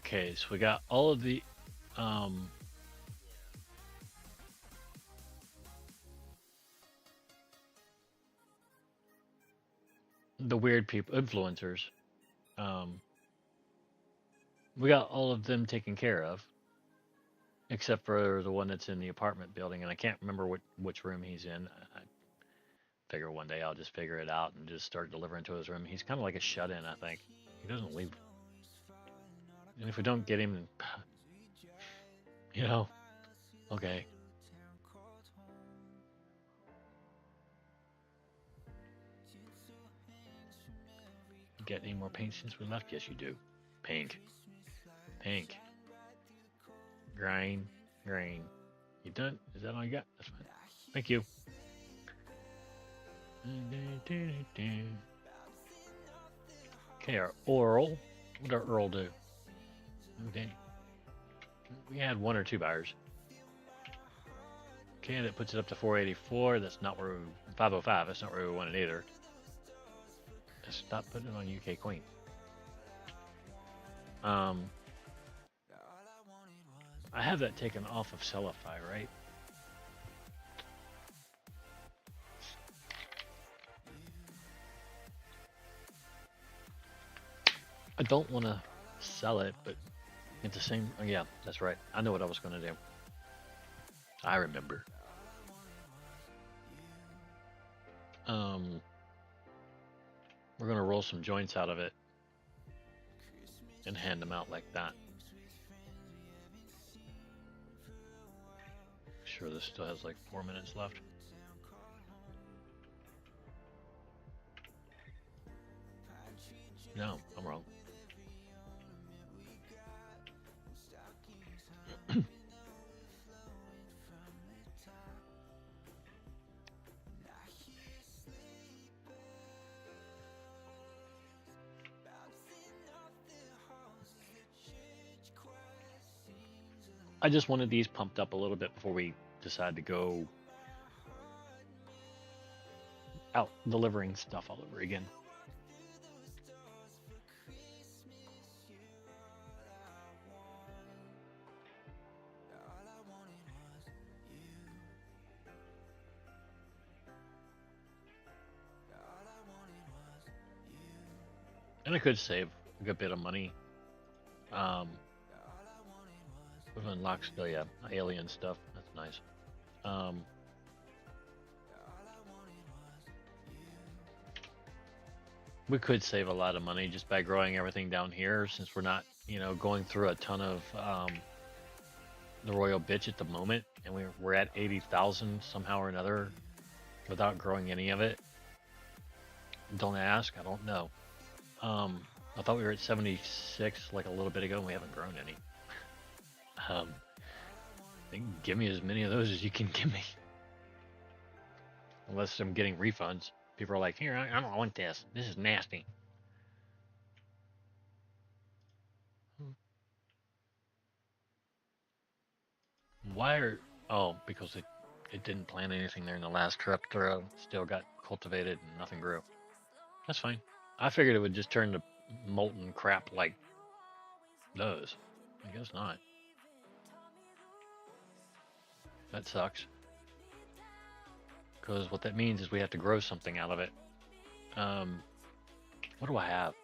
Okay, so we got all of the weird people, influencers. Um, we got all of them taken care of, except for the one that's in the apartment building, and I can't remember which room he's in. I figure one day I'll just figure it out and just start delivering to his room. He's kind of like a shut-in, I think. He doesn't leave. And if we don't get him, you know, okay. Get any more paint since we left? Yes, you do. Pink. Pink. Green. Green. You done? Is that all you got? That's fine. Thank you. Okay, our Earl. What did our Earl do? Okay. We had one or two buyers. Okay, that puts it up to 484. That's not where 505. That's not where we want it either. Let's stop putting it on UK Queen. I have that taken off of Sellify, right? I don't want to sell it, but at the same, oh yeah, that's right. I know what I was going to do. I remember. We're going to roll some joints out of it and hand them out like that. Sure, this still has like 4 minutes left. No, I'm wrong. I just wanted these pumped up a little bit before we decide to go out delivering stuff all over again. And I could save a good bit of money. With unlocks, oh yeah, alien stuff. That's nice. Um, we could save a lot of money just by growing everything down here, since we're not, going through a ton of the royal bitch at the moment, and we're at 80,000 somehow or another without growing any of it. Don't ask, I don't know. I thought we were at 76 like a little bit ago, and we haven't grown any. Um, give me as many of those as you can give me. Unless I'm getting refunds. People are like, here, I don't want this. This is nasty. Why are... Oh, because it didn't plant anything there in the last trip through. Still got cultivated and nothing grew. That's fine. I figured it would just turn to molten crap like those. I guess not. That sucks. Because what that means is we have to grow something out of it. What do I have?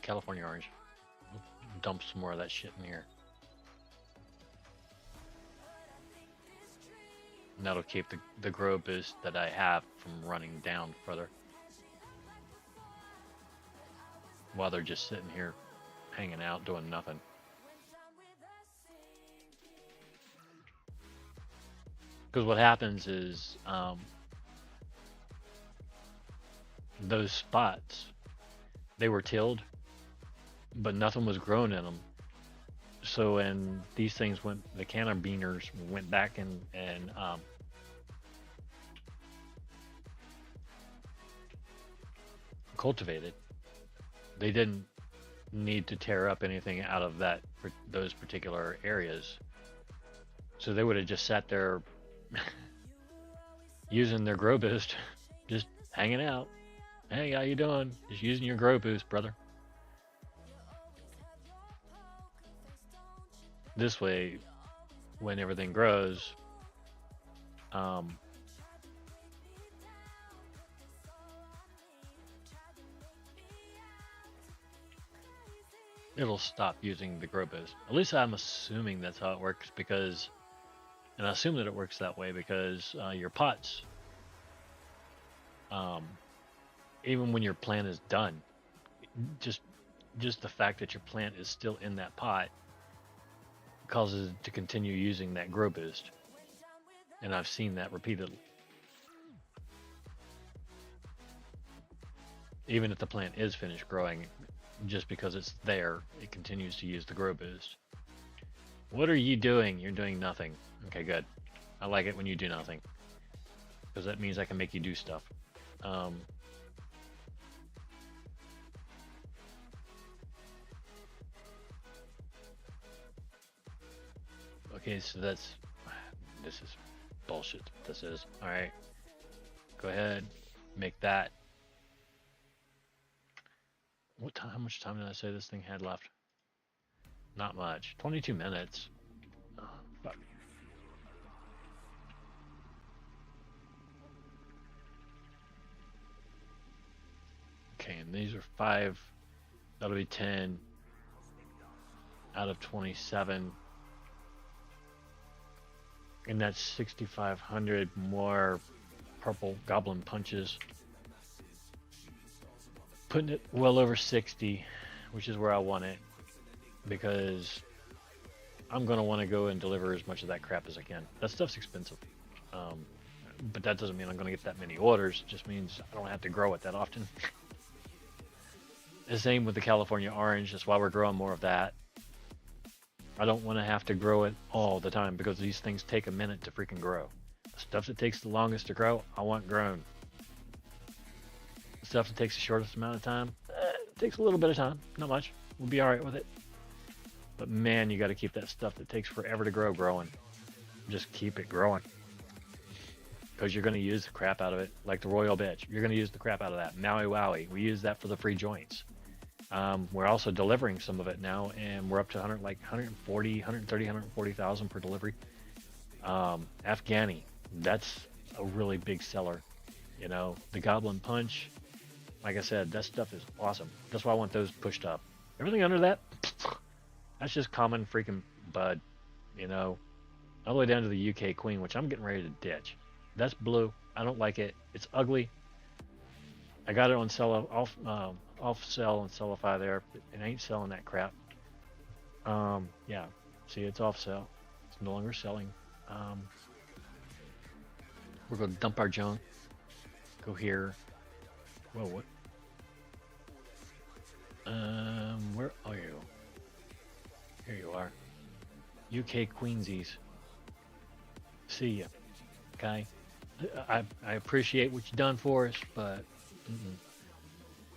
California orange. Dump some more of that shit in here. And that'll keep the grow boost that I have from running down further. While they're just sitting here hanging out doing nothing. Because what happens is those spots, they were tilled, but nothing was grown in them. So when these things went, the cannabiners went back and cultivated, they didn't need to tear up anything out of those particular areas. So they would have just sat there using their grow boost, just hanging out. Hey, how you doing? Just using your grow boost, brother. This way, when everything grows, it'll stop using the grow boost. At least I'm assuming that's how it works, because, and I assume that it works that way because your pots, even when your plant is done, just the fact that your plant is still in that pot causes it to continue using that grow boost. And I've seen that repeatedly. Even if the plant is finished growing, just because it's there, it continues to use the grow boost. What are you doing? You're doing nothing. Okay, good. I like it when you do nothing, because that means I can make you do stuff. Okay, so this is bullshit. This is all right. Go ahead, make that. What time? How much time did I say this thing had left? Not much. 22 minutes. Oh, fuck. Okay, and these are 5. That'll be 10 out of 27. And that's 6,500 more purple goblin punches. Putting it well over 60, which is where I want it, because I'm going to want to go and deliver as much of that crap as I can. That stuff's expensive. But that doesn't mean I'm going to get that many orders. It just means I don't have to grow it that often. The same with the California orange. That's why we're growing more of that. I don't want to have to grow it all the time, because these things take a minute to freaking grow. The stuff that takes the longest to grow, I want grown. The stuff that takes the shortest amount of time, it takes a little bit of time, not much. We'll be alright with it. But man, you got to keep that stuff that takes forever to grow growing. Just keep it growing because you're going to use the crap out of it, like the royal bitch. You're going to use the crap out of that. Maui Wowie, we use that for the free joints. We're also delivering some of it now, and we're up to 100, like 140, 130, 140,000 per delivery. Afghani, that's a really big seller. You know, the Goblin Punch, like I said, that stuff is awesome. That's why I want those pushed up. Everything under that, that's just common freaking bud. You know, all the way down to the UK Queen, which I'm getting ready to ditch. That's blue. I don't like it. It's ugly. I got it on sell off sell and Sellify there. It ain't selling that crap. Yeah. See, it's off sale. It's no longer selling. Um, we're gonna dump our junk. Go here. Whoa, what? Where are you? Here you are. UK Queensies. See ya. Okay. I appreciate what you done for us, but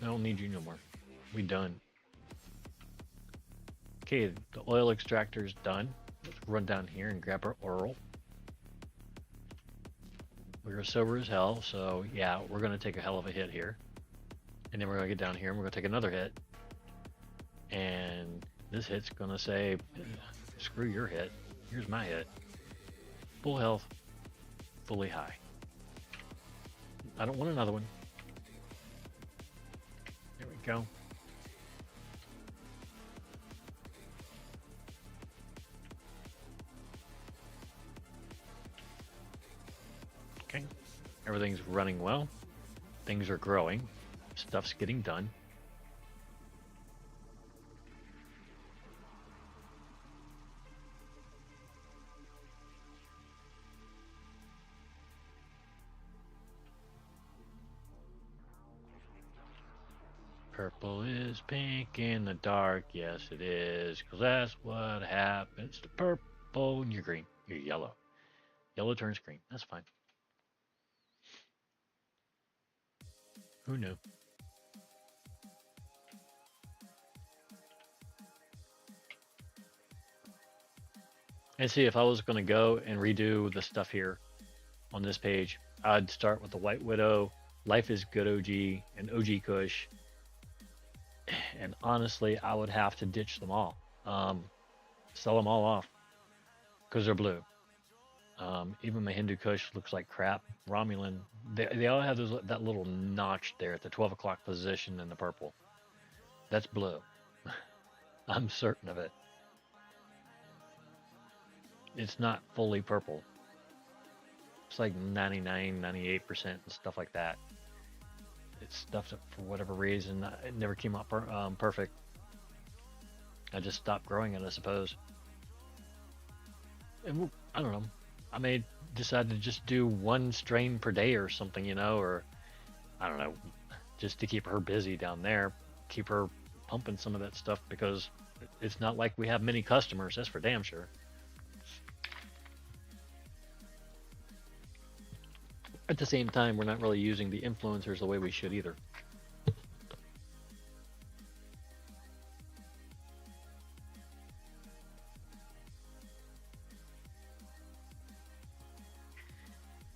I don't need you no more. We done. Okay, the oil extractor's done. Let's run down here and grab our oil. We're sober as hell, so yeah, we're gonna take a hell of a hit here. And then we're gonna get down here and we're gonna take another hit. And this hit's gonna say, screw your hit. Here's my hit. Full health, fully high. I don't want another one. There we go. Okay. Everything's running well. Things are growing. Stuff's getting done. Purple is pink in the dark. Yes, it is. Because that's what happens to purple. And you're green. You're yellow. Yellow turns green. That's fine. Who knew? And see, if I was going to go and redo the stuff here on this page, I'd start with the White Widow, Life is Good OG, and OG Kush. And honestly, I would have to ditch them all. Sell them all off because they're blue. Even my Hindu Kush looks like crap. Romulan, they all have that little notch there at the 12 o'clock position in the purple. That's blue. I'm certain of it. It's not fully purple. It's like 99, 98% and stuff like that. It's stuff that for whatever reason it never came out perfect. I just stopped growing it, I suppose. And I don't know. I may decide to just do one strain per day or something, you know, or I don't know, just to keep her busy down there, keep her pumping some of that stuff because it's not like we have many customers. That's for damn sure. At the same time, we're not really using the influencers the way we should either.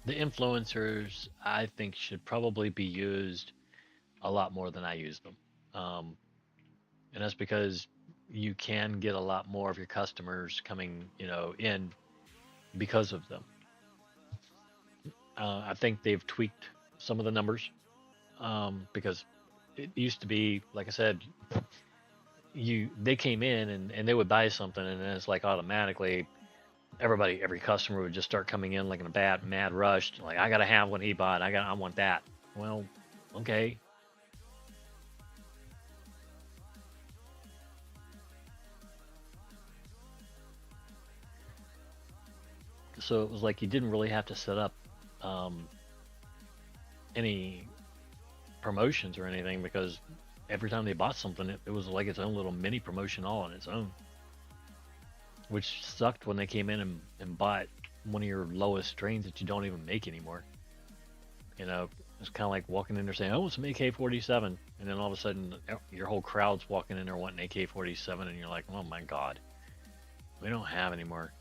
The influencers, I think, should probably be used a lot more than I use them. Um, and that's because you can get a lot more of your customers coming, you know, in because of them. I think they've tweaked some of the numbers because it used to be, like I said, they came in and they would buy something and then it's like automatically every customer would just start coming in like in a bad mad rush, like I gotta have what he bought, I want that. Well, okay. So it was like you didn't really have to set up um, any promotions or anything because every time they bought something, it was like its own little mini promotion all on its own, which sucked when they came in and bought one of your lowest strains that you don't even make anymore. You know, it's kind of like walking in there saying, "Oh, it's an AK-47," and then all of a sudden your whole crowd's walking in there wanting AK-47, and you're like, "Oh my god!" We don't have any more.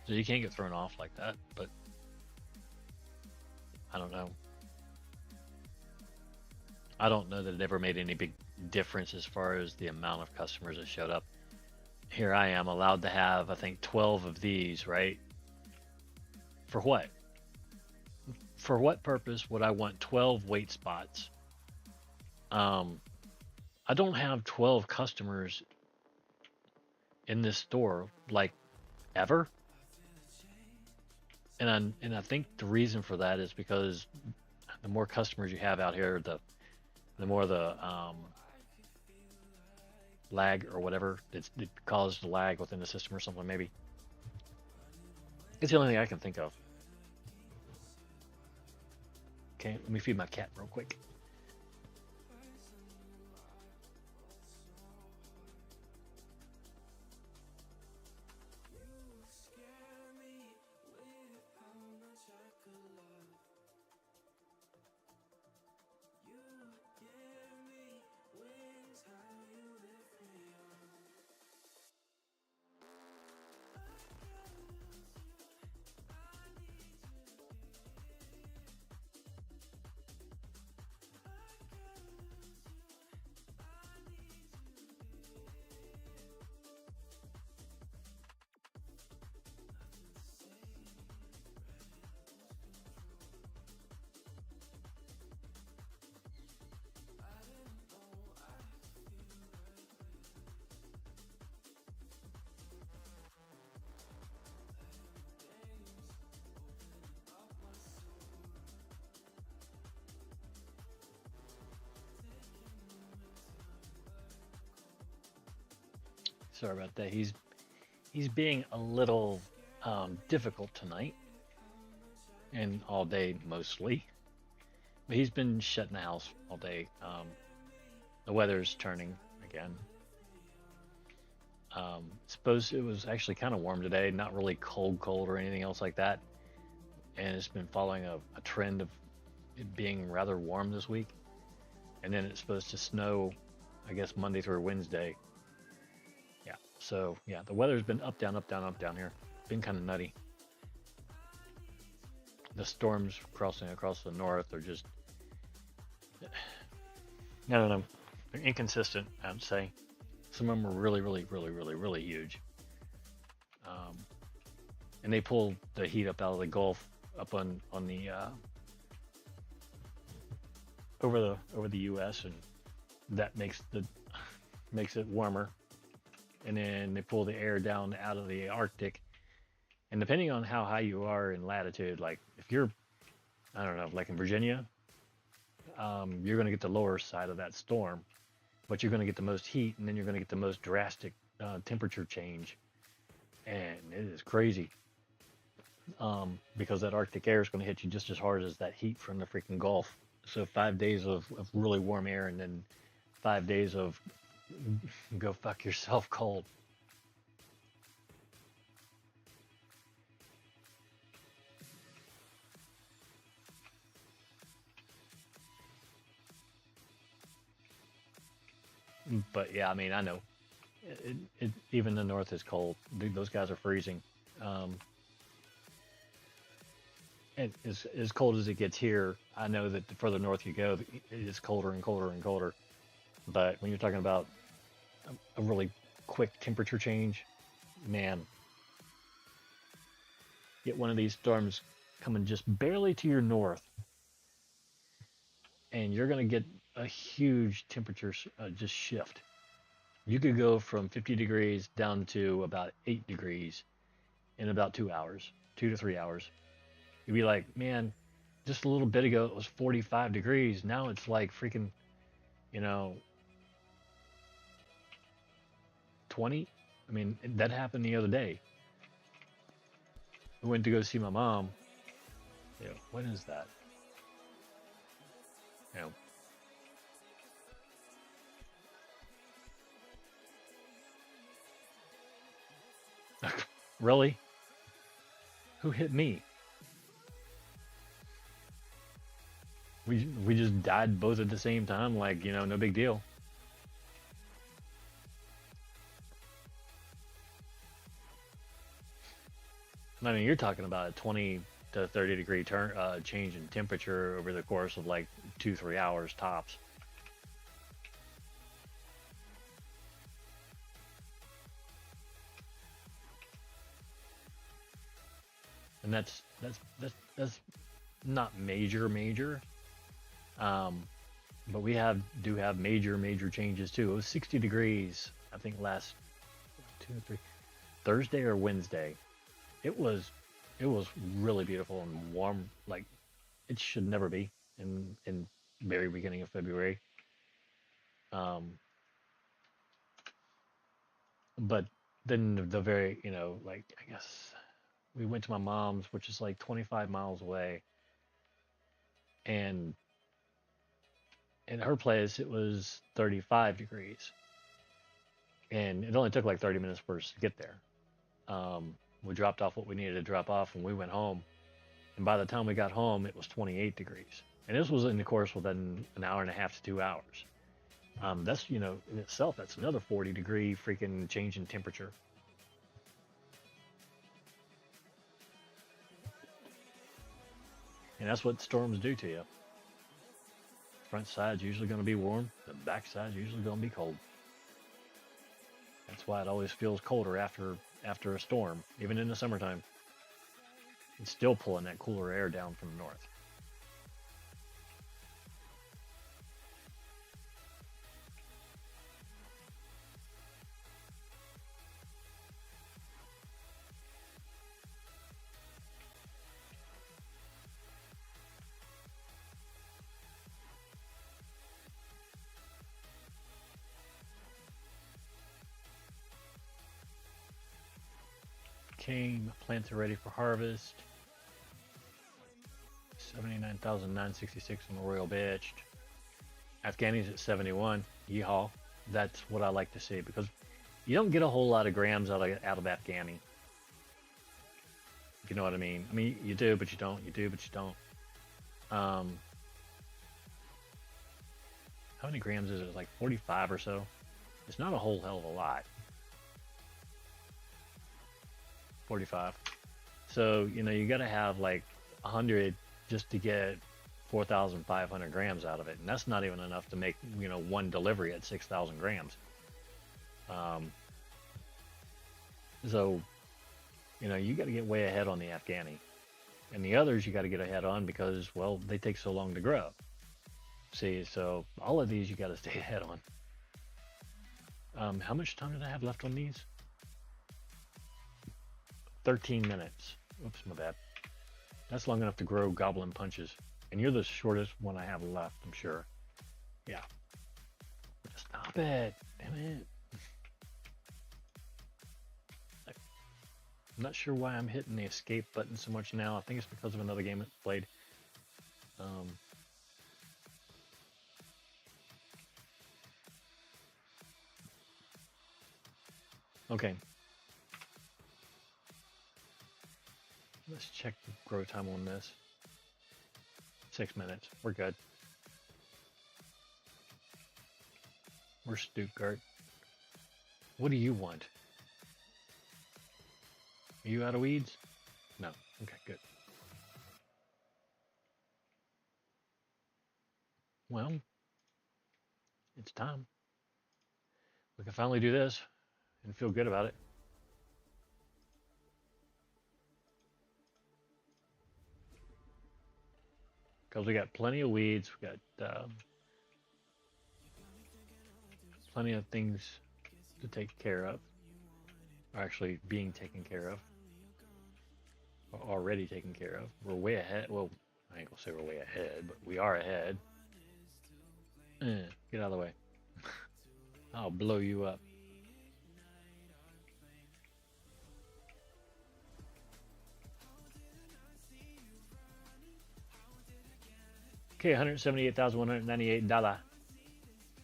So you can't get thrown off like that, but I don't know. I don't know that it ever made any big difference as far as the amount of customers that showed up. Here I am allowed to have, I think, 12 of these, right? For what? For what purpose would I want 12 wait spots? Um, I don't have 12 customers in this store like ever. And I think the reason for that is because the more customers you have out here, the more the lag or whatever it caused lag within the system or something maybe. It's the only thing I can think of. Okay, let me feed my cat real quick. Sorry about that. He's being a little difficult tonight and all day mostly. But he's been shut in the house all day. The weather's turning again. Suppose it was actually kind of warm today, not really cold or anything else like that. And it's been following a trend of it being rather warm this week. And then it's supposed to snow, I guess, Monday through Wednesday. Yeah. So yeah, the weather's been up, down, up, down, up, down here. Been kind of nutty. The storms crossing across the north are just, I don't know, they're inconsistent, I'd say. Some of them are really, really, really, really, really huge. Um, and they pull the heat up out of the Gulf up on the over the U.S. and that makes it warmer. And then they pull the air down out of the Arctic. And depending on how high you are in latitude, like if you're, I don't know, like in Virginia, you're going to get the lower side of that storm, but you're going to get the most heat, and then you're going to get the most drastic temperature change, and it is crazy because that Arctic air is going to hit you just as hard as that heat from the freaking Gulf. So 5 days of really warm air, and then 5 days of go fuck yourself cold. But yeah, I mean, I know even the north is cold. Those guys are freezing. Um, and as cold as it gets here, I know that the further north you go, it is colder and colder and colder. But when you're talking about a really quick temperature change, man, get one of these storms coming just barely to your north, and you're going to get a huge temperature just shift. You could go from 50 degrees down to about 8 degrees in about 2 hours, 2 to 3 hours. You'd be like, man, just a little bit ago it was 45 degrees. Now it's like freaking, you know, 20. I mean, that happened the other day. I went to go see my mom. Yeah, what is that? You know, really? Who hit me? We just died both at the same time, like, no big deal. I mean, you're talking about a 20 to 30 degree change in temperature over the course of like 2, 3 hours tops. And that's not major, um, but we do have major changes too. It was 60 degrees, I think, last 2 or 3 Thursday or Wednesday. It was it was really beautiful and warm, like it should never be in very beginning of February. Um, but then the very, like I guess we went to my mom's, which is like 25 miles away, and in her place it was 35 degrees, and it only took like 30 minutes for us to get there. We dropped off what we needed to drop off, and we went home. And by the time we got home, it was 28 degrees, and this was in the course within an hour and a half to 2 hours. That's in itself, that's another 40-degree freaking change in temperature, and that's what storms do to you. Front side's usually going to be warm. The back side's usually going to be cold. That's why it always feels colder after a storm, even in the summertime. It's still pulling that cooler air down from the north. Came, plants are ready for harvest. 79,966 on the Royal Bitched. Afghani's at 71. Yeehaw. That's what I like to see, because you don't get a whole lot of grams out of Afghani. If you know what I mean. I mean, you do, but you don't. You do, but you don't. Um, how many grams is it? Like 45 or so. It's not a whole hell of a lot. 45. So, you got to have like 100 just to get 4,500 grams out of it. And that's not even enough to make, one delivery at 6,000 grams. Um, so, you got to get way ahead on the Afghani. And the others you got to get ahead on because, well, they take so long to grow. See, so all of these you got to stay ahead on. How much time did I have left on these? 13 minutes. Oops, my bad. That's long enough to grow goblin punches. And you're the shortest one I have left, I'm sure. Yeah. Stop it. Damn it. I'm not sure why I'm hitting the escape button so much now. I think it's because of another game I played. Um, okay. Let's check the grow time on this. 6 minutes. We're good. Where's Stuttgart? What do you want? Are you out of weeds? No. Okay, good. Well, it's time. We can finally do this and feel good about it. Because we got plenty of weeds. We got plenty of things to take care of. Or actually being taken care of. Or already taken care of. We're way ahead. Well, I ain't gonna say we're way ahead, but we are ahead. Get out of the way. I'll blow you up. Okay, $178,198.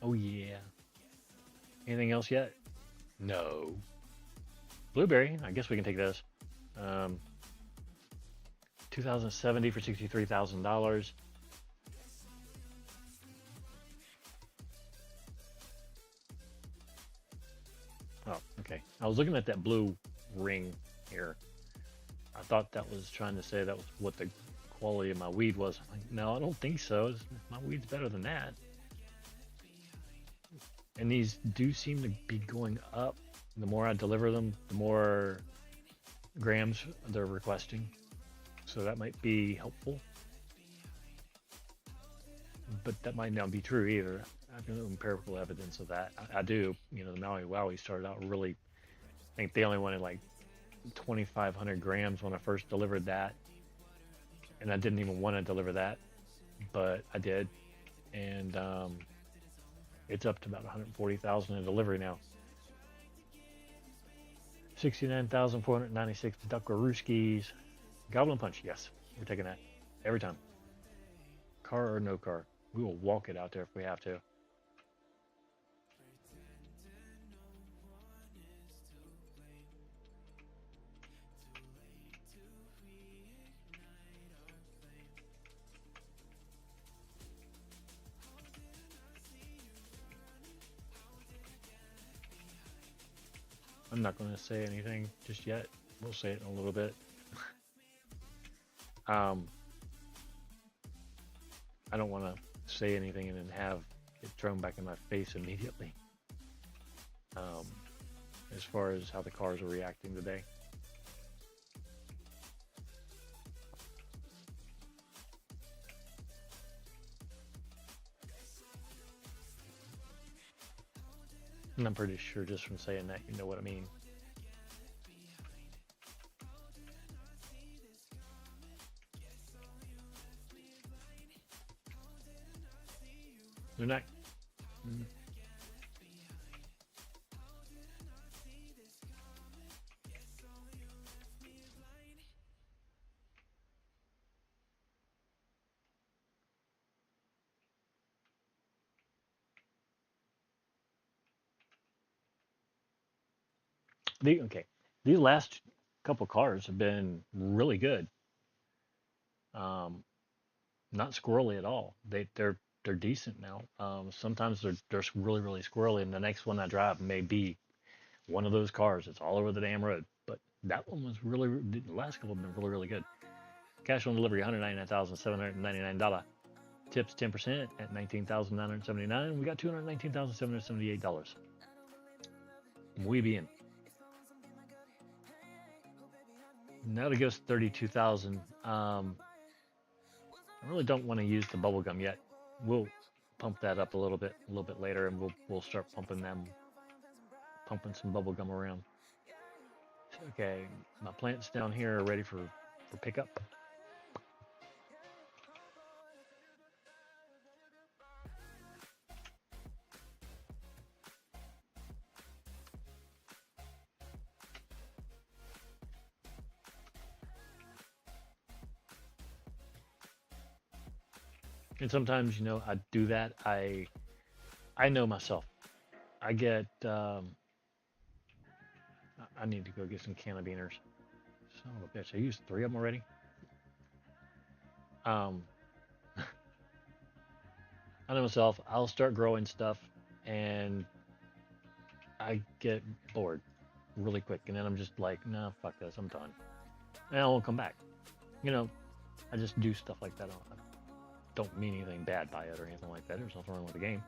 Oh yeah. Anything else yet? No. Blueberry. I guess we can take this. 2070 for $63,000. Oh, okay. I was looking at that blue ring here. I thought that was trying to say that was what the quality of my weed was. I'm like, no, I don't think so. My weed's better than that. And these do seem to be going up. The more I deliver them, the more grams they're requesting. So that might be helpful. But that might not be true either. I have no empirical evidence of that. I do. The Maui Wowie started out really, I think they only wanted like 2,500 grams when I first delivered that. And I didn't even want to deliver that, but I did. And it's up to about 140,000 in delivery now. 69,496 Duckarooskies. Goblin Punch, yes. We're taking that every time. Car or no car. We will walk it out there if we have to. I'm not going to say anything just yet. We'll say it in a little bit. um, I don't want to say anything and then have it thrown back in my face immediately. Um, as far as how the cars are reacting today. And I'm pretty sure just from saying that, you know what I mean. They're not. mm, okay. These last couple cars have been really good. Um, not squirrely at all. They're decent now. Sometimes they're really squirrely, and the next one I drive may be one of those cars. It's all over the damn road. But that one was really. The last couple have been really good. Cash on delivery, $199,799. Tips 10% at $19,979. We got $219,778. Muy bien. Now it goes 32,000. I really don't want to use the bubble gum yet. We'll pump that up a little bit later, and we'll start pumping some bubble gum around. Okay, my plants down here are ready for pickup. And sometimes, I do that. I know myself. I get. I need to go get some cannabiners. Son of a bitch! I used three of them already. Um, I know myself. I'll start growing stuff, and I get bored really quick, and then I'm just like, nah, fuck this. I'm done, and I won't come back. You know, I just do stuff like that. I don't mean anything bad by it or anything like that. There's nothing wrong with the game.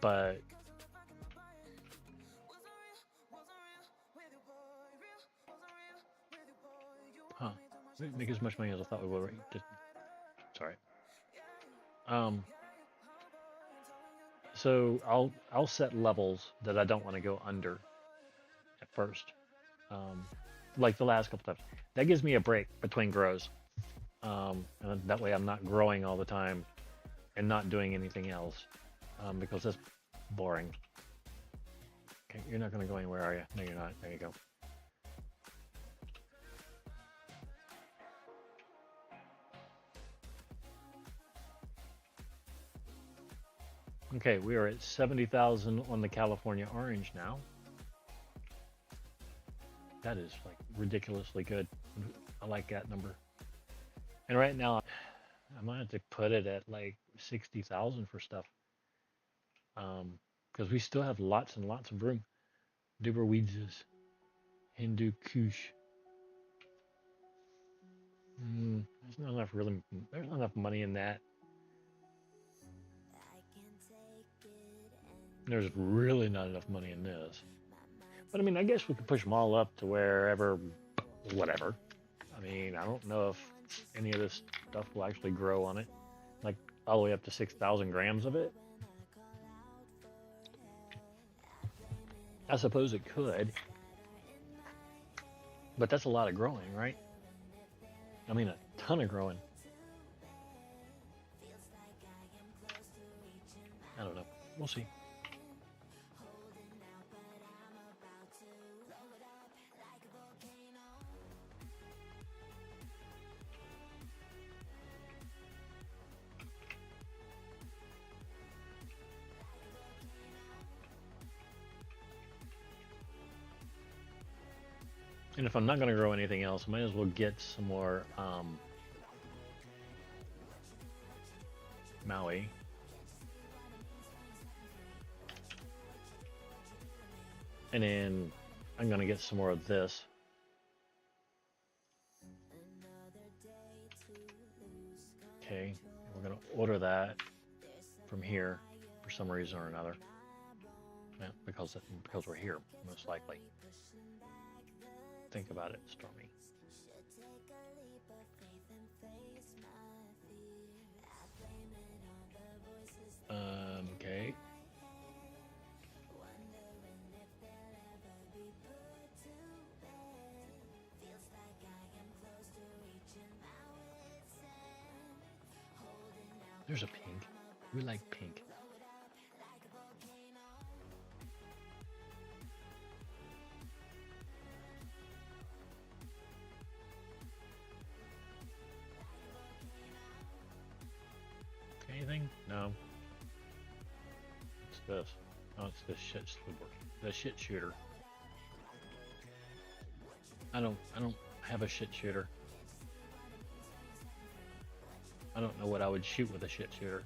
But huh, we didn't make as much money as I thought we would. Right? Just, sorry. Um, so I'll set levels that I don't want to go under at first. Um, like the last couple times. That gives me a break between grows. And that way I'm not growing all the time and not doing anything else. Because that's boring. Okay, you're not going to go anywhere, are you? No, you're not. There you go. Okay, we are at 70,000 on the California orange now. That is like ridiculously good. I like that number. And right now, I might have to put it at like 60,000 for stuff. because we still have lots and lots of room. Duber weeds, Hindu Kush. There's not enough really. There's not enough money in that. There's really not enough money in this. But I mean, I guess we could push them all up to wherever, whatever. I mean, I don't know if any of this stuff will actually grow on it, like all the way up to 6,000 grams of it. I suppose it could, but that's a lot of growing, right? I mean, a ton of growing. I don't know. We'll see. And if I'm not going to grow anything else, I might as well get some more Maui. And then I'm going to get some more of this. Okay, we're going to order that from here for some reason or another. Yeah, because we're here, most likely. Think about it, Stormy. Okay. There's a pink. We like pink. Anything? No. What's this? Oh, it's the shit shooter. I don't have a shit shooter. I don't know what I would shoot with a shit shooter.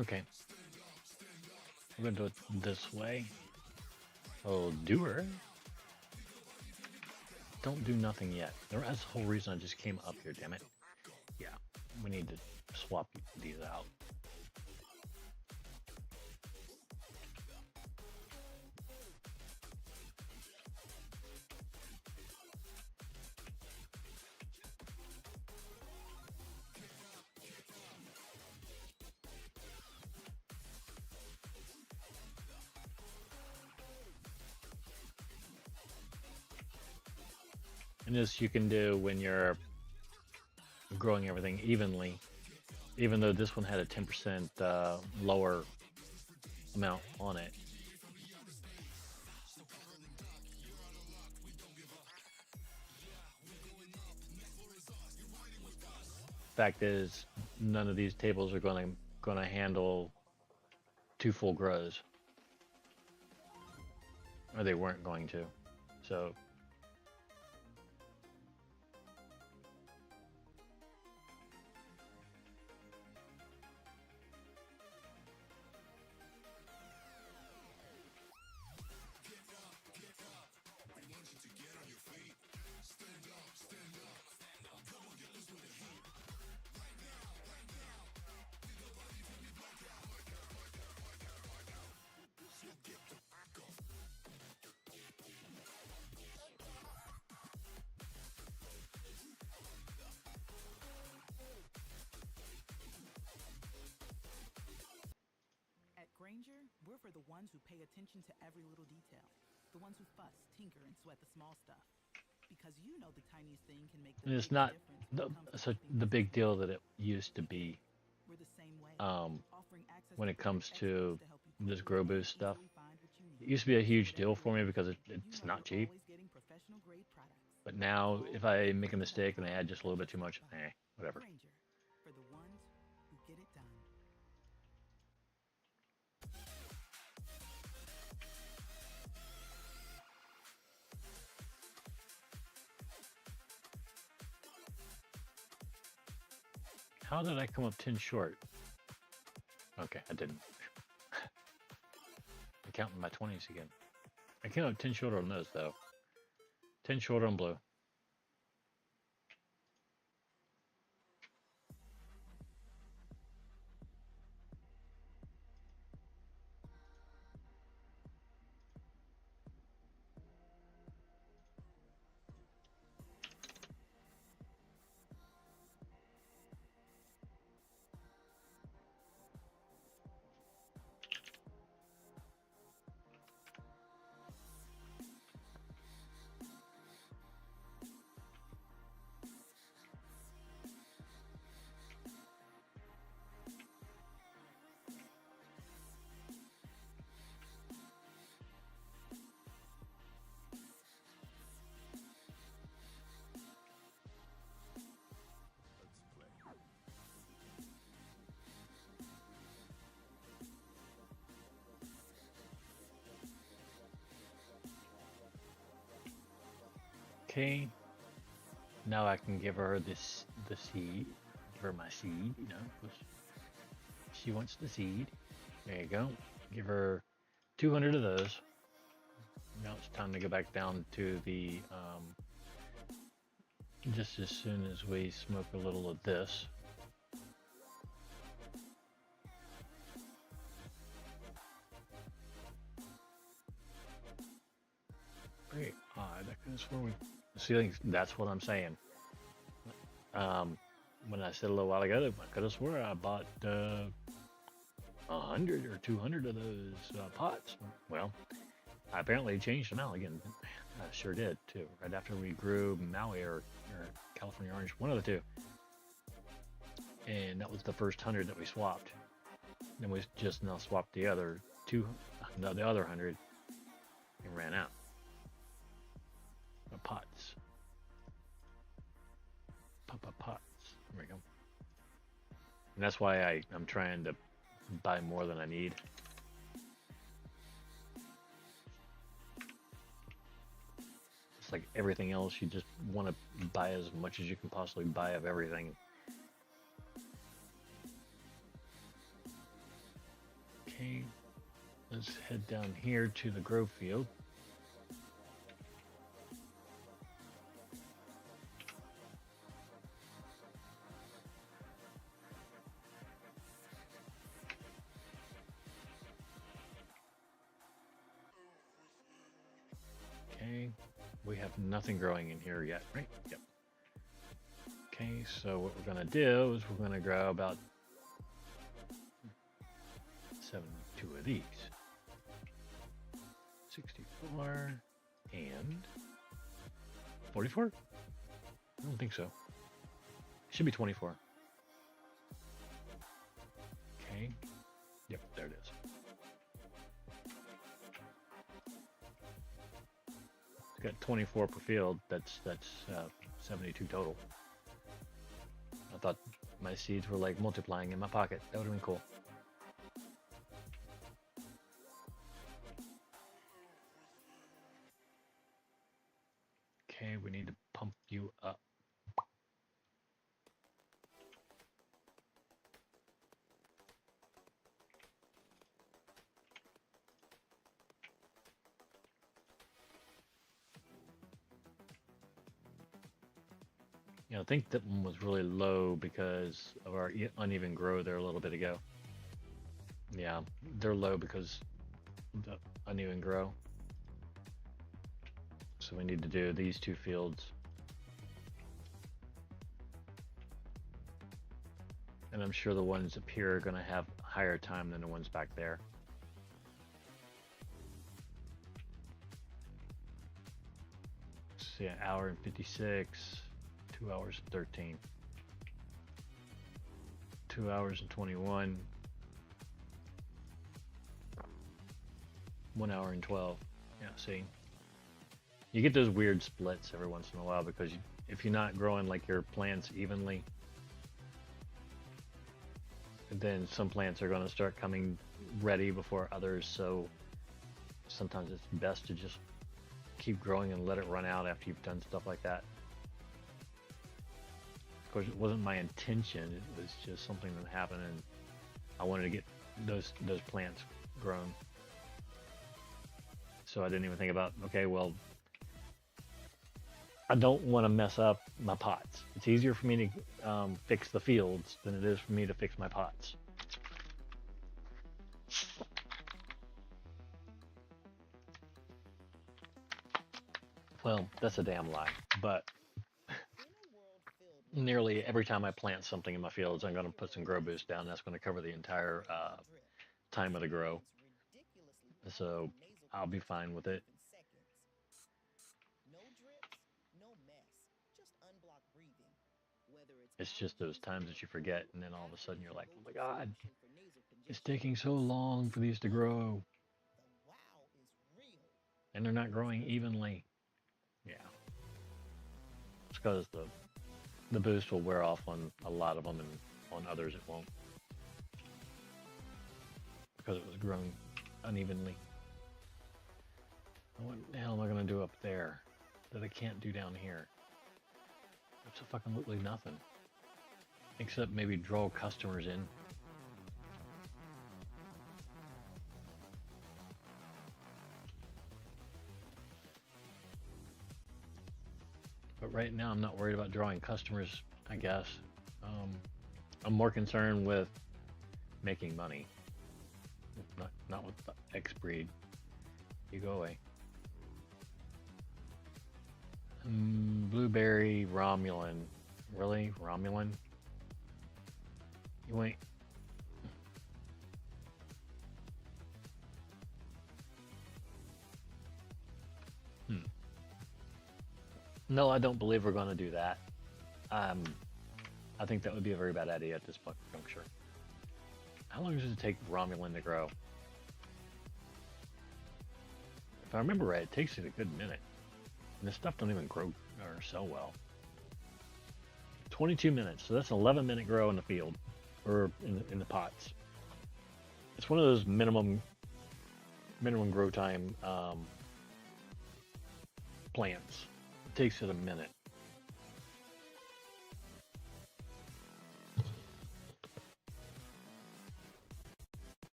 Okay. We're gonna do it this way. Oh, doer. Don't do nothing yet. That's the whole reason I just came up here, damn it. Yeah, we need to swap these out. And this you can do when you're growing everything evenly, even though this one had a 10% lower amount on it. Fact is, none of these tables are gonna handle 2 full grows, or they weren't going to. So ones who pay attention to every little detail. The ones who fuss, tinker, and sweat the small stuff. Because you know the tiniest thing can make the And it's biggest not difference when it comes to such keeping the business big deal moving. that it used to be. We're the same way, Um, offering access when to it product comes experts to to help you this quickly grow and boost stuff, easily find what you it need. used to be a So huge whatever deal you're for me doing, because you it's know not you're cheap. always getting professional grade products. But now, Call if I make a mistake and I add clickgrainger.com just a little bit just too to much, apply. whatever. Granger, for the ones who get it done. How did I come up 10 short? Okay, I didn't. I'm counting my 20s again. I came up 10 short on those, though. 10 short on blue. Okay. Now I can give her the seed. Give her my seed, 'cause she wants the seed. There you go. Give her 200 of those. Now it's time to go back down to the, just as soon as we smoke a little of this. Very odd. I could have sworn we, see, that's what I'm saying. When I said a little while ago, I could have swore I bought 100 or 200 of those pots. Well, I apparently changed them out again. I sure did too. Right after we grew Maui or California Orange, one of the two, and that was the first 100 that we swapped. Then we just now swapped the other two, no, the other 100, and ran out of pots. Pots. There we go. And that's why I'm trying to buy more than I need. It's like everything else, you just want to buy as much as you can possibly buy of everything. Okay, let's head down here to the grow field. Okay, we have nothing growing in here yet, right? Yep. Okay, so what we're gonna do is we're gonna grow about 72 of these. 64 and 44? I don't think so. It should be 24. Okay. Yep, there it is. It's got 24 per field. That's 72 total. I thought my seeds were like multiplying in my pocket. That would have been cool. Okay, we need to pump you up. I think that one was really low because of our uneven grow there a little bit ago. Yeah, they're low because of the uneven grow. So we need to do these two fields. And I'm sure the ones up here are going to have higher time than the ones back there. See, an hour and 56, 2 hours and 13, 2 hours and 21, 1 hour and 12. Yeah, see, you get those weird splits every once in a while because if you're not growing like your plants evenly, then some plants are going to start coming ready before others. So sometimes it's best to just keep growing and let it run out after you've done stuff like that. Of course, it wasn't my intention. It was just something that happened, and I wanted to get those plants grown. So I didn't even think about, okay, well, I don't want to mess up my pots. It's easier for me to fix the fields than it is for me to fix my pots. Well, that's a damn lie. But nearly every time I plant something in my fields, I'm going to put some grow boost down. That's going to cover the entire time of the grow. So I'll be fine with it. It's just those times that you forget, and then all of a sudden you're like, oh my God, it's taking so long for these to grow, and they're not growing evenly. Yeah, it's because the boost will wear off on a lot of them, and on others it won't, because it was grown unevenly. What the hell am I gonna do up there that I can't do down here? It's a fucking literally nothing, except maybe draw customers in. But right now, I'm not worried about drawing customers, I guess. Um, I'm more concerned with making money, not with the X breed. You go away. Blueberry Romulan. Really? Romulan? You ain't. Hmm. No, I don't believe we're going to do that. Um, I think that would be a very bad idea at this juncture. How long does it take Romulan to grow? If I remember right, it takes it a good minute. And this stuff don't even grow or sell well. 22 minutes, so that's an 11-minute grow in the field, or in the pots. It's one of those minimum grow time plants. It takes it a minute.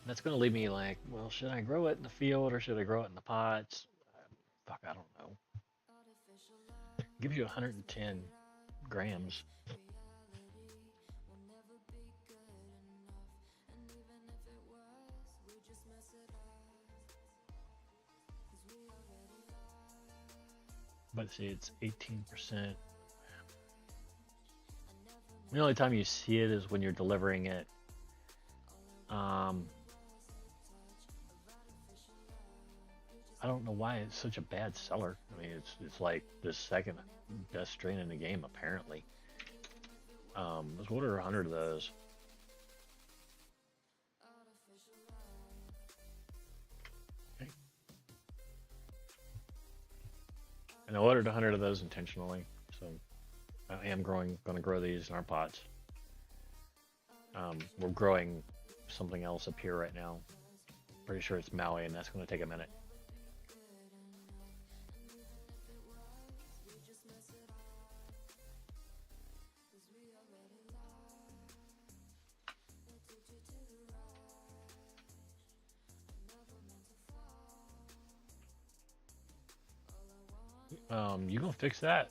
That's going to leave me like, well, should I grow it in the field or should I grow it in the pots? Fuck, I don't know. It gives you 110 grams. But see, it's 18%. The only time you see it is when you're delivering it. I don't know why it's such a bad seller. I mean, it's like the second best strain in the game apparently. Let's order 100 of those. Okay. And I ordered 100 of those intentionally, so I am going to grow these in our pots. We're growing something else up here right now. Pretty sure it's Maui, and that's going to take a minute. You gonna fix that?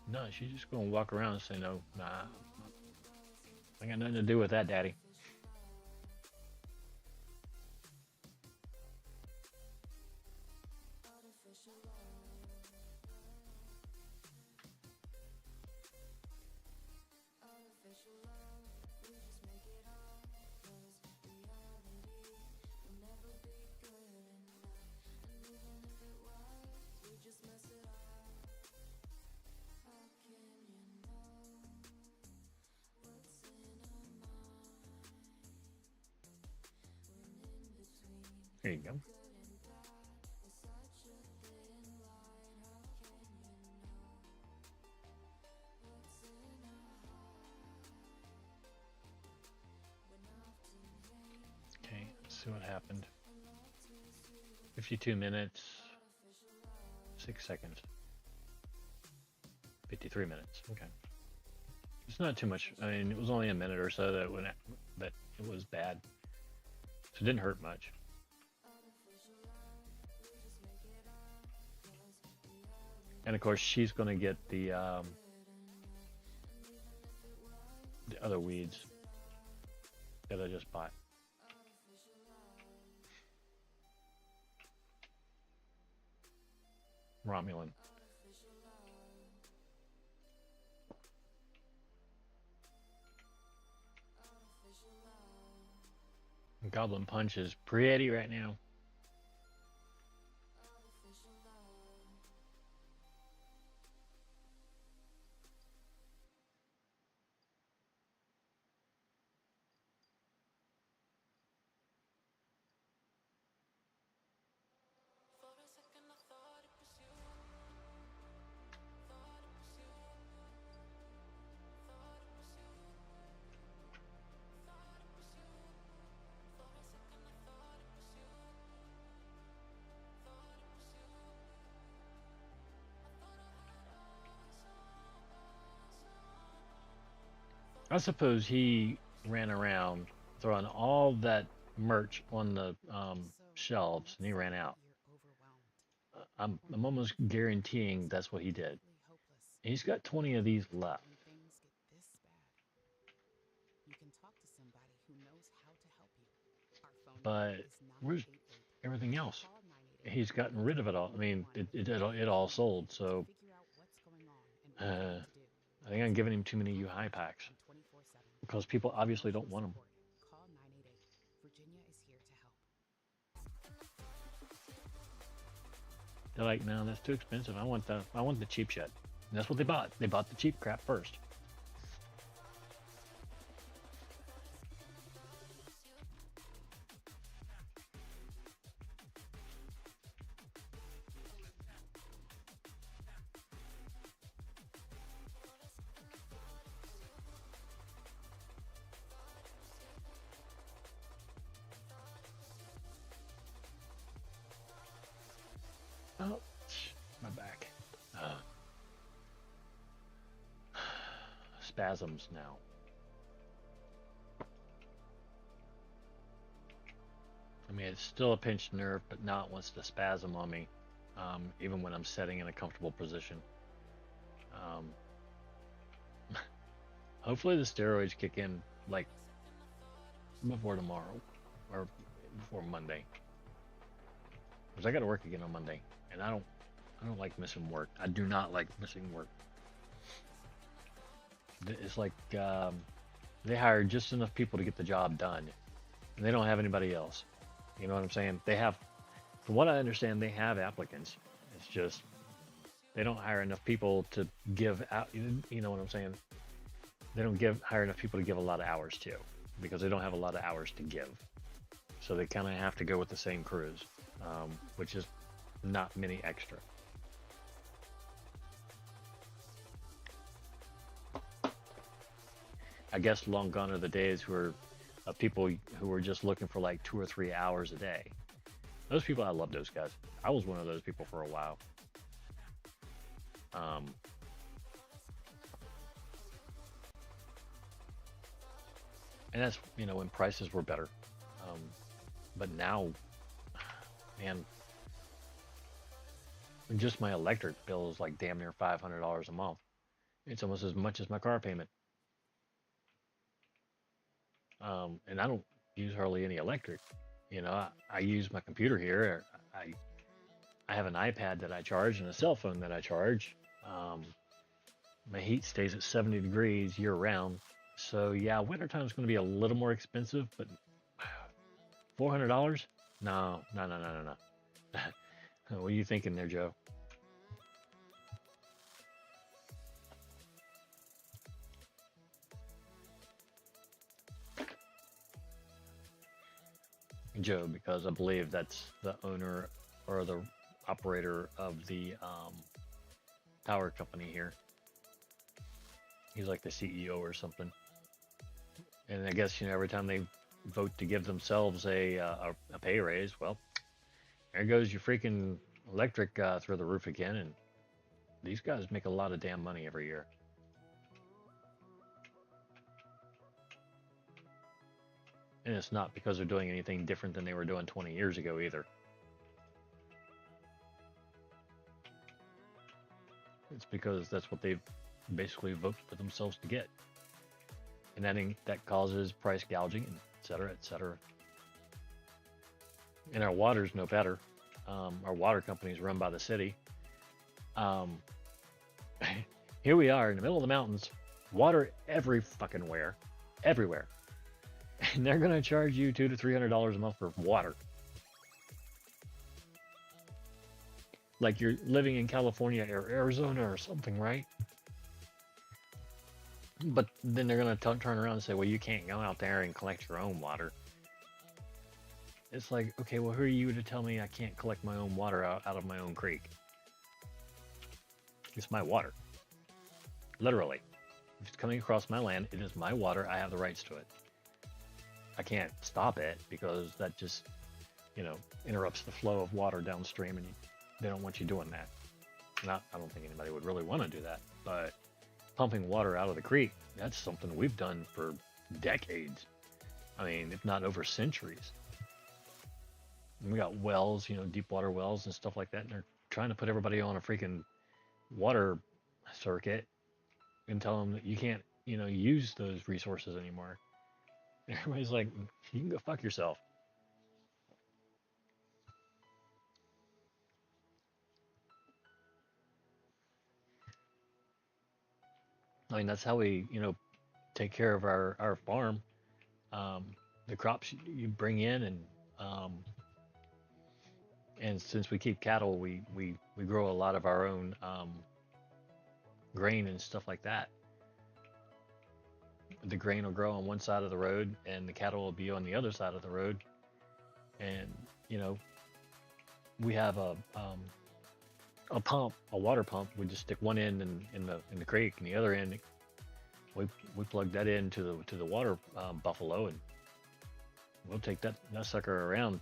No, she's just gonna walk around and say no. Nah, I got nothing to do with that, Daddy. There you go. Okay, let's see what happened. 52 minutes, 6 seconds, 53 minutes. Okay. It's not too much. I mean, it was only a minute or so that it was bad. So it didn't hurt much. And of course, she's going to get the other weeds that I just bought. Romulan. Goblin Punch is pretty right now. I suppose he ran around throwing all that merch on the So, shelves and he let's ran say out. you're overwhelmed I'm almost guaranteeing that's what he did. absolutely hopeless. And he's got 20 of these left. When things get this bad, you can talk to somebody who knows how to help you. Our phone number But is where's 988. everything else? Call 988 He's and gotten they'll rid of tell it you all. I what you mean, want it within all 2 sold. minutes to So figure out what's going on and what you uh, need to do. I think That's I'm it. giving him too many UI Confident packs and 24/7. because people With obviously don't emotional want them. support, call 988. Virginia is here to help. They're like, no, that's too expensive. I want the cheap shit. And that's what they bought. They bought the cheap crap first. Oh, my back. Uh, spasms now. I mean, it's still a pinched nerve, but now it wants to spasm on me, even when I'm sitting in a comfortable position. Um, hopefully, the steroids kick in like before tomorrow or before Monday, because I got to work again on Monday, and I don't like missing work. I do not like missing work. It's like they hire just enough people to get the job done, and they don't have anybody else. You know what I'm saying? They have, from what I understand, they have applicants. It's just they don't hire enough people to give out. You know what I'm saying? They don't give hire enough people to give a lot of hours to because they don't have a lot of hours to give. So they kind of have to go with the same crews, which is not many extra. I guess long gone are the days where of people who were just looking for like 2 or 3 hours a day. Those people, I love those guys. I was one of those people for a while. Um, and that's when prices were better. Um, but now, man, just my electric bill is like damn near $500 a month. It's almost as much as my car payment. And I don't use hardly any electric. I use my computer here. I have an iPad that I charge and a cell phone that I charge. My heat stays at 70 degrees year round. So yeah, wintertime is going to be a little more expensive, but $400? No, no, no, no, no, no. What are you thinking there, Joe? Joe, because I believe that's the owner or the operator of the power company here. He's like the CEO or something. And I guess every time they vote to give themselves a pay raise, well, there goes your freaking electric through the roof again. And these guys make a lot of damn money every year. And it's not because they're doing anything different than they were doing 20 years ago either. It's because that's what they've basically voted for themselves to get. And that causes price gouging, and et cetera, et cetera. And our water's no better. Our water company is run by the city. Um, Here we are in the middle of the mountains, water every fucking where, everywhere, and they're gonna charge you $200 to $300 a month for water, like you're living in California or Arizona or something, right? But then they're gonna turn around and say, well, you can't go out there and collect your own water. It's like, okay, well, who are you to tell me I can't collect my own water out of my own creek? It's my water, literally. If it's coming across my land, it is my water. I have the rights to it. I can't stop it because that just, you know, interrupts the flow of water downstream, and they don't want you doing that. Not, I don't think anybody would really want to do that, but pumping water out of the creek, that's something we've done for decades. I mean, if not over centuries. And we got wells, deep water wells and stuff like that, and they're trying to put everybody on a freaking water circuit and tell them that you can't, use those resources anymore. Everybody's like, you can go fuck yourself. I mean, that's how we, take care of our farm. Um, the crops you bring in, and since we keep cattle, we grow a lot of our own grain and stuff like that. The grain will grow on one side of the road, and the cattle will be on the other side of the road. And you know, we have a pump, a water pump. We just stick one end in the creek, and the other end we plug that into the water buffalo, and we'll take that sucker around,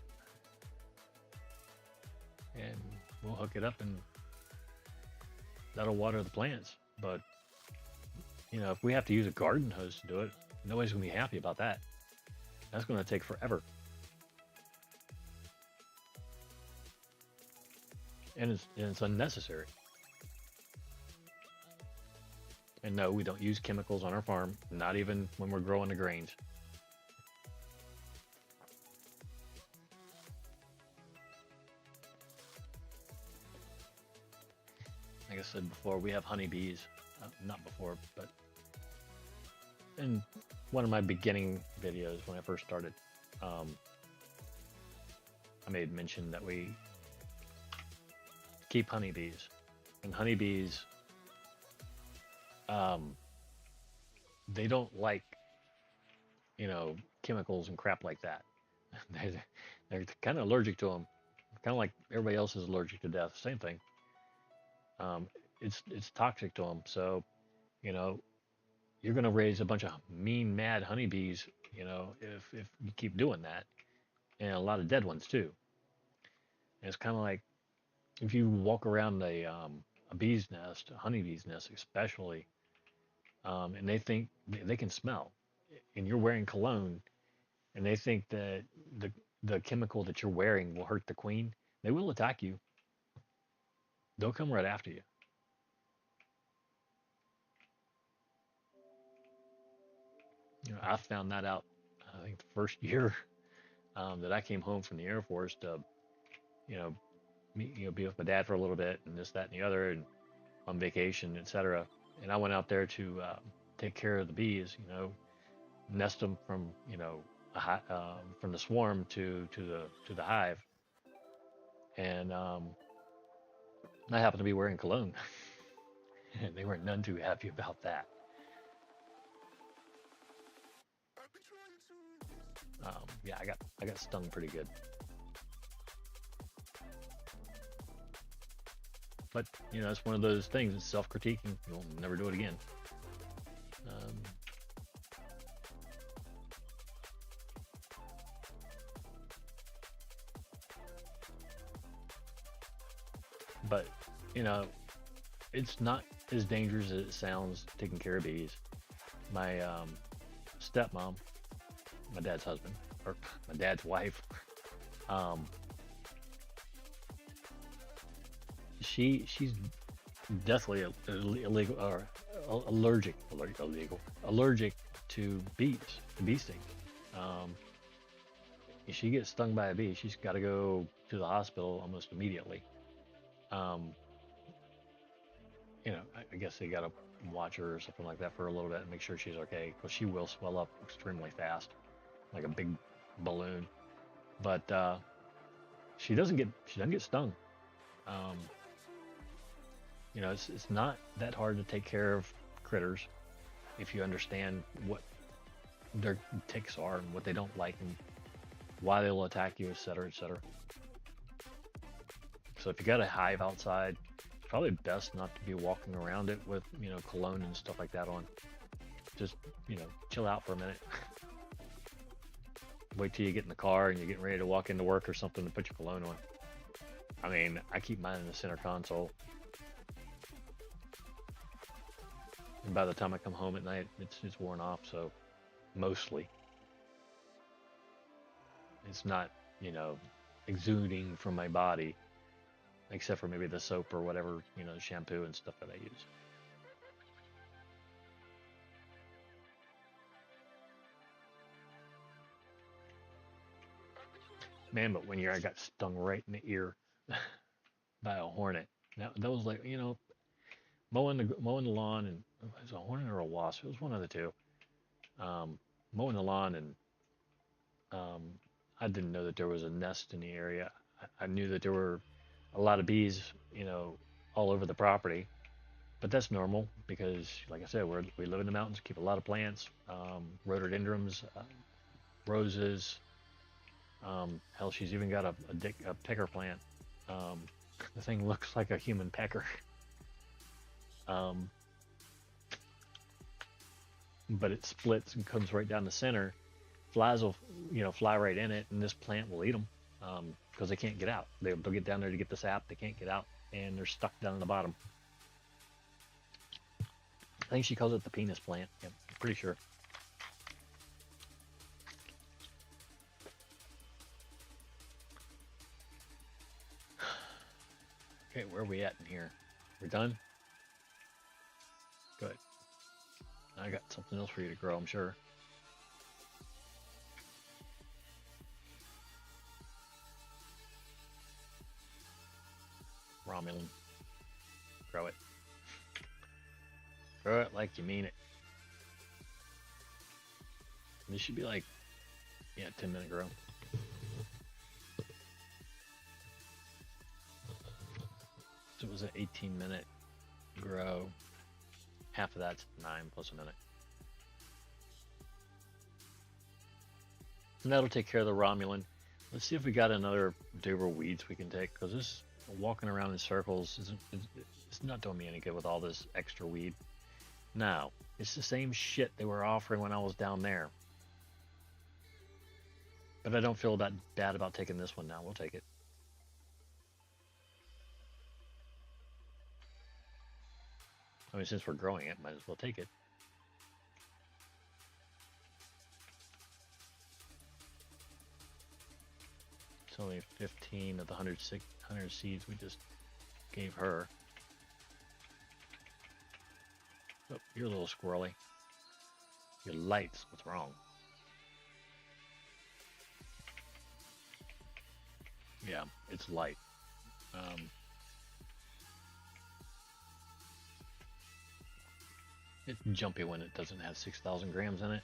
and we'll hook it up, and that'll water the plants. But if we have to use a garden hose to do it, nobody's gonna be happy about that. That's gonna take forever, and it's unnecessary. And no, we don't use chemicals on our farm, not even when we're growing the grains. Like I said before, we have honeybees. Not before, but in one of my beginning videos when I first started, um, I made mention that we keep honeybees. And honeybees, um, they don't like, chemicals and crap like that. they're, they're kind of allergic to them, kind of like everybody else is allergic to death. Same thing. Um, it's toxic to them. So you know you're going to raise a bunch of mean, mad honeybees. If you keep doing that, and a lot of dead ones too. And it's kind of like if you walk around a bee's nest, a honeybee's nest especially, and they think they can smell, and you're wearing cologne, and they think that the chemical that you're wearing will hurt the queen, they will attack you. They'll come right after you. I found that out. I think the first year that I came home from the Air Force to, you know, be with my dad for a little bit, and this, that, and the other, and on vacation, etc. And I went out there to take care of the bees. Nest them from from the swarm to the hive, and I happened to be wearing cologne, and they were none too happy about that. Yeah, I got stung pretty good, but it's one of those things. It's self-critiquing. You'll never do it again. Um, but you know, it's not as dangerous as it sounds taking care of bees. My stepmom, my dad's husband, or my dad's wife, um, she's deathly illegal or allergic to bees, to bee stings. Um, if she gets stung by a bee, she's got to go to the hospital almost immediately. Um, I guess they got to watch her or something like that for a little bit and make sure she's okay because she will swell up extremely fast, like a big balloon. But she doesn't get stung. Um, it's not that hard to take care of critters if you understand what their ticks are and what they don't like and why they'll attack you, et cetera, et cetera. So if you got a hive outside, it's probably best not to be walking around it with cologne and stuff like that on. Just chill out for a minute. Wait till you get in the car and you're getting ready to walk into work or something to put your cologne on. I mean, I keep mine in the center console, and by the time I come home at night, it's worn off. So mostly, it's not exuding from my body, except for maybe the soap or whatever shampoo and stuff that I use. Man, but when I got stung right in the ear by a hornet, that was like mowing the lawn, and it was a hornet or a wasp. It was one of the two. Um, Mowing the lawn, and um, I didn't know that there was a nest in the area. I knew that there were a lot of bees, all over the property, but that's normal because, like I said, we live in the mountains, keep a lot of plants, rhododendrons, roses. Hell, she's even got a pecker plant. Um, the thing looks like a human pecker, um, but it splits and comes right down the center. Flies will, fly right in it, and this plant will eat them because they can't get out. They'll get down there to get the sap. They can't get out, and they're stuck down in the bottom. I think she calls it the penis plant. Yeah, I'm pretty sure. Okay, where are we at in here? We're done? Good. I got something else for you to grow, I'm sure. Romulan. Grow it. Grow it like you mean it. This should be like, yeah, 10-minute grow. So it was an 18-minute grow. Half of that's 9 plus a minute. And that'll take care of the Romulan. Let's see if we got another Duber weeds we can take, because this walking around in circles it's not doing me any good with all this extra weed. Now, it's the same shit they were offering when I was down there. But I don't feel that bad about taking this one now. We'll take it. I mean, since we're growing it, might as well take it. It's only 15 of the 100 seeds we just gave her. Oh, you're a little squirrely. Your lights, what's wrong? Yeah, it's light. Um, it's jumpy when it doesn't have 6,000 grams in it.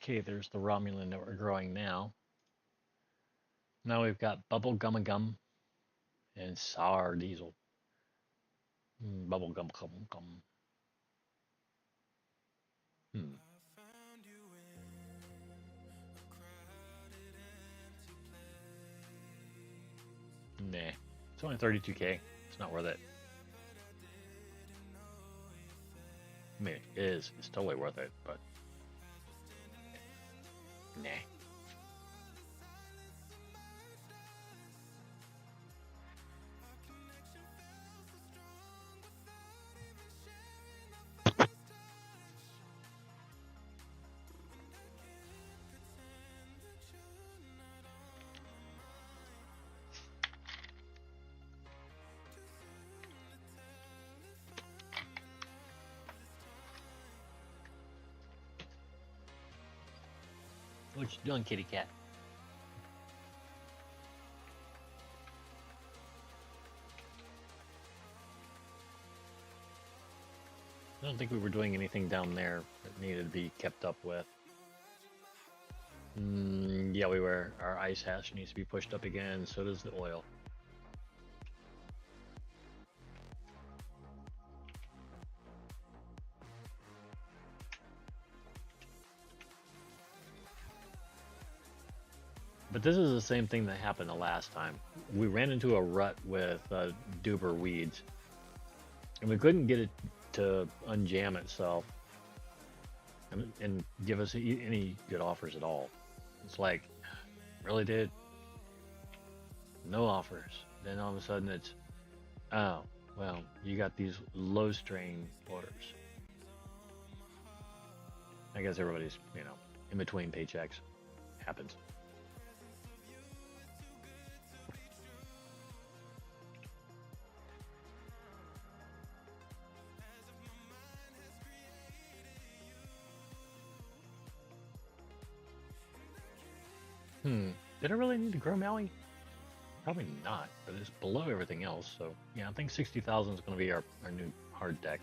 Okay, there's the Romulan that we're growing now. Now we've got Bubble Gum Gum and Sour Diesel. Bubble Gum Gum Gum. Hmm. Nah. It's only 32K. It's not worth it. I mean, it is. It's totally worth it, but nah. What you doing, kitty cat? I don't think we were doing anything down there that needed to be kept up with. Yeah, we were. Our ice hash needs to be pushed up again. So does the oil. But this is the same thing that happened the last time. We ran into a rut with Duber weeds, and we couldn't get it to unjam itself and give us any good offers at all. It's like, really, did no offers. Then all of a sudden it's, oh, well, you got these low strain orders. I guess everybody's, in between paychecks. Happens. Did I really need to grow Maui? Probably not, but it's below everything else. So, yeah, I think 60,000 is going to be our new hard deck.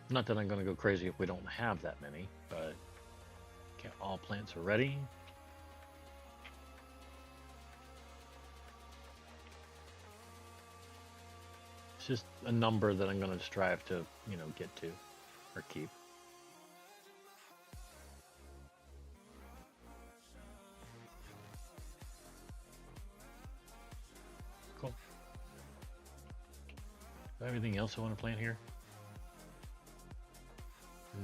Not that I'm going to go crazy if we don't have that many, but okay, all plants are ready. It's just a number that I'm going to strive to, get to or keep. Cool. Anything else I want to plant here?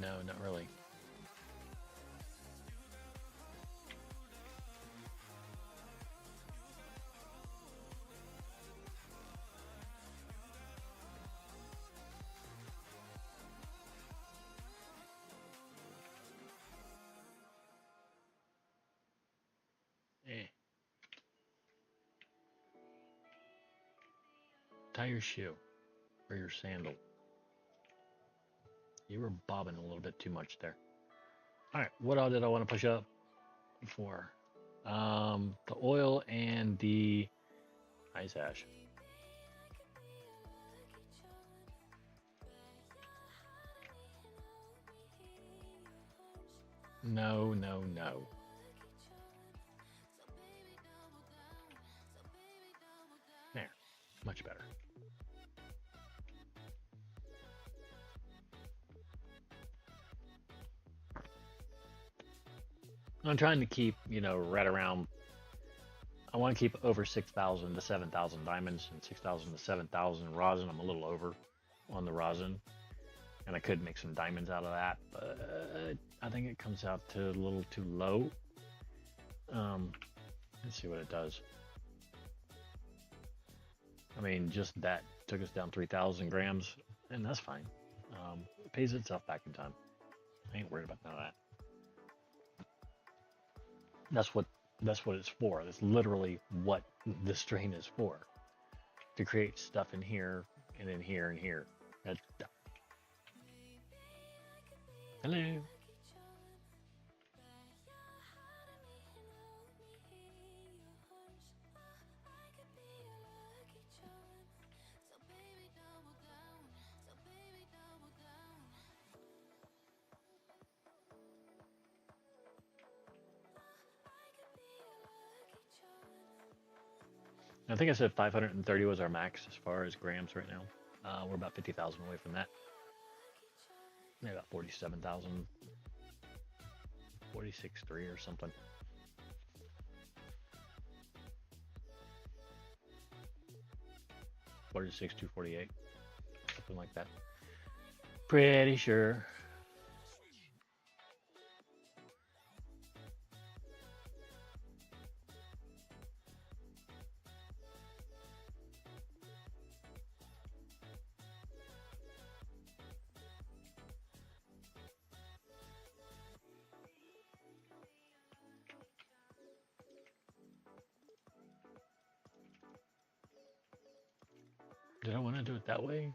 No, not really. Eh. Tie your shoe or your sandal. You were bobbing a little bit too much there. All right, what all did I want to push up for? The oil and the ice ash. No, no, no. There, much better. I'm trying to keep, right around. I want to keep over 6,000 to 7,000 diamonds and 6,000 to 7,000 rosin. I'm a little over on the rosin, and I could make some diamonds out of that, but I think it comes out to a little too low. Let's see what it does. I mean, just that took us down 3,000 grams, and that's fine. It pays itself back in time. I ain't worried about none of that. That's what that's what it's for. That's literally what the strain is for. To create stuff in here and in here and here. That's, hello. I think I said 530 was our max as far as grams right now. We're about 50,000 away from that. Maybe about 47,000, 46.3 or something. 46, 248, something like that. Pretty sure. Did I want to do it that way?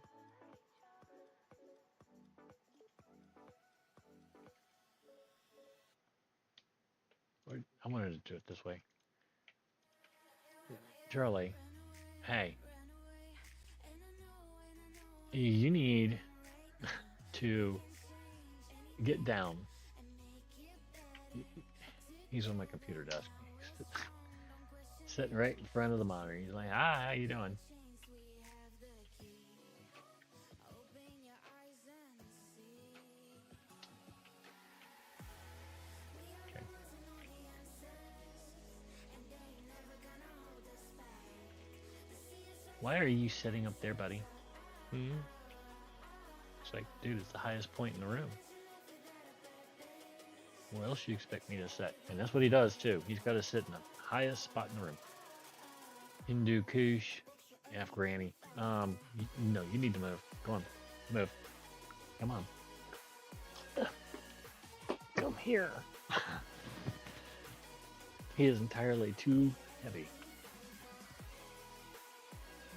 Or I wanted to do it this way. Charlie, hey, you need to get down. He's on my computer desk. He's sitting right in front of the monitor. He's like, "Ah, how you doing?" Okay. Why are you sitting up there, buddy? Hmm? It's like, dude, it's the highest point in the room. Where else do you expect me to sit? And that's what he does too. He's got to sit in the highest spot in the room. Hindu Kush, F Granny. No, you need to move. Come on, move. Come on, come here. He is entirely too heavy,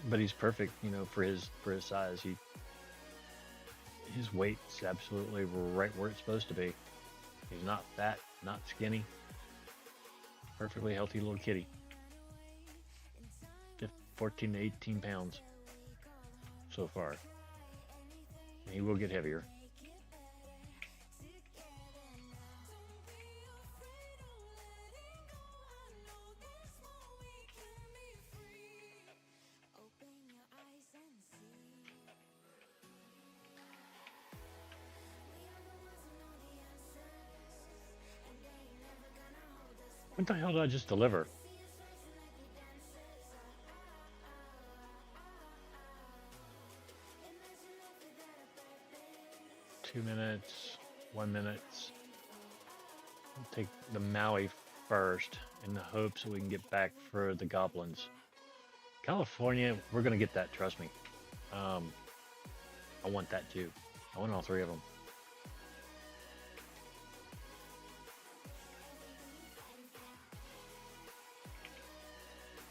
but he's perfect. You know, for his size, his weight's absolutely right where it's supposed to be. He's not fat, not skinny. Perfectly healthy little kitty. 14 to 18 pounds so far. And he will get heavier. What the hell did I just deliver? 2 minutes, 1 minute. I'll take the Maui first in the hopes that we can get back for the goblins. California, we're gonna get that. Trust me. Um, I want that too. I want all three of them.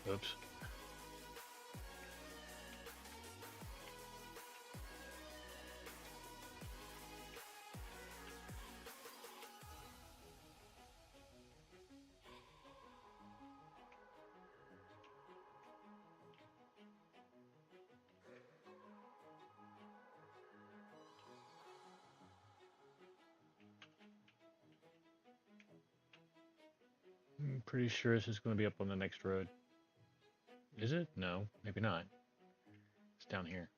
Oops. I'm pretty sure this is going to be up on the next road. Is it? No, maybe not. It's down here.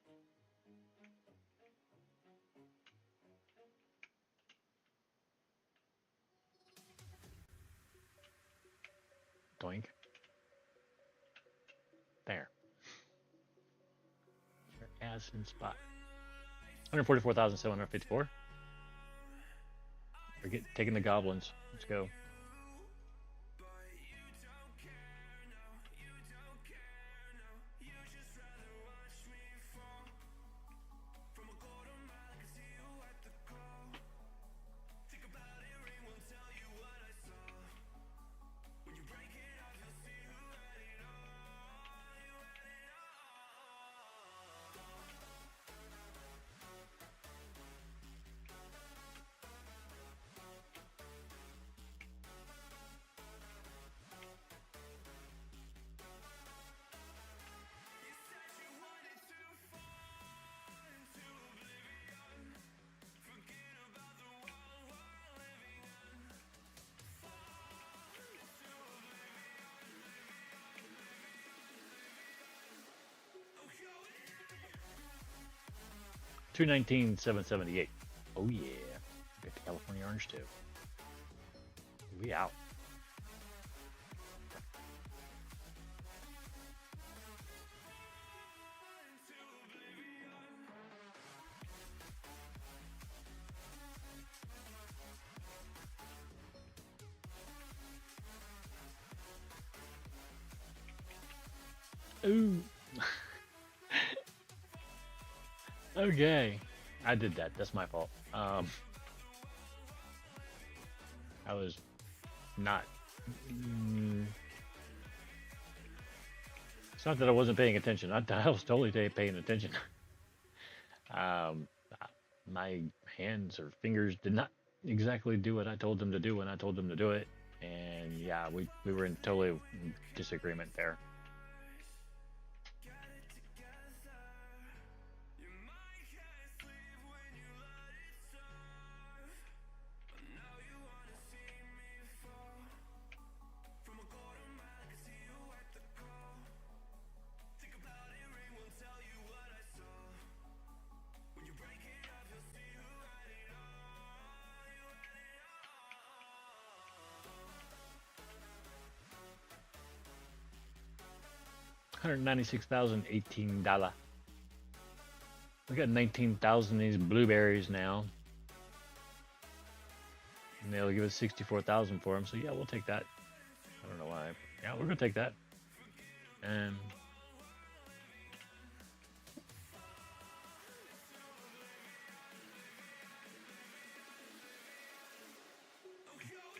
Doink. There. Your ass in spot. 144,754. We're taking the goblins. Let's go. 219,778. Oh yeah. Get the California orange too. We out. Ooh. Okay. I did that. That's my fault. I was not. Mm, it's not that I wasn't paying attention. I was totally paying attention. Um, my hands or fingers did not exactly do what I told them to do when I told them to do it. And yeah, we were in totally disagreement there. $196,018. We got 19,000 of these blueberries now, and they'll give us 64,000 for them. So yeah, we'll take that. I don't know why. Yeah, we're gonna take that. And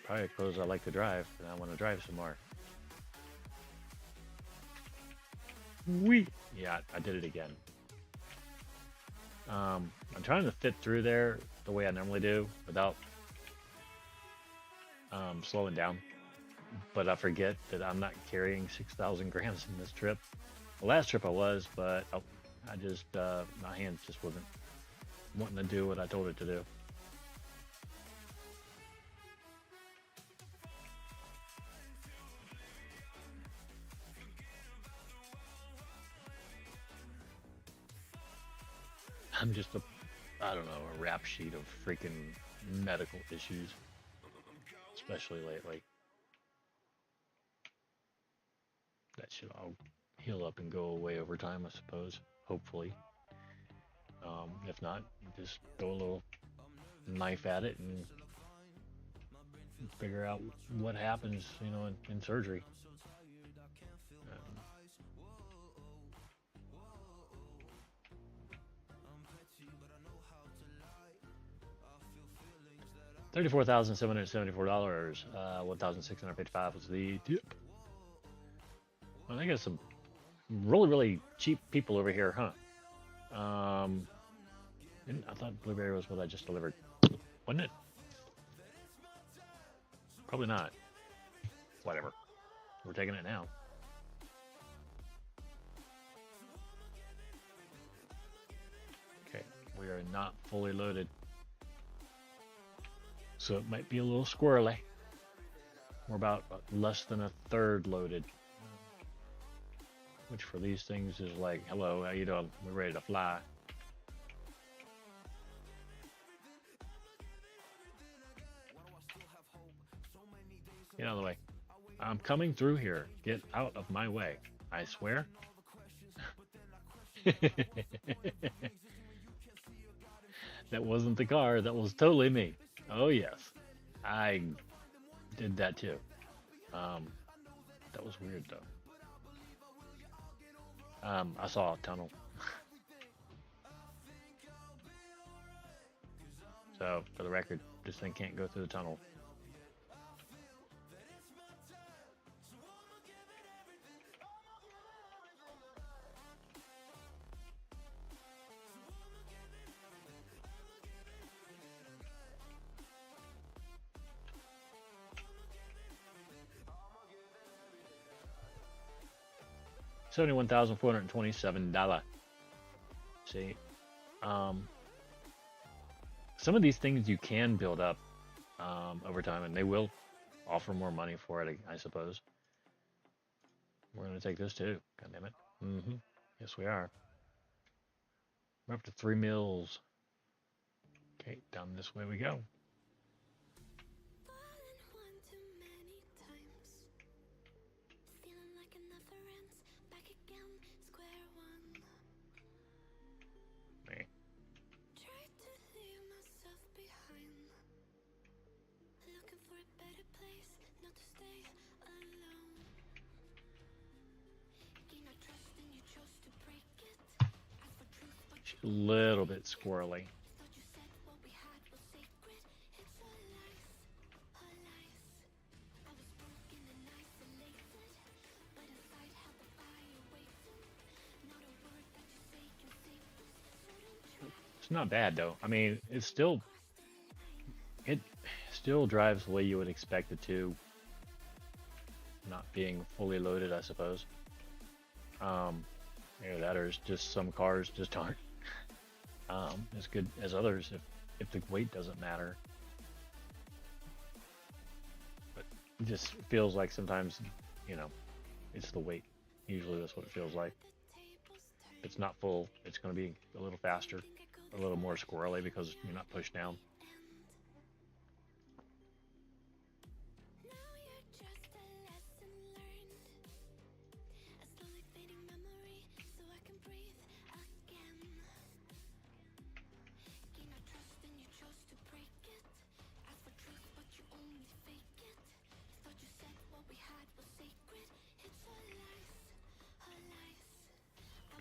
probably because I like to drive, and I want to drive some more. We. Yeah, I did it again. I'm trying to fit through there the way I normally do without slowing down, but I forget that I'm not carrying 6,000 grams in this trip. The last trip I was, but I just my hands just wasn't wanting to do what I told it to do. I'm just a I don't know a rap sheet of freaking medical issues, especially lately. That should all heal up and go away over time, I suppose. Hopefully. If not, just throw a little knife at it and figure out what happens, in surgery. Um, 34,774. $1,655 was the tip. Well, I got some really, really cheap people over here, huh? Um, I thought blueberry was what I just delivered, wasn't it? Probably not. Whatever. We're taking it now. Okay, we are not fully loaded, so it might be a little squirrely. We're about less than a third loaded, which for these things is like, hello, how you doing? We're ready to fly. Get out of the way. I'm coming through here. Get out of my way. I swear. That wasn't the car. That was totally me. Oh yes, I did that too. Um, that was weird though. I saw a tunnel. So for the record, this thing can't go through the tunnel. 71,427. See, um, some of these things you can build up over time, and they will offer more money for it, I suppose. We're going to take this too. God damn it. Mm-hmm. Yes, we are. We're up to 3 mills. Okay, down this way we go. Okay. A little bit squirrely. It's not bad though. I mean, it still drives the way you would expect it to, not being fully loaded, I suppose. Um, that or just some cars just aren't as good as others if the weight doesn't matter. But it just feels like sometimes, you know, it's the weight. Usually that's what it feels like. If it's not full, it's going to be a little faster, a little more squirrely because you're not pushed down.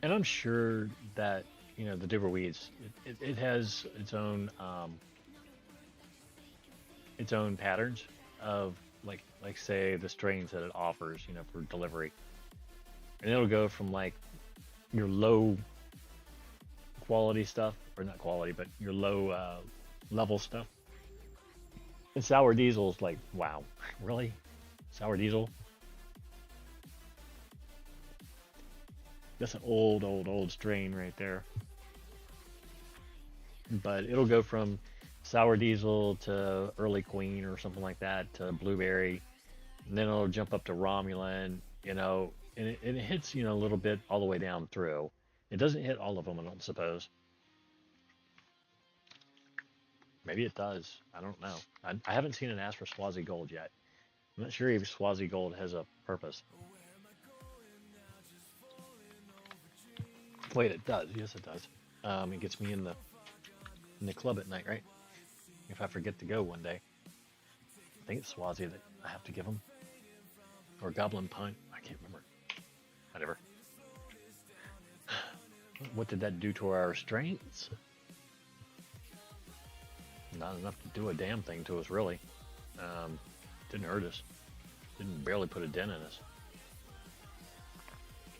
And I'm sure that the Dibber weeds, it has its own patterns of like say the strains that it offers, for delivery, and it'll go from like your low quality stuff, or not quality, but your low level stuff. And sour diesel's like, wow, really? Sour diesel? That's an old strain right there. But it'll go from sour diesel to early queen or something like that to blueberry, and then it'll jump up to Romulan, and it hits, a little bit all the way down through. It doesn't hit all of them, I don't suppose. Maybe it does. I don't know. I haven't seen an ask for Swazi Gold yet. I'm not sure if Swazi Gold has a purpose. Wait, it does. Yes, it does. It gets me in the club at night, right? If I forget to go one day, I think it's Swazi that I have to give them, or Goblin Punt. I can't remember. Whatever. What did that do to our strengths? Not enough to do a damn thing to us, really. Um, didn't hurt us. Didn't barely put a dent in us.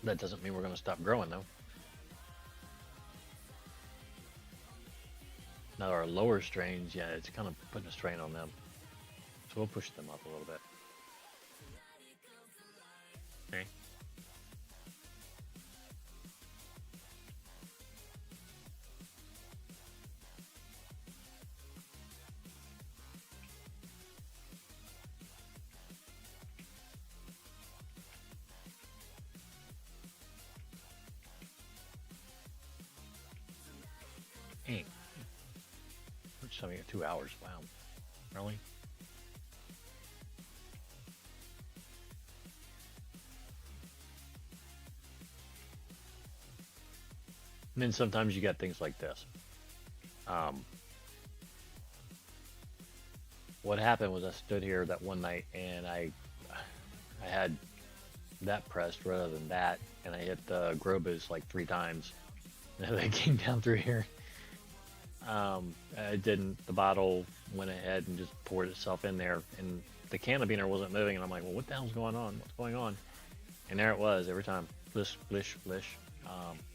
That doesn't mean we're going to stop growing, though. Now our lower strains, yeah, it's kind of putting a strain on them. So we'll push them up a little bit. Okay. Hey, which time we got 2 hours? Wow. Really? And then sometimes you got things like this. Um, what happened was I stood here that one night and I had that pressed rather than that, and I hit the Grobas like 3 times. And they came down through here. I didn't. The bottle went ahead and just poured itself in there, and the cannabiner wasn't moving. And I'm like, well, what the hell's going on? What's going on? And there it was every time. Splish, splish, splish.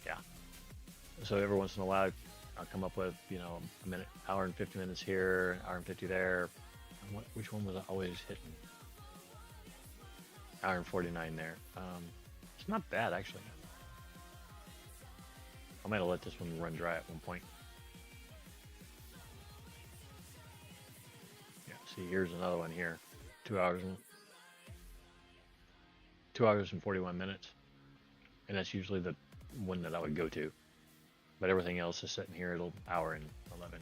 Yeah. So every once in a while, I'll come up with, a minute, hour and 50 minutes here, hour and 50 there. Which one was I always hitting? Hour and 49 there. It's not bad, actually. I might have let this one run dry at one point. Yeah, see, here's another one here. 2 hours and 2 hours and 41 minutes. And that's usually the one that I would go to. But everything else is sitting here at an hour and 11.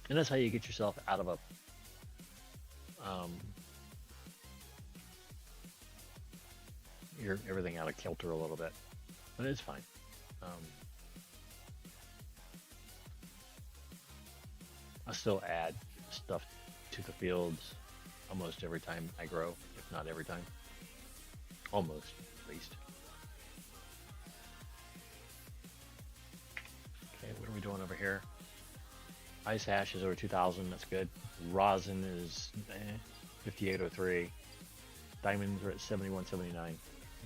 And that's how you get yourself out of a um, everything out of kilter a little bit. But it's fine. Um, I still add stuff to the fields almost every time I grow, if not every time. Almost, at least. Okay, what are we doing over here? Ice hash is over 2,000. That's good. Rosin is 5803. Diamonds are at 7179.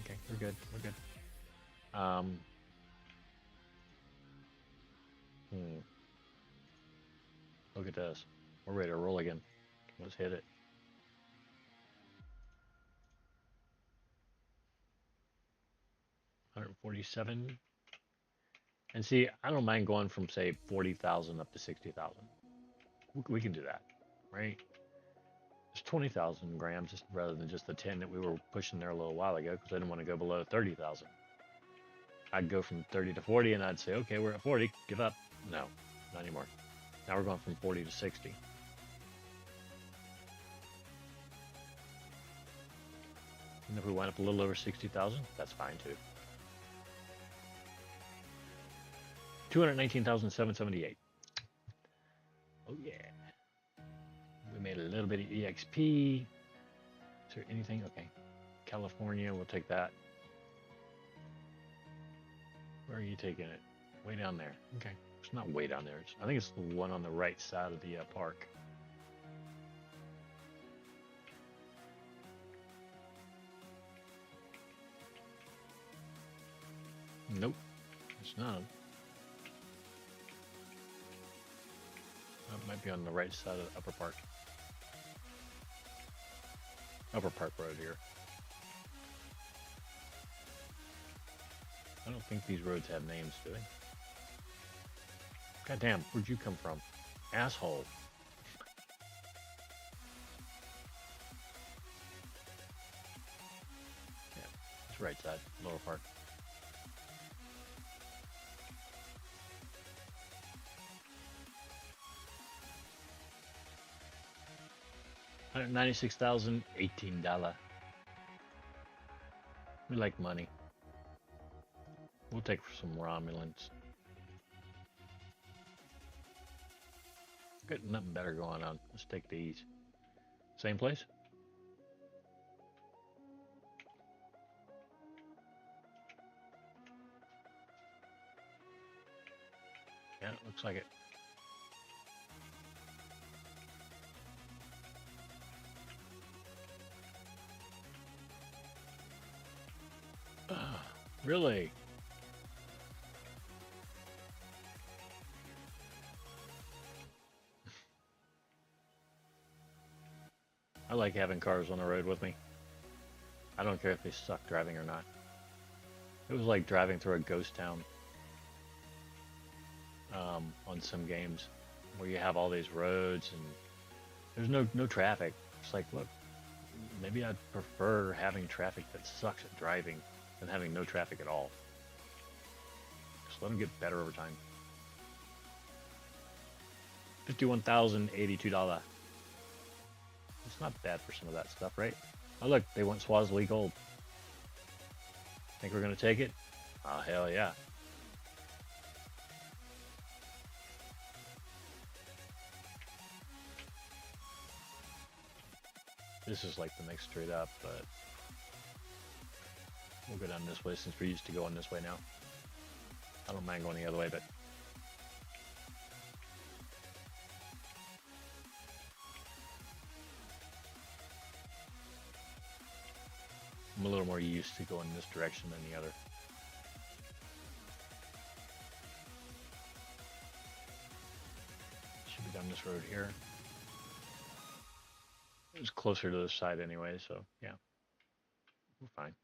Okay, we're good. We're good. Um, hmm, Look at this. We're ready to roll again. Let's hit it. 147. And see, I don't mind going from say 40,000 up to 60,000. We can do that, right? It's 20,000 grams rather than just the 10 that we were pushing there a little while ago because I didn't want to go below 30,000. I'd go from 30 to 40 and I'd say, okay, we're at 40, give up. No, not anymore. Now we're going from 40 to 60. And if we wind up a little over 60,000, that's fine too. 219,778. Oh yeah. We made a little bit of EXP. Is there anything? Okay. California, we'll take that. Where are you taking it? Way down there. Okay. It's not way down there. I think it's the one on the right side of the park. Nope. It's not. It might be on the right side of the Upper Park. Upper Park Road here. I don't think these roads have names, do they? Goddamn, where'd you come from? Asshole. Yeah, it's right side, Lower Park. $196,018. We like money. We'll take some Romulans. Got nothing better going on. Let's take these. Same place? Yeah, it looks like it. Really? I like having cars on the road with me. I don't care if they suck driving or not. It was like driving through a ghost town on some games where you have all these roads and there's no traffic. It's like, look, maybe I'd prefer having traffic that sucks at driving than having no traffic at all. Just let them get better over time. $51,082. It's not bad for some of that stuff, right? Oh look, they want Swaziland gold. Think we're gonna take it? Oh hell yeah. This is like the next straight up, but we'll go down this way since we're used to going this way now. I don't mind going the other way, but I'm a little more used to going this direction than the other. Should be down this road here. It's closer to the side anyway, so yeah, we're fine.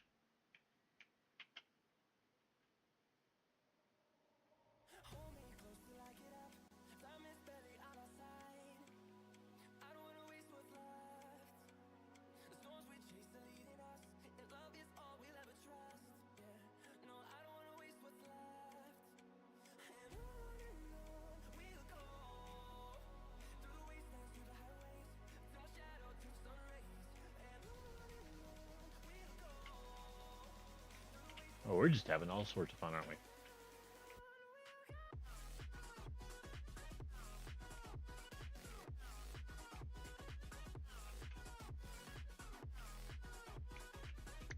we're just having all sorts of fun, aren't we?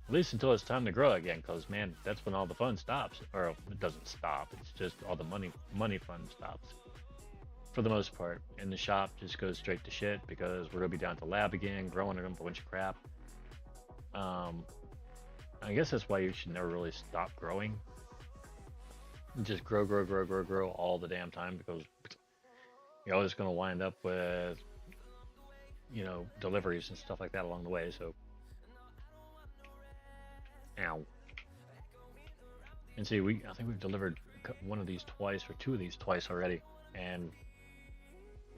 At least until it's time to grow again, because man, that's when all the fun stops. Or it doesn't stop. It's just all the money fun stops for the most part. And the shop just goes straight to shit because we're gonna be down to lab again, growing a bunch of crap. Um, I guess that's why you should never really stop growing. Just grow, grow, grow, grow, grow all the damn time because you're always gonna wind up with deliveries and stuff like that along the way. So, ow. And see, I think we've delivered one of these twice or two of these twice already, and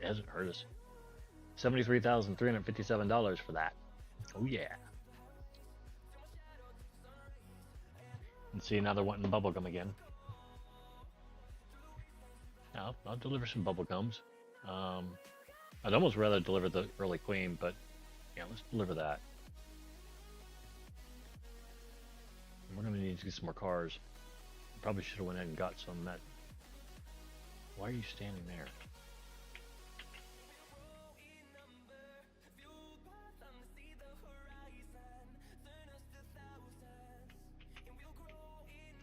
it hasn't hurt us. $73,357 for that. Oh yeah. And see, now they're wanting bubblegum again. I'll deliver some bubblegums. I'd almost rather deliver the early queen, but yeah, let's deliver that. We're gonna need to get some more cars. Probably should have went ahead and got some. That. Why are you standing there?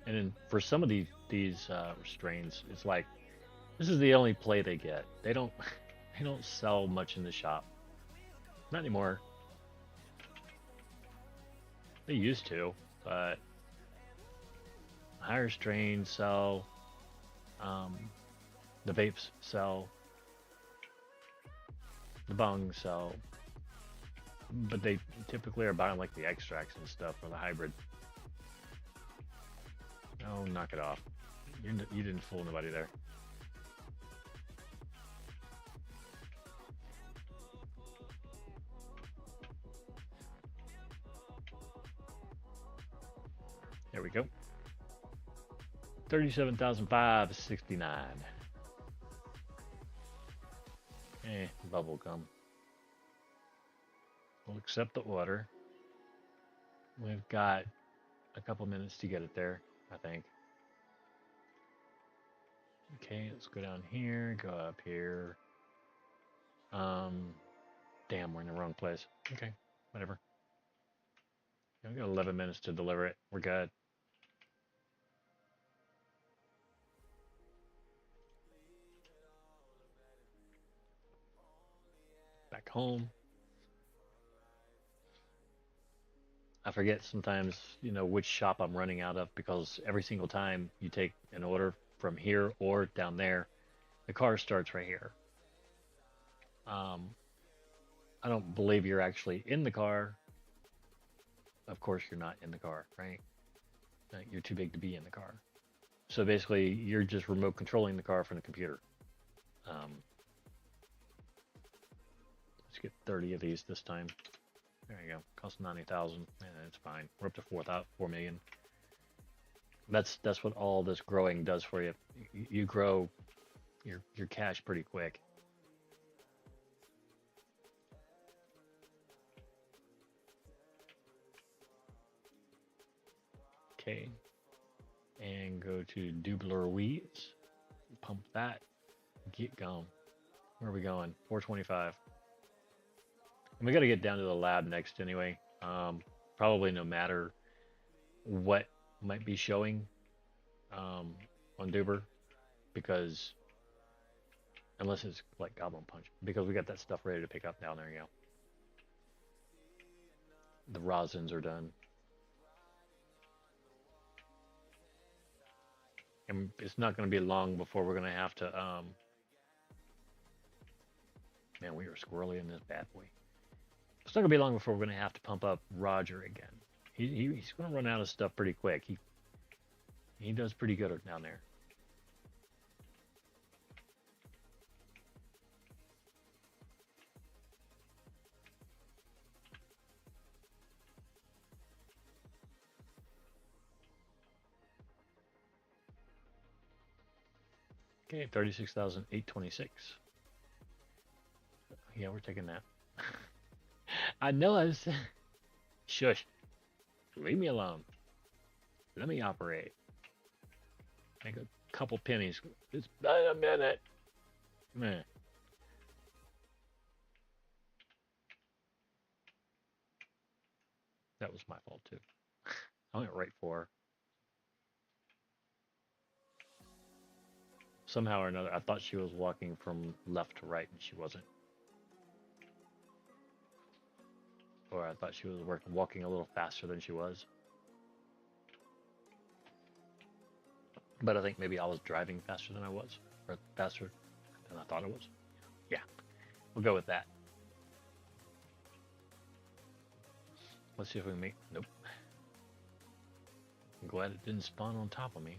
And then for some of these strains, it's like this is the only play they get. They don't they don't sell much in the shop. Not anymore. They used to, but higher strains sell. Um, the vapes sell. The bongs sell. But they typically are buying like the extracts and stuff or the hybrid. Oh, knock it off. You didn't fool nobody there. There we go. 37,569. Bubble gum. We'll accept the order. We've got a couple minutes to get it there, I think. Okay, let's go down here, go up here. Damn, we're in the wrong place. Okay, whatever. We got 11 minutes to deliver it. We're good. Back home. I forget sometimes, which shop I'm running out of because every single time you take an order from here or down there, the car starts right here. Um, I don't believe you're actually in the car. Of course, you're not in the car, right? You're too big to be in the car. So basically, you're just remote controlling the car from the computer. Um, let's get 30 of these this time. There you go. Cost 90,000. Yeah, that's fine. We're up to 4 million. That's what all this growing does for you. You grow your cash pretty quick. Okay. And go to Dubler Wheats. Pump that. Get going. Where are we going? 425. And we got to get down to the lab next anyway. Probably no matter what might be showing on Duber, because unless it's like Goblin Punch, because we got that stuff ready to pick up down there. You know, the rosins are done, and it's not going to be long before we're going to have to. Man, we are squirrely in this bad boy. It's not going to be long before we're going to have to pump up Roger again. He's going to run out of stuff pretty quick. He does pretty good down there. Okay, 36,826. Yeah, we're taking that. I know I was. Shush. Leave me alone. Let me operate. Make a couple pennies. It's been a minute. Man, that was my fault too. I went right for her. Somehow or another, I thought she was walking from left to right, and she wasn't. Or I thought she was walking a little faster than she was. But I think maybe I was driving faster than I was, or faster than I thought I was. Yeah, we'll go with that. Let's see if we can make. Nope. I'm glad it didn't spawn on top of me.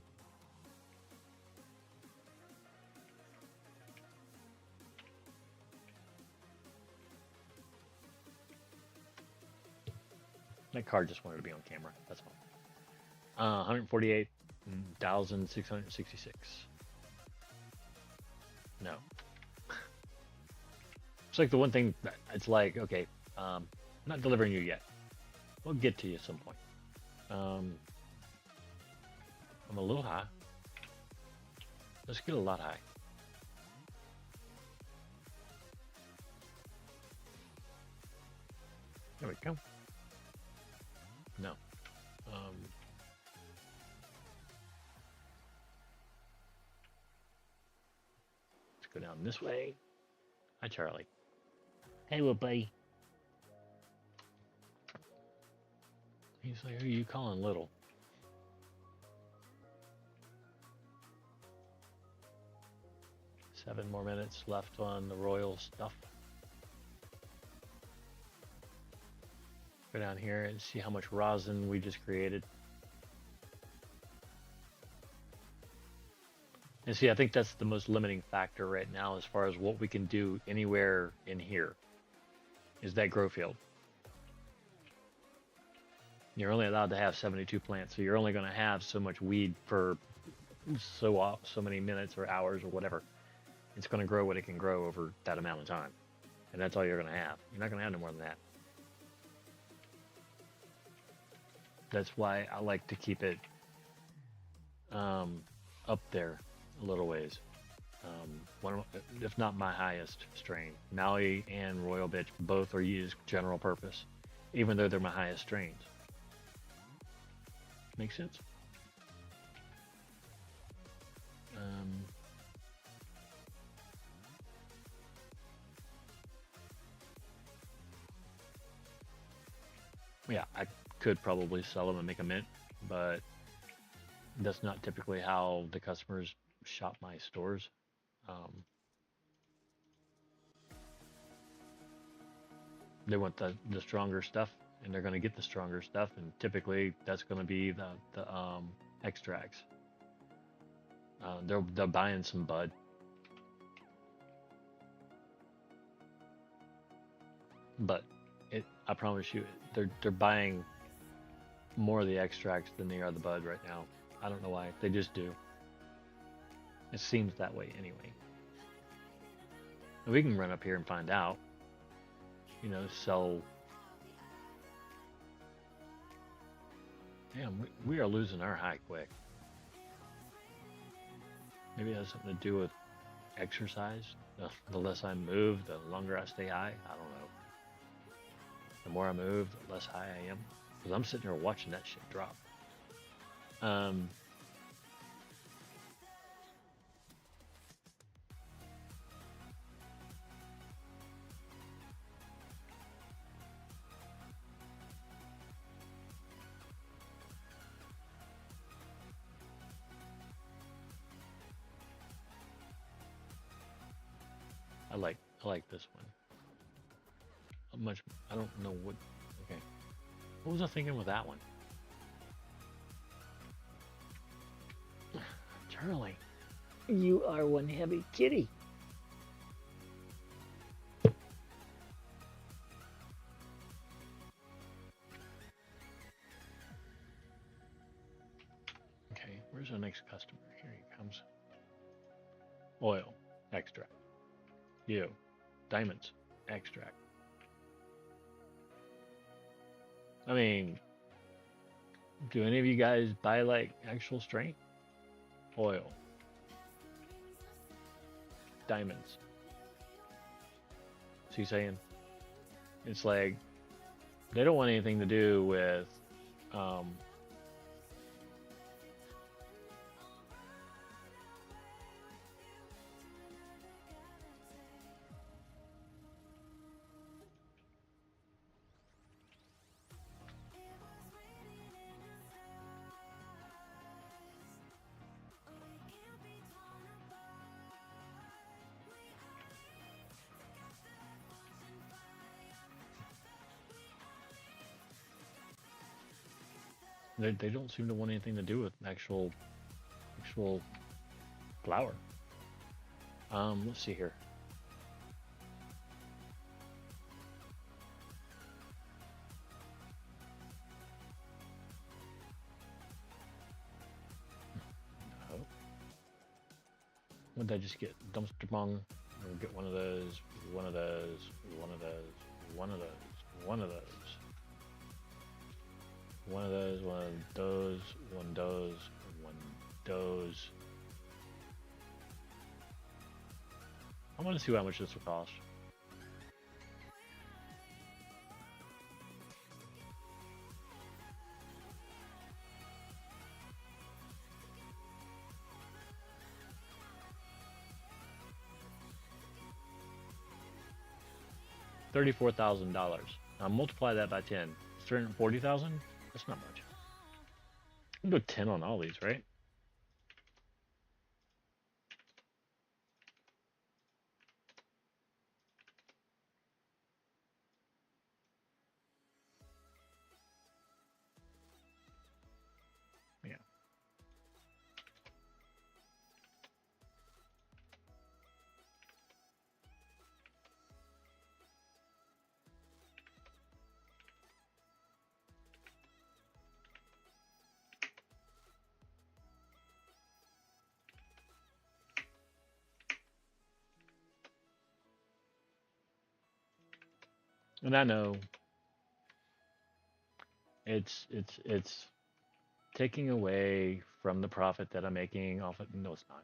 That car just wanted to be on camera. That's fine. 148,666. No. It's like the one thing that it's like, okay, not delivering you yet. We'll get to you at some point. Um, I'm a little high. Let's get a lot high. There we go. No. Um, let's go down this way. Hi, Charlie. Hey, little buddy. He's like, who are you calling little? Seven more minutes left on the royal stuff. Go down here and see how much rosin we just created. And see, I think that's the most limiting factor right now as far as what we can do anywhere in here is that grow field. You're only allowed to have 72 plants, so you're only going to have so much weed for so many minutes or hours or whatever. It's going to grow what it can grow over that amount of time, and that's all you're going to have. You're not going to have no more than that. That's why I like to keep it up there a little ways. One of, if not my highest strain, Maui and Royal Bitch both are used general purpose, even though they're my highest strains. Makes sense. Yeah, I could probably sell them and make a mint, but that's not typically how the customers shop my stores. Um, they want the stronger stuff, and they're going to get the stronger stuff, and typically that's going to be the extracts. They're buying some bud, but I promise you, they're buying more of the extracts than they are the bud right now. I don't know why. They just do. It seems that way anyway. We can run up here and find out. You know, sell. Damn, we are losing our high quick. Maybe it has something to do with exercise. The less I move, the longer I stay high. I don't know. The more I move, the less high I am. Because I'm sitting here watching that shit drop. Um, I like this one. How much? I don't know what. Okay. What was I thinking with that one? Charlie, you are one heavy kitty. Okay, where's our next customer? Here he comes. Oil, extract. You, diamonds, extract. I mean, Do any of you guys buy like actual strength oil, diamonds? See, saying it's like they don't want anything to do with. Um, they don't seem to want anything to do with actual flour. Let's see here. Oh, what did I just get? Dumpster bung. We'll get one of those. One of those. One of those. One of those. One of those. One of those. One of those. One of those. One of those. I want to see how much this will cost. 34,000. Now multiply that by 10. 340,000. That's not much. We can go 10 on all these, right? Yeah. And I know it's taking away from the profit that I'm making off it. No, it's not.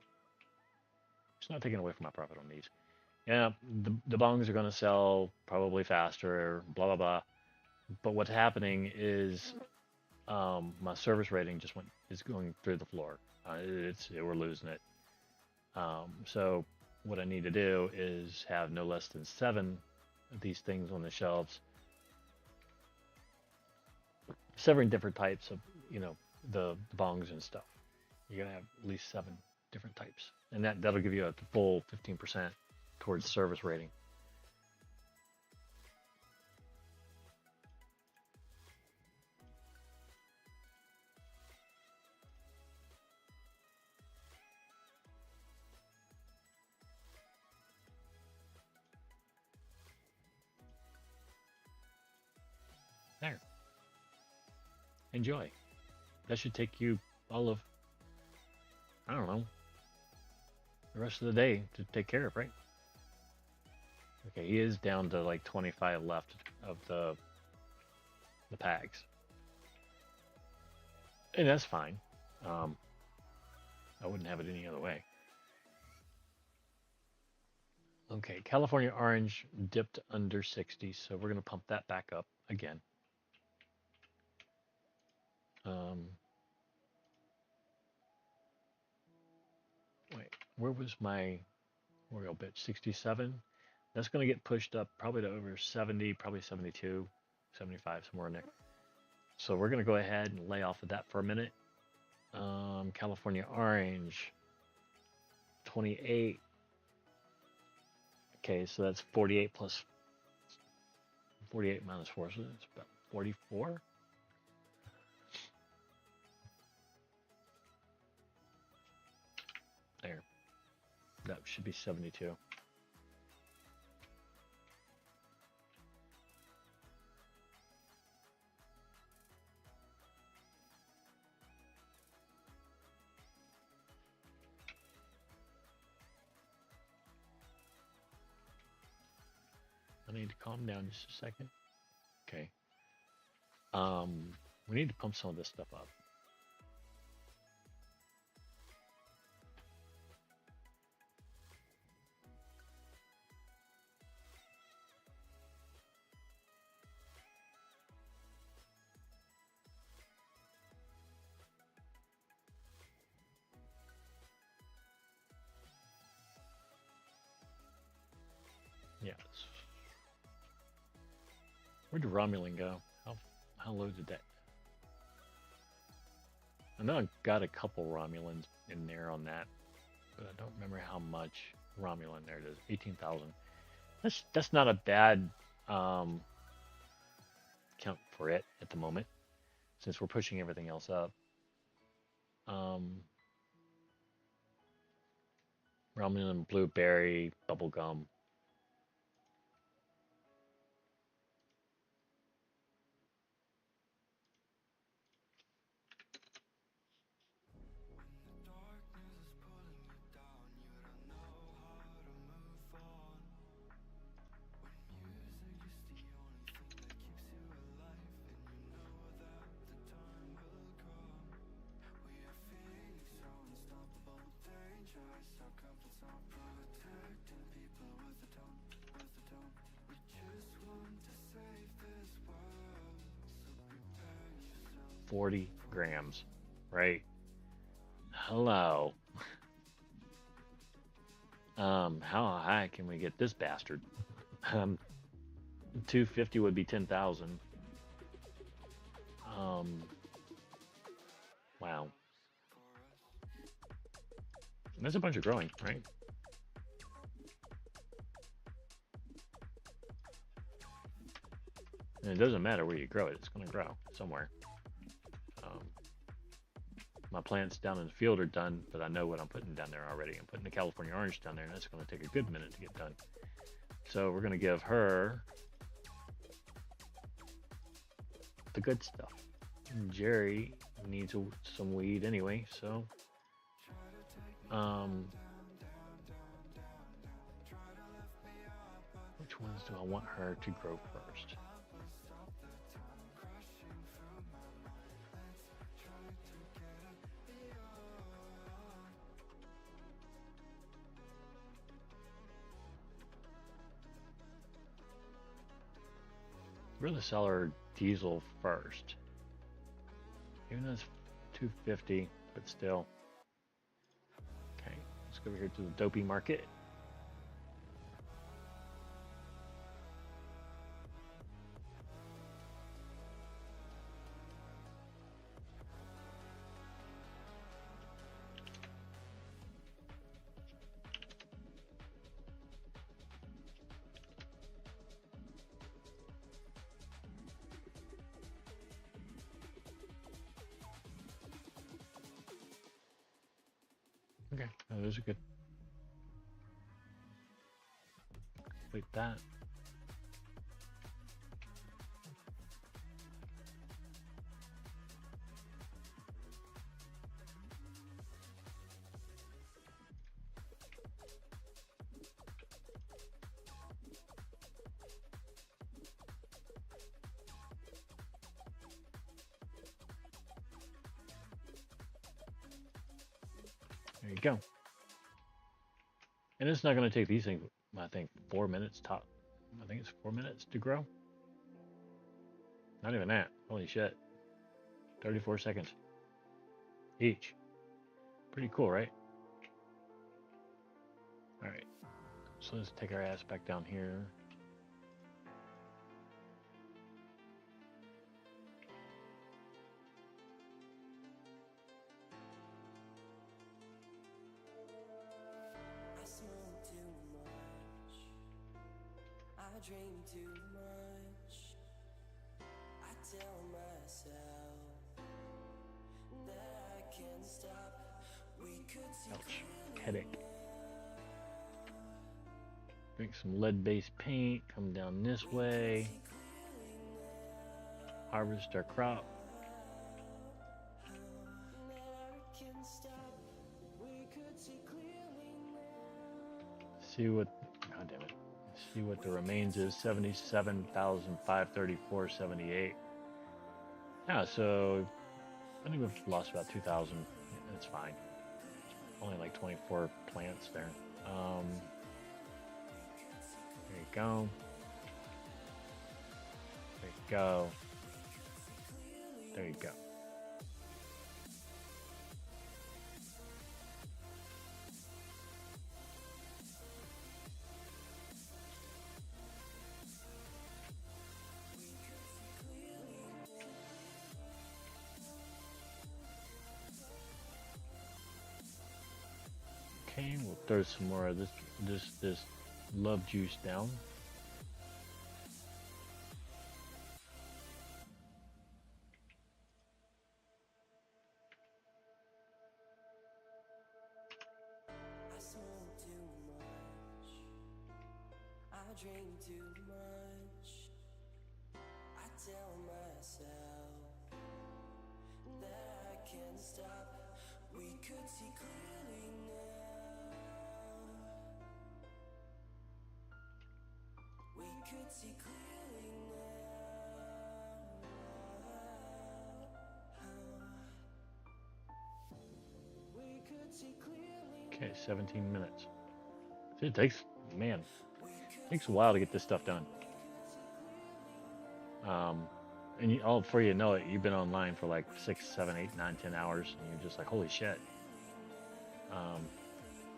It's not taking away from my profit on these. Yeah, the bongs are going to sell probably faster, blah blah blah. But what's happening is my service rating just went is going through the floor. We're losing it. So what I need to do is have no less than 7 of these things on the shelves, 7 different types of the bongs and stuff. You're gonna have at least 7 different types, and that'll give you a full 15% towards service rating. There, enjoy. That should take you all of, I don't know, the rest of the day to take care of, right? Okay, he is down to like 25 left of the packs, and that's fine. Um, I wouldn't have it any other way. Okay, California orange dipped under 60, so we're gonna pump that back up again. Um, wait, where was my Oreo bit? 67. That's gonna get pushed up probably to over 70, probably 72, 75, somewhere in there. So we're gonna go ahead and lay off of that for a minute. California orange, 28. Okay, so that's 48 plus 48 minus 4, so it's about 44. There, that should be 72. I need to calm down just a second. Okay. Um, We need to pump some of this stuff up. Yes. Where'd the Romulan go? How low did that? I know I got a couple Romulans in there on that, but I don't remember how much Romulan. There it is, 18,000. That's not a bad um, count for it at the moment, since we're pushing everything else up. Um, Romulan, blueberry, bubblegum. $40 grams, right? Hello. How high can we get this bastard? Um, 250 would be 10,000. Um, wow. There's a bunch of growing, right? And it doesn't matter where you grow it; it's going to grow somewhere. Um, my plants down in the field are done, but I know what I'm putting down there already. I'm putting the California orange down there, and that's going to take a good minute to get done. So we're going to give her the good stuff. And Jerry needs some weed anyway, so um, which ones do I want her to grow first? Really sell her diesel first. Even though it's 250, but still. Okay, let's go over here to the dopey market. Okay, oh, those are good. Complete that. There you go. And it's not going to take these things, I think, 4 minutes top. I think it's 4 minutes to grow. Not even that. Holy shit. 34 seconds each. Pretty cool, right? All right. So let's take our ass back down here. I smoke too much. I dream too much. I tell myself that I can't stop. We could see Ouch. clearly Headache. now. Drink some lead-based paint. Come down this We could way. see clearly now. Harvest our crop. That I can't stop. We could see clearly now. See what. God damn it. See what the remains is. 77,534.78. Yeah, so I think we've lost about 2,000. It's fine. Only like 24 plants there. There you go. There you go. There you go. Okay, we'll throw some more of this love juice down. I smoke too much, I drink too much. I tell myself that I can't stop. We could see clearly now. We could see clearly now. We could see clearly Okay, 17 minutes. It takes, man, it takes a while to get this stuff done. Um, and oh, before you know it, you've been online for like 6, 7, 8, 9, 10 hours, and you're just like, holy shit. Um,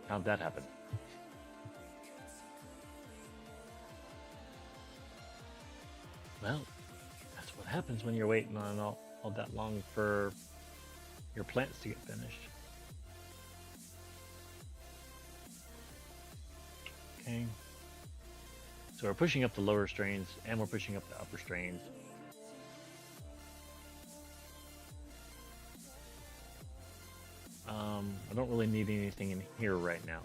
how'd that happen? Well, that's what happens when you're waiting on all that long for your plants to get finished. Okay. So we're pushing up the lower strains and we're pushing up the upper strains. I don't really need anything in here right now.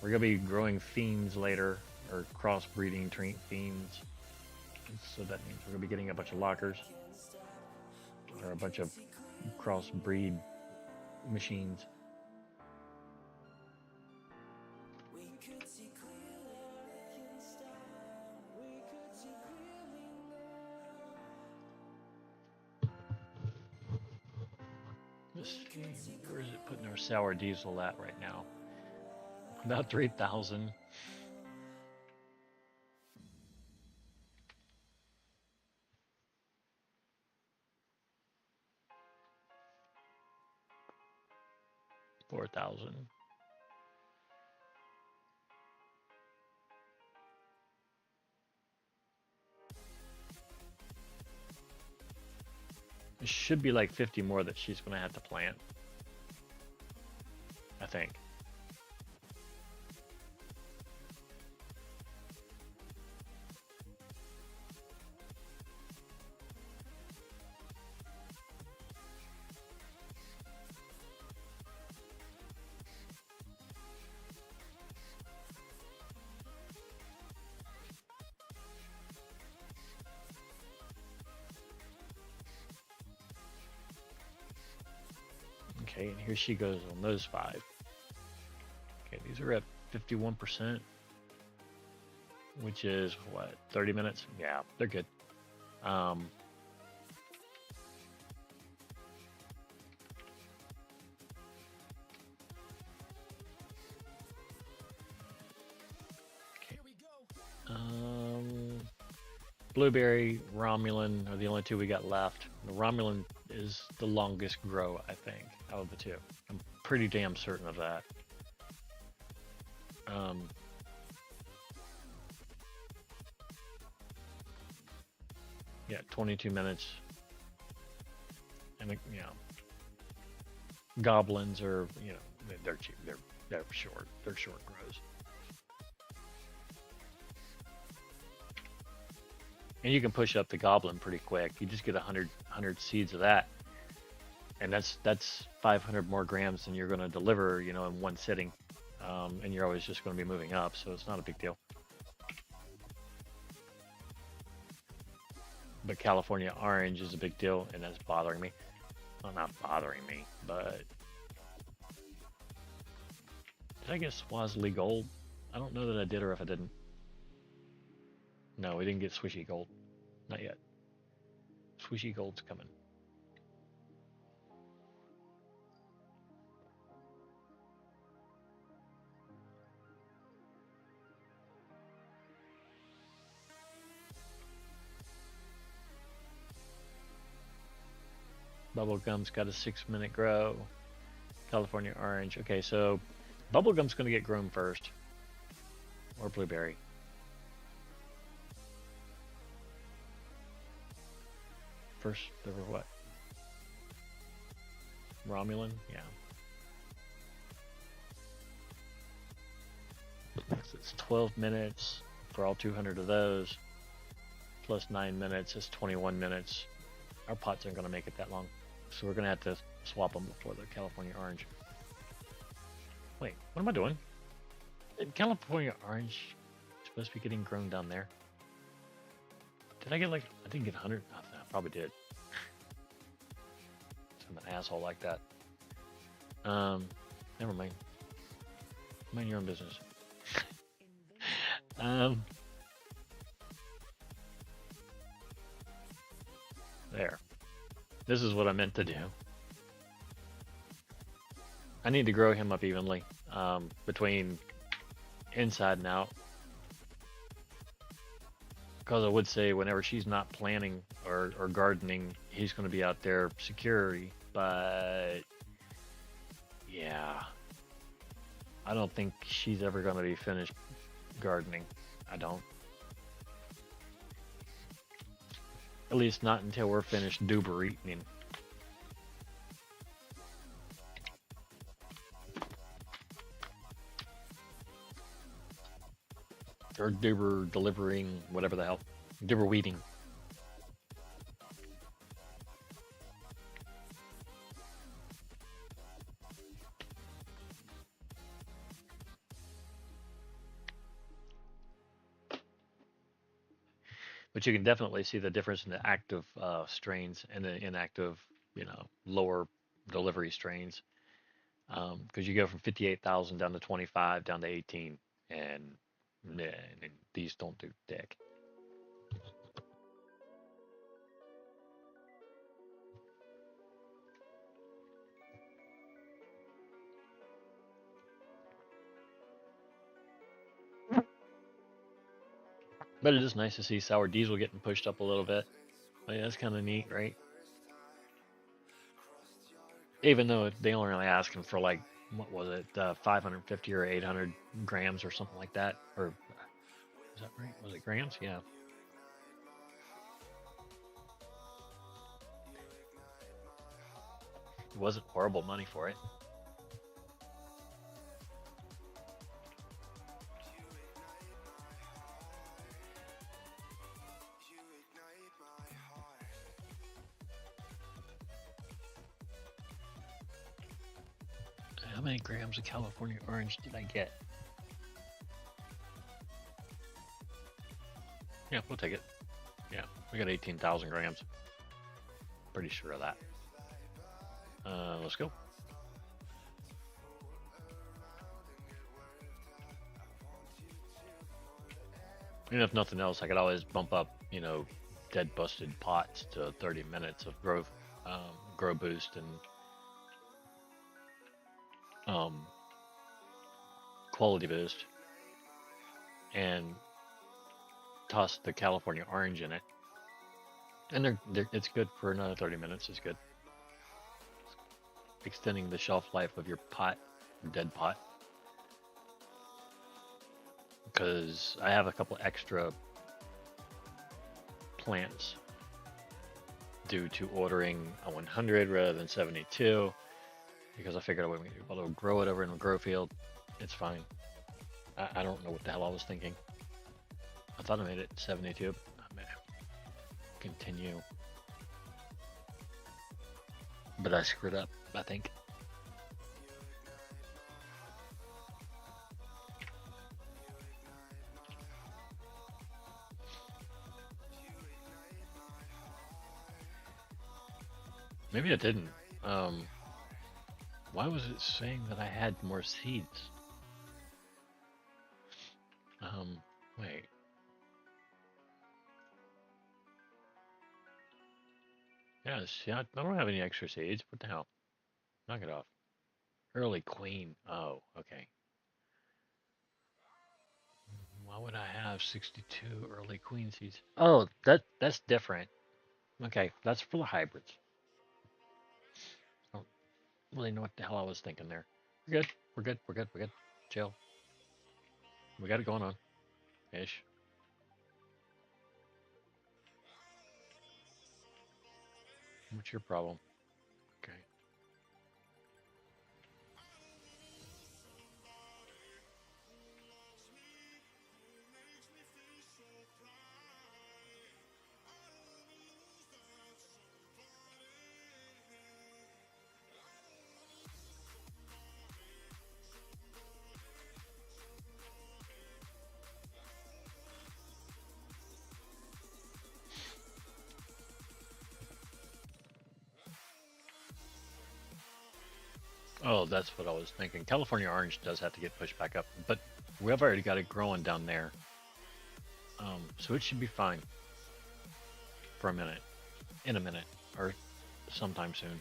We're gonna be growing themes later, or crossbreeding themes. So that means we're gonna be getting a bunch of lockers or a bunch of crossbreed machines. Let's see, where is it putting our sour diesel at right now? About 3,000. 4,000. It should be like 50 more that she's gonna have to plant, I think. Okay, and here she goes on those five. Okay, these are at 51%, which is what, 30 minutes? Yeah, they're good. Um, okay. Um, Blueberry, Romulan are the only two we got left. The Romulan is the longest grow, I think, out of the two. I'm pretty damn certain of that. Um, yeah, 22 minutes. And you know, goblins are, you know, they're cheap. They're short. They're short grows. And you can push up the goblin pretty quick. You just get 100 seeds of that, and that's 500 more grams than you're going to deliver, you know, in one sitting. And you're always just going to be moving up, so it's not a big deal. But California orange is a big deal, and that's bothering me. Well, not bothering me, but did I get Swaziland gold? I don't know that I did or if I didn't. No, we didn't get swishy gold. Not yet. Swishy gold's coming. Bubblegum's got a 6-minute grow. California orange. Okay, so bubblegum's going to get grown first, or blueberry. First, over what? Romulan? Yeah. So it's 12 minutes for all 200 of those, plus 9 minutes is 21 minutes. Our pots aren't going to make it that long, so we're going to have to swap them before the California orange. Wait, what am I doing? California orange supposed to be getting grown down there. Did I get like, I didn't get 100? I probably did. I'm an asshole like that. Never mind. Mind your own business. There. This is what I meant to do. I need to grow him up evenly, between inside and out. Because I would say whenever she's not planting or gardening, he's going to be out there security. But yeah, I don't think she's ever going to be finished gardening. I don't. At least not until we're finished duber eating. Or duber delivering, whatever the hell. Duber weeding. But you can definitely see the difference in the active strains and the inactive, lower delivery strains. Because you go from 58,000 down to 25, down to 18, and, and these don't do dick. But it is nice to see sour diesel getting pushed up a little bit. That's kind of neat, right? Even though they only asking for like, what was it, 550 or 800 grams or something like that, or is that right? Was it grams? Yeah. It wasn't horrible money for it. How many grams of California orange did I get? Yeah, we'll take it. Yeah, we got 18,000 grams. Pretty sure of that. Let's go. And if nothing else, I could always bump up, dead busted pots to 30 minutes of growth, grow boost, and quality boost, and toss the California orange in it. And it's good for another 30 minutes. It's good. Extending the shelf life of your pot, dead pot. Because I have a couple extra plants due to ordering a 100 rather than 72, because I figured I wouldn't be able to grow it over in a grow field. It's fine. I don't know what the hell I was thinking. I thought I made it 72. I'm gonna continue. But I screwed up, I think. Maybe I didn't. Why was it saying that I had more seeds? Wait. Yes, yeah, I don't have any extra seeds. What the hell? Knock it off. Early queen. Oh, okay. Why would I have 62 early queen seeds? Oh, that's different. Okay, that's for the hybrids. really know what the hell I was thinking there. We're good. We're good. We're good. We're good. Chill. We got it going on. Ish. What's your problem? Okay. Oh, that's what I was thinking. California orange does have to get pushed back up, but we've already got it growing down there. So it should be fine for a minute, in a minute, or sometime soon.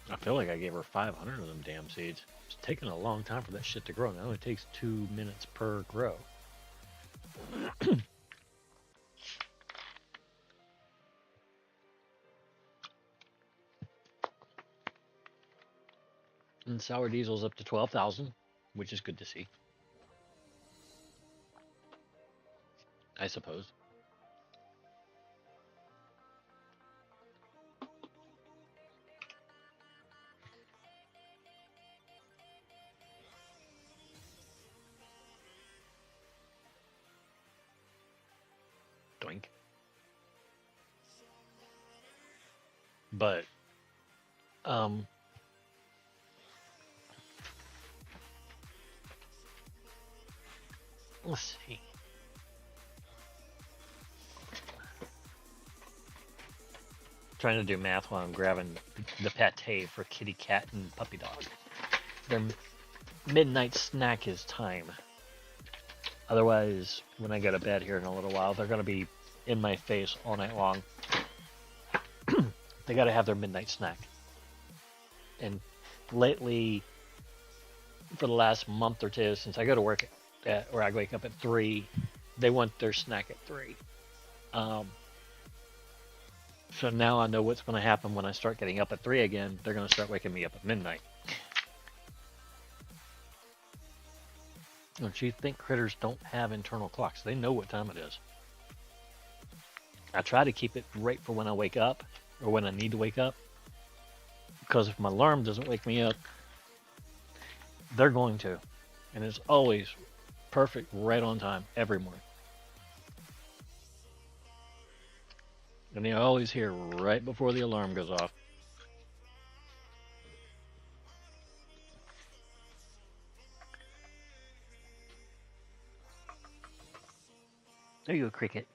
I feel like I gave her 500 of them damn seeds. It's taking a long time for that shit to grow. It only takes 2 minutes per grow. And sour diesel's up to 12,000, which is good to see, I suppose. Doink. But, um, let's see. Trying to do math while I'm grabbing the pate for kitty cat and puppy dog. Their midnight snack is time. Otherwise, when I go to bed here in a little while, they're going to be in my face all night long. They got to have their midnight snack. And lately, for the last month or two, since I go to work or I wake up at 3, they want their snack at 3. Um, so now I know what's going to happen when I start getting up at 3 again. They're going to start waking me up at midnight. Don't you think critters don't have internal clocks? They know what time it is. I try to keep it right for when I wake up or when I need to wake up. Because if my alarm doesn't wake me up, they're going to. And it's always perfect right on time every morning. And they always hear right before the alarm goes off. There you go, cricket.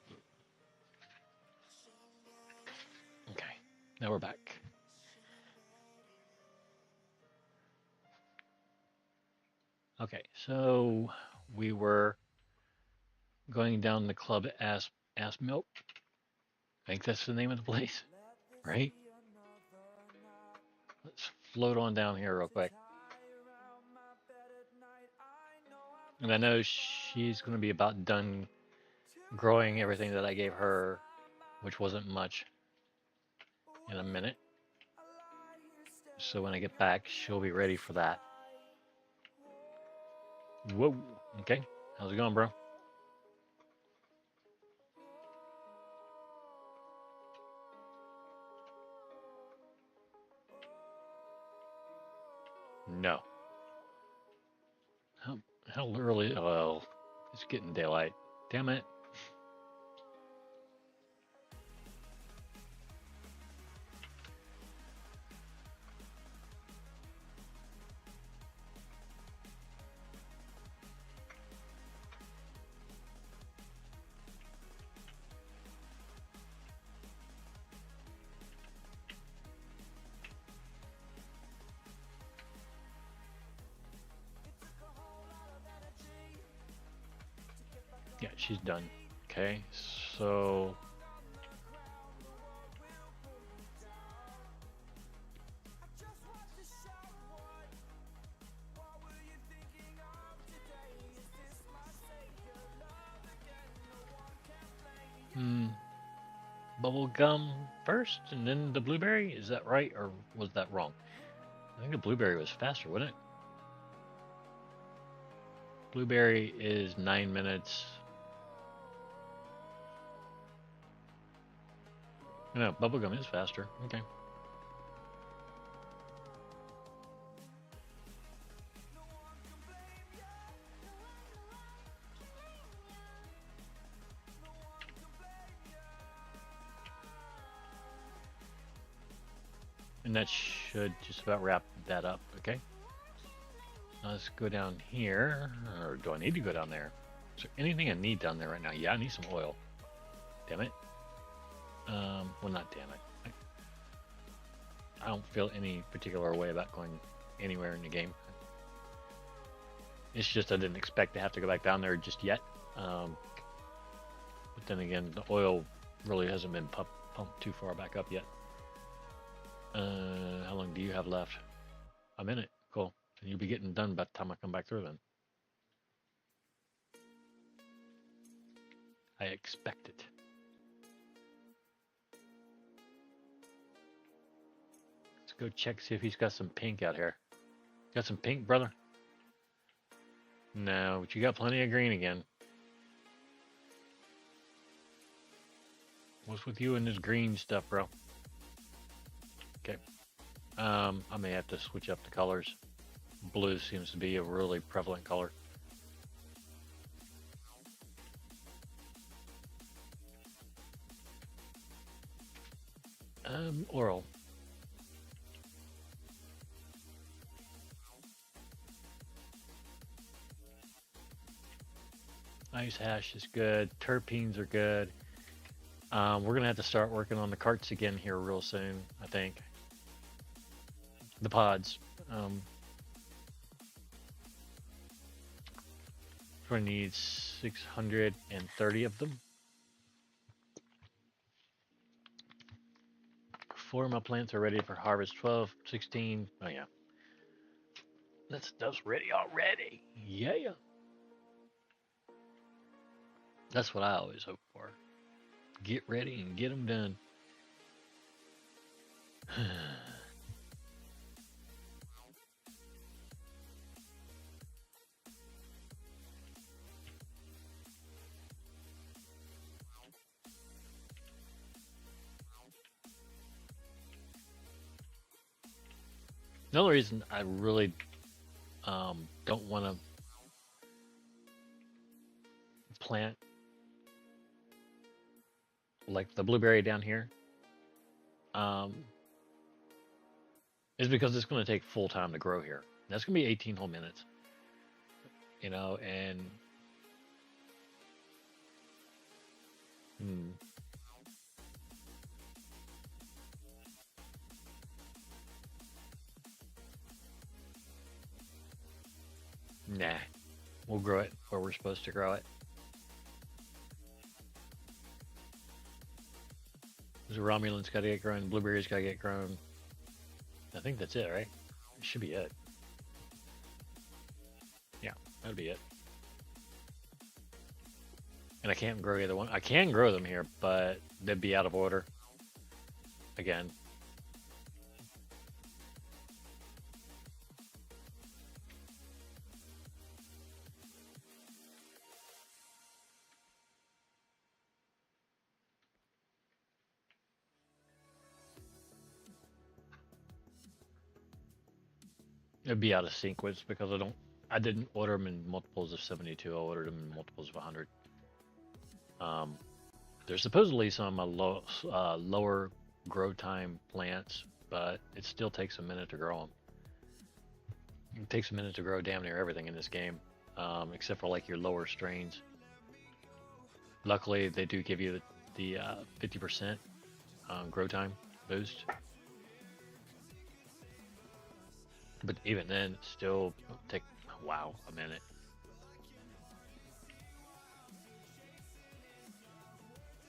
Okay, now we're back. Okay, so we were going down the club Ass Milk. I think that's the name of the place, right? Let's float on down here real quick. And I know she's going to be about done growing everything that I gave her, which wasn't much, in a minute. So when I get back, she'll be ready for that. Whoa. Okay. How's it going, bro? No. How, how early? Well, it's getting daylight. Damn it. she's done. Okay, so hmm, bubble gum first and then the blueberry. Is that right, or was that wrong? I think the blueberry was faster, wasn't it? Blueberry is 9 minutes. No, bubblegum is faster. Okay. And that should just about wrap that up. Okay. Now let's go down here. Or do I need to go down there? Is there anything I need down there right now? Yeah, I need some oil. Damn it. Well, not damn it. I don't feel any particular way about going anywhere in the game. It's just I didn't expect to have to go back down there just yet. But then again, the oil really hasn't been pumped too far back up yet. How long do you have left? A minute. Cool. And you'll be getting done by the time I come back through then. I expect it. Let's go check, see if he's got some pink out here. Got some pink, brother? No, but you got plenty of green again. What's with you and this green stuff, bro? Okay. I may have to switch up the colors. Blue seems to be a really prevalent color. Oral. Ice hash is good. Terpenes are good. We're gonna have to start working on the carts again here real soon, I think. The pods. We're gonna need 630 of them. 4 of my plants are ready for harvest. 12, 16. Oh yeah. That stuff's ready already. Yeah. That's what I always hope for. Get ready and get them done. Another reason I really don't want to plant like the blueberry down here um, is because it's going to take full time to grow here. That's going to be 18 whole minutes, and hmm, nah, we'll grow it where we're supposed to grow it. The Romulan's got to get grown, blueberries got to get grown. I think that's it, right? It should be it. Yeah, that'd be it. And I can't grow either one. I can grow them here, but they'd be out of order. Again. It'd be out of sequence because I didn't order them in multiples of 72. I ordered them in multiples of 100. Um, there's supposedly some lower grow time plants, but it still takes a minute to grow them. It takes a minute to grow damn near everything in this game, except for like your lower strains. Luckily, they do give you the 50% grow time boost. But even then, it still take, wow, a minute.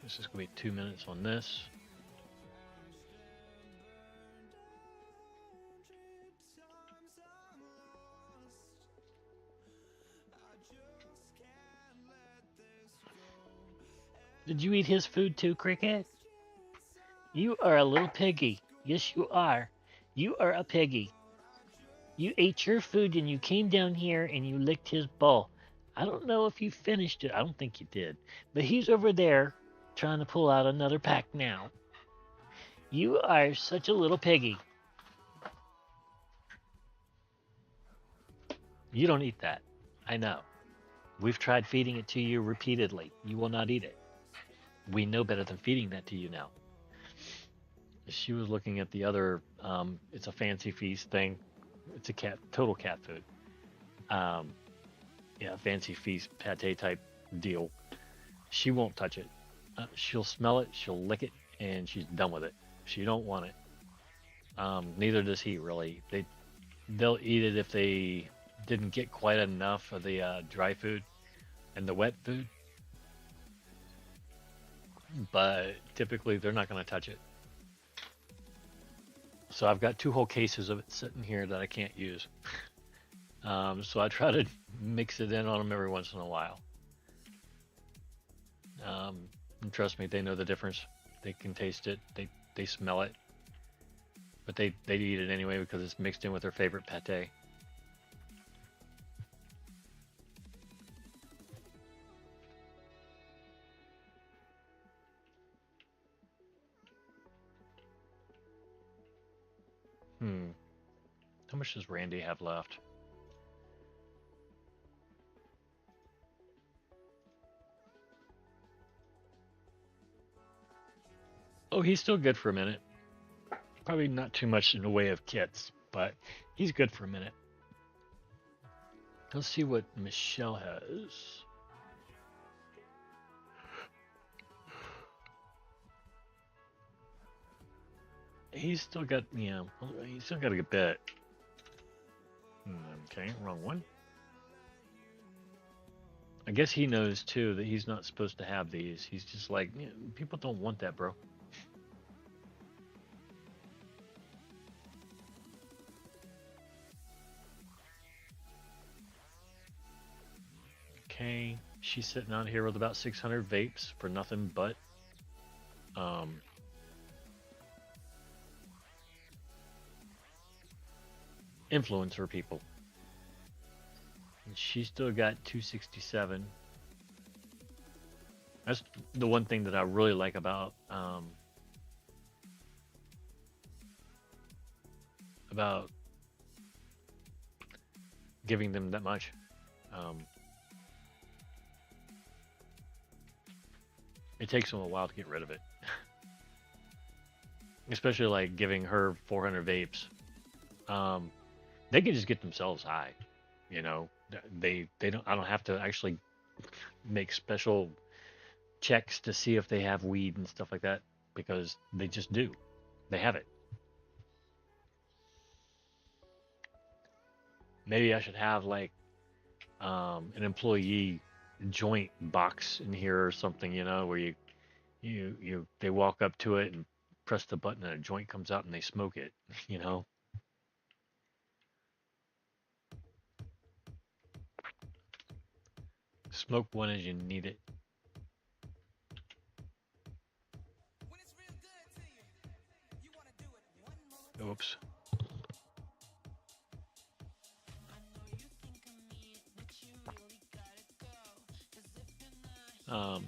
This is going to be 2 minutes on this. Did you eat his food too, Cricket? You are a little piggy. Yes, you are. You are a piggy. You ate your food and you came down here and you licked his bowl. I don't know if you finished it. I don't think you did. But he's over there trying to pull out another pack now. You are such a little piggy. You don't eat that. I know. We've tried feeding it to you repeatedly. You will not eat it. We know better than feeding that to you now. She was looking at the other, it's a fancy feast thing. It's a total cat food. Um, yeah, fancy feast pate type deal. She won't touch it. She'll smell it, she'll lick it, and she's done with it. She don't want it. Neither does he really. They'll eat it if they didn't get quite enough of the dry food and the wet food, but typically they're not going to touch it. So I've got 2 whole cases of it sitting here that I can't use. So I try to mix it in on them every once in a while. And trust me, they know the difference. They can taste it. They smell it. But they eat it anyway because it's mixed in with their favorite pate. Hmm. How much does Randy have left? Oh, he's still good for a minute. Probably not too much in the way of kits, but he's good for a minute. Let's see what Michelle has. He's still got, yeah, he's still got a good bit. Okay, wrong one. I guess he knows too that he's not supposed to have these. He's just like, yeah, people don't want that, bro. Okay, she's sitting out here with about 600 vapes for nothing but um, influencer people. And she's still got 267. That's the one thing that I really like about giving them that much. Um, it takes them a while to get rid of it, especially like giving her 400 vapes. Um, they can just get themselves high, you know. They don't. I don't have to actually make special checks to see if they have weed and stuff like that because they just do. They have it. Maybe I should have like an employee joint box in here or something, you know, where you they walk up to it and press the button and a joint comes out and they smoke it, you know. Smoke one as you need it. Oops.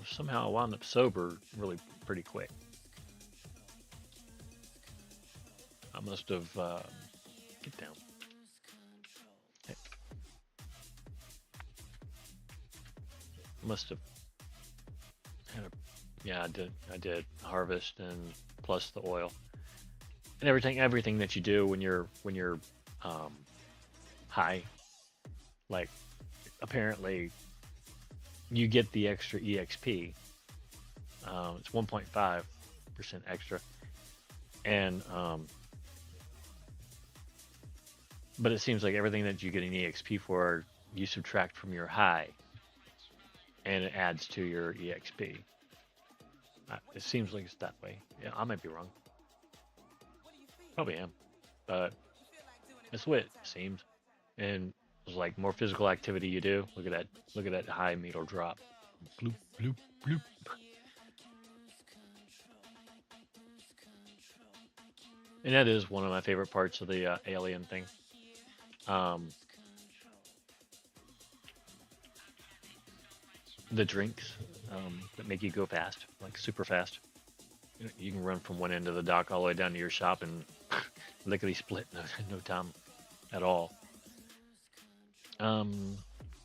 Somehow I wound up sober really pretty quick. I must have get down. I must have had a yeah I did harvest and plus the oil and everything that you do when you're um, high, like apparently you get the extra exp. It's 1.5% extra, and but it seems like everything that you get an exp for you subtract from your high and it adds to your exp. It seems like it's that way. Yeah, I might be wrong. Probably am, but that's what it seems. And it's like more physical activity you do. Look at that. Look at that high meter drop. Bloop bloop bloop. And that is one of my favorite parts of the alien thing. Um, the drinks that make you go fast, like super fast. You can run from one end of the dock all the way down to your shop and lickety split no, no time at all. Um,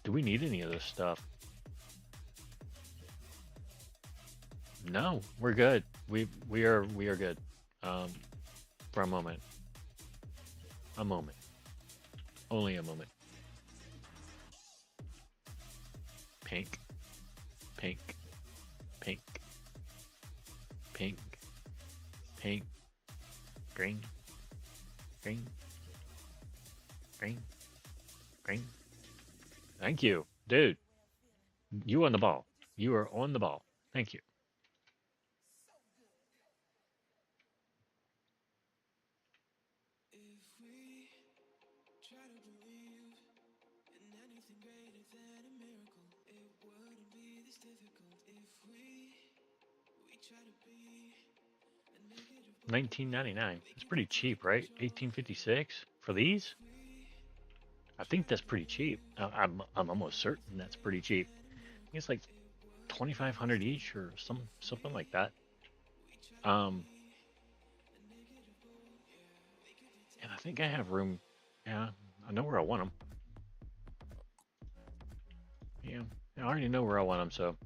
do we need any of this stuff? No, we're good. We are good. Um, for a moment, a moment, only a moment. Pink, pink, pink, pink, pink, green, green, green, green. Thank you, dude. You on the ball. You are on the ball. Thank you. If we try to believe in anything greater than a miracle, it wouldn't be this difficult. If we try to be a negative boy, 1999. we It's could be pretty taking cheap, right? control. 1856 for If these. we I try think to that's pretty cheap. believe I'm in almost anything certain that's pretty greater cheap. than a I think miracle, it's like it wouldn't be this 2,500 each or difficult. some If something like that. we try to Um, be a negative boy, yeah, we could be and I taking think I have control. room. Yeah, I know where I want them. Yeah, I already know where I want them, so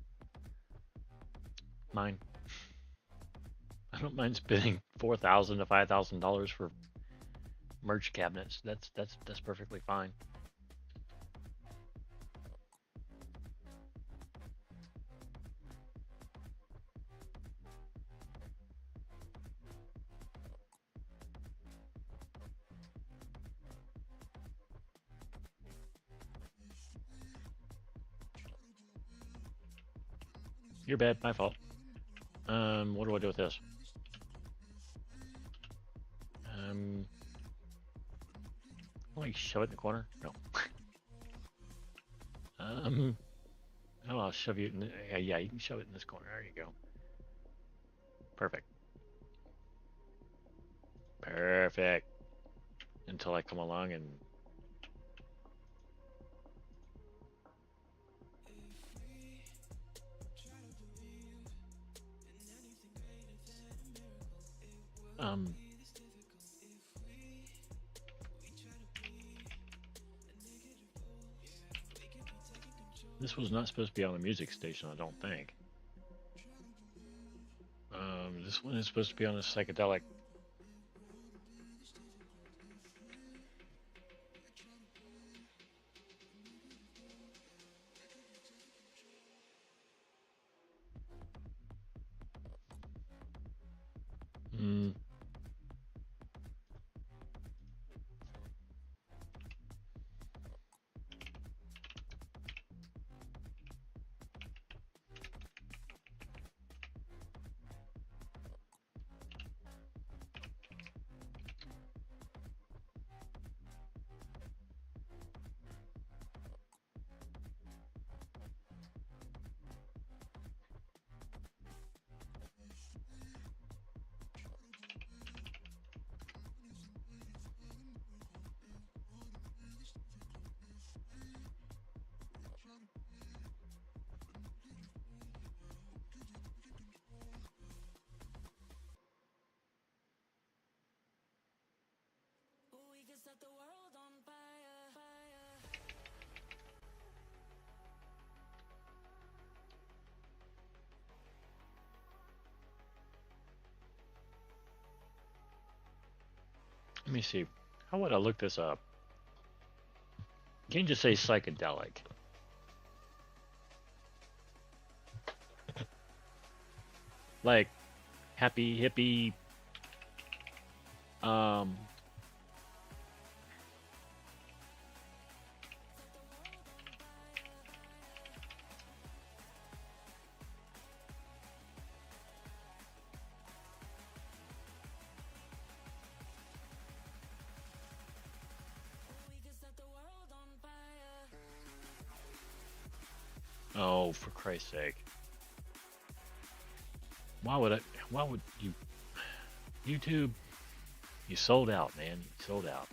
mine. I don't mind spending $4,000 to $5,000 for merch cabinets. That's perfectly fine. You're bad, my fault. What do I do with this? Um, like shove it in the corner? No. Um, oh, I'll shove you in. Yeah, you can shove it in this corner. There you go. Perfect. Perfect. Until I come along and um, this was not supposed to be on the music station. I don't think. This one is supposed to be on a psychedelic. Mm, We can set the world on fire, fire. let me see. How would I look this up? You can just say psychedelic. Like happy hippie. Um, for Christ's sake. Why would I? Why would you? YouTube, you sold out, man. You sold out.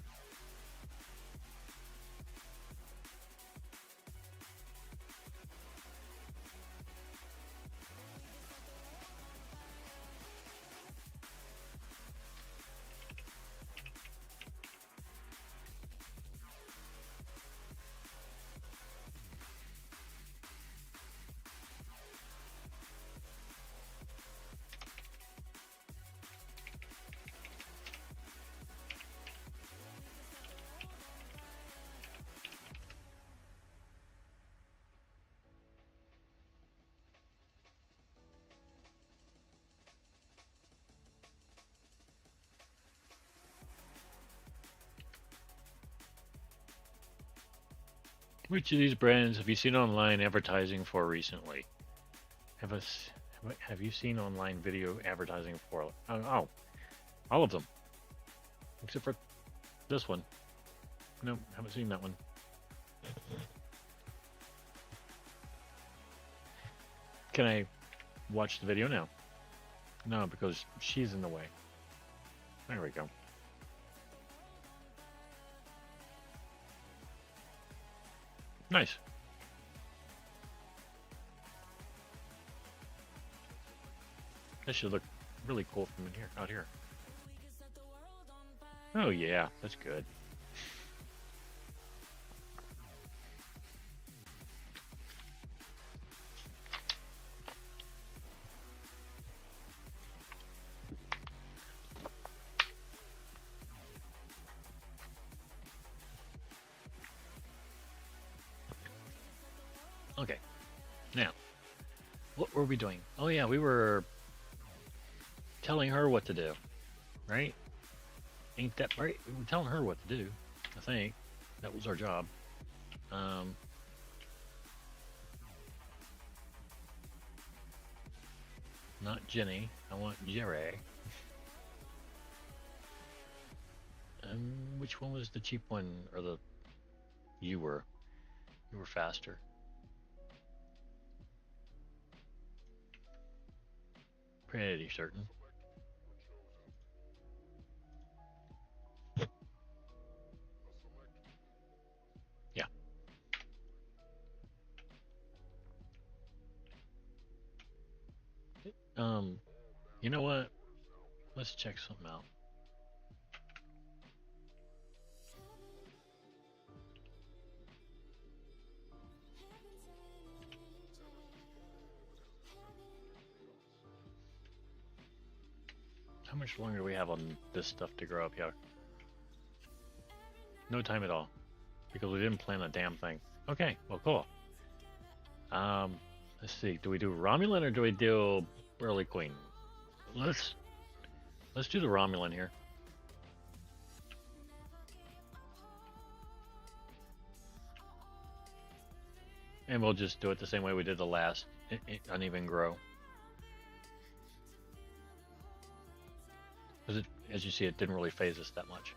Which of these brands have you seen online advertising for recently? Have us? Have you seen online video advertising for? Oh, all of them, except for this one. No, haven't seen that one. Can I watch the video now? No, because she's in the way. There we go. Nice. This should look really cool from in here, out here. Oh yeah, that's good. Okay, now, what were we doing? Oh yeah, we were telling her what to do, right? Ain't that right? We were telling her what to do, I think. That was our job. Um, Not Jenny, I want Jerry. Which one was the cheap one, or the... You were faster. Pretty certain. Yeah. You know what? Let's check something out. How much longer do we have on this stuff to grow up here? No time at all. Because we didn't plan a damn thing. Okay, well cool. Let's see. Do we do Romulan or do we do Burly Queen? Let's do the Romulan here. And we'll just do it the same way we did the last uneven grow. Because as you see, it didn't really phase us that much.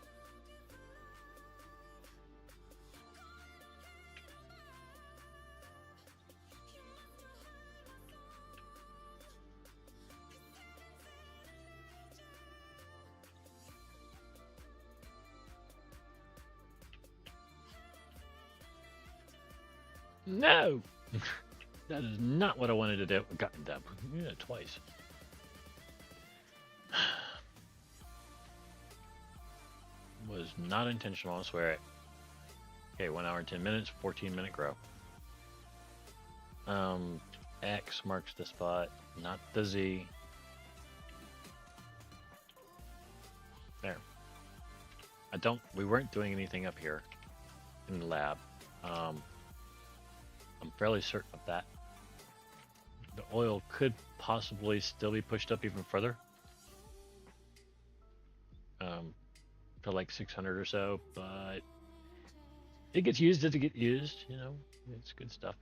No! That is not what I wanted to do. Gotten done. Yeah, twice. Was not intentional, I swear it. Okay, 1 hour and 10 minutes, 14-minute grow. X marks the spot, not the Z. There. We weren't doing anything up here in the lab. I'm fairly certain of that. The oil could possibly still be pushed up even further. To like 600 or so, but it gets used as it gets used, you know, it's good stuff.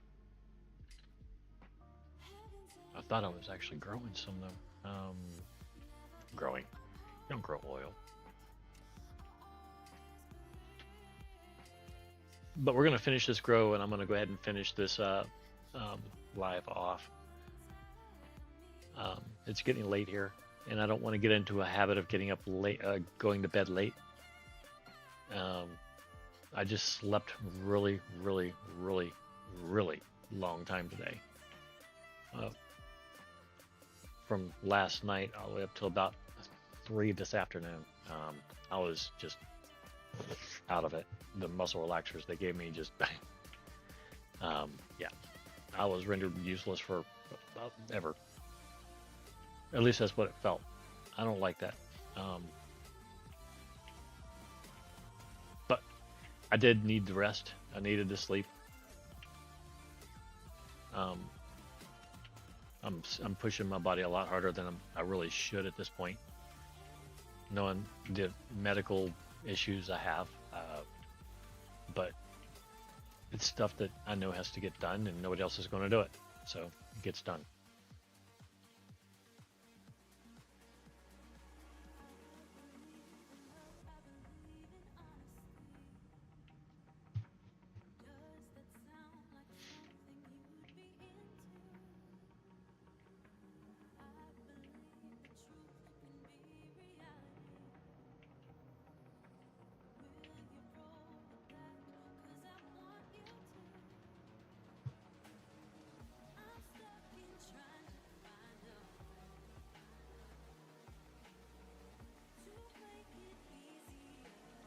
I thought I was actually growing some though. Growing. You don't grow oil. But we're gonna finish this grow, and I'm gonna go ahead and finish this live off. It's getting late here, and I don't want to get into a habit of getting up late, going to bed late. Um, I just slept really, really, really, really long time today. Uh, from last night all the way up till about 3 this afternoon. I was just out of it. The muscle relaxers they gave me just, yeah, I was rendered useless for ever. At least that's what it felt. I don't like that. Um, but I did need the rest. I needed to sleep. Um, I'm pushing my body a lot harder than I really should at this point, knowing the medical issues I have. But it's stuff that I know has to get done, and nobody else is going to do it, so it gets done.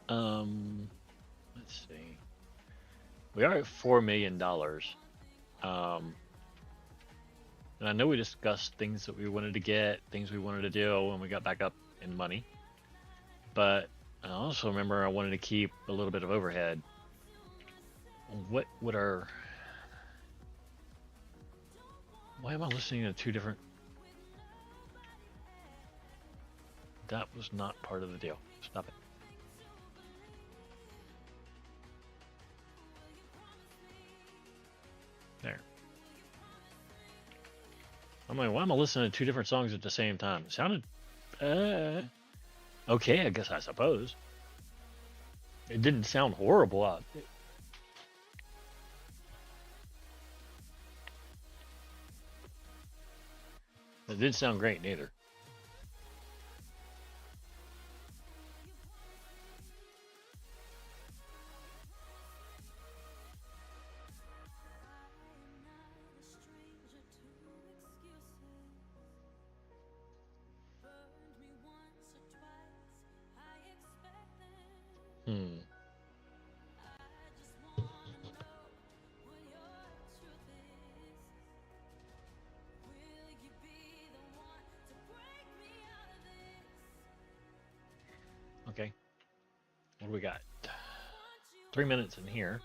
Um, let's see. We are at $4 million. Um, and I know we discussed things that we wanted to get, things we wanted to do when we got back up in money. But I also remember I wanted to keep a little bit of overhead. What would our? Why am I listening to two different? That was not part of the deal. Stop it. There. I'm like, why am I listening to two different songs at the same time? It sounded uh, okay, I guess I suppose. It didn't sound horrible. It didn't sound great neither. Hmm. Okay. What do we got? 3 minutes in here.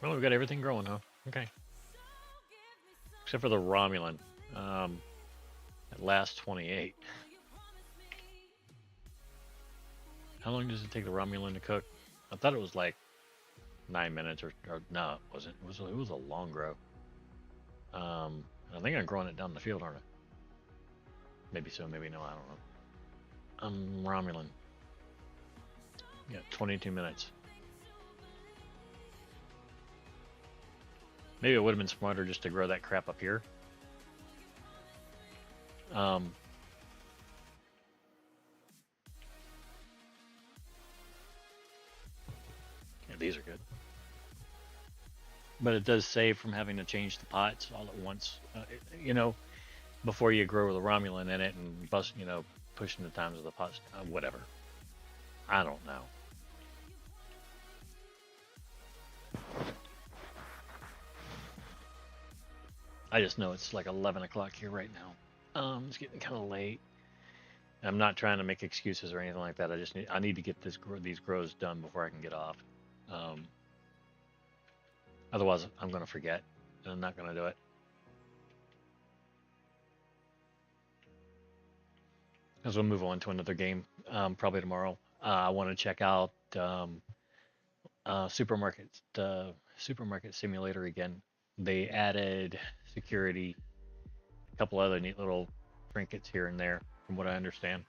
Well, we got everything growing, huh? Okay. Except for the Romulan. Um, at last 28. How long does it take the Romulan to cook? I thought it was like 9 minutes or no, it wasn't. It was a long grow. I think I'm growing it down the field, aren't I? Maybe so, maybe no. I don't know. Romulan. Yeah, 22 minutes. Maybe it would have been smarter just to grow that crap up here. Um, yeah, these are good. But it does save from having to change the pots all at once. Before you grow the Romulan in it and pushing the times of the pots, whatever. I don't know. I just know it's like 11 o'clock here right now. It's getting kind of late. I'm not trying to make excuses or anything like that. I need to get these grows done before I can get off. Um, Otherwise, I'm going to forget, and I'm not going to do it. As we'll move on to another game, probably tomorrow. I want to check out supermarket simulator again. They added security, a couple other neat little trinkets here and there, from what I understand.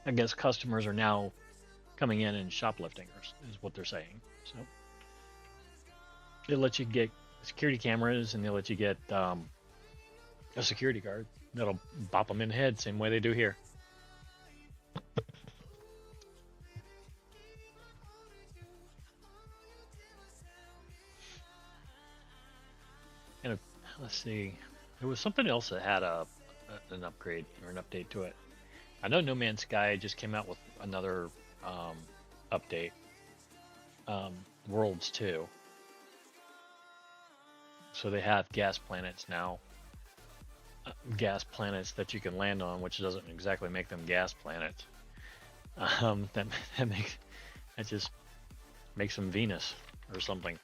I guess customers are now coming in and shoplifting, is what they're saying. So they let you get security cameras, and they let you get a security guard that'll bop them in the head, same way they do here. And let's see, there was something else that had an upgrade or an update to it. I know No Man's Sky just came out with another um, update, um, Worlds 2. So they have gas planets now, gas planets that you can land on, which doesn't exactly make them gas planets. That that makes that just makes them Venus or something.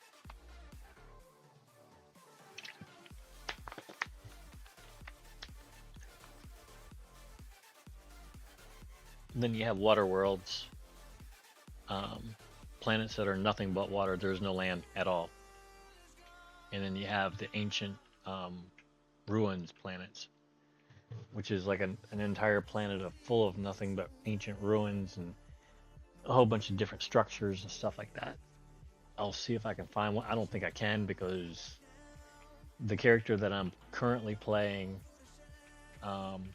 And then you have water worlds, um, planets that are nothing but water. There's no land at all. And then you have the ancient um, ruins planets, which is like an entire planet full of nothing but ancient ruins and a whole bunch of different structures and stuff like that. I'll see if I can find one. I don't think I can because the character that I'm currently playing, um,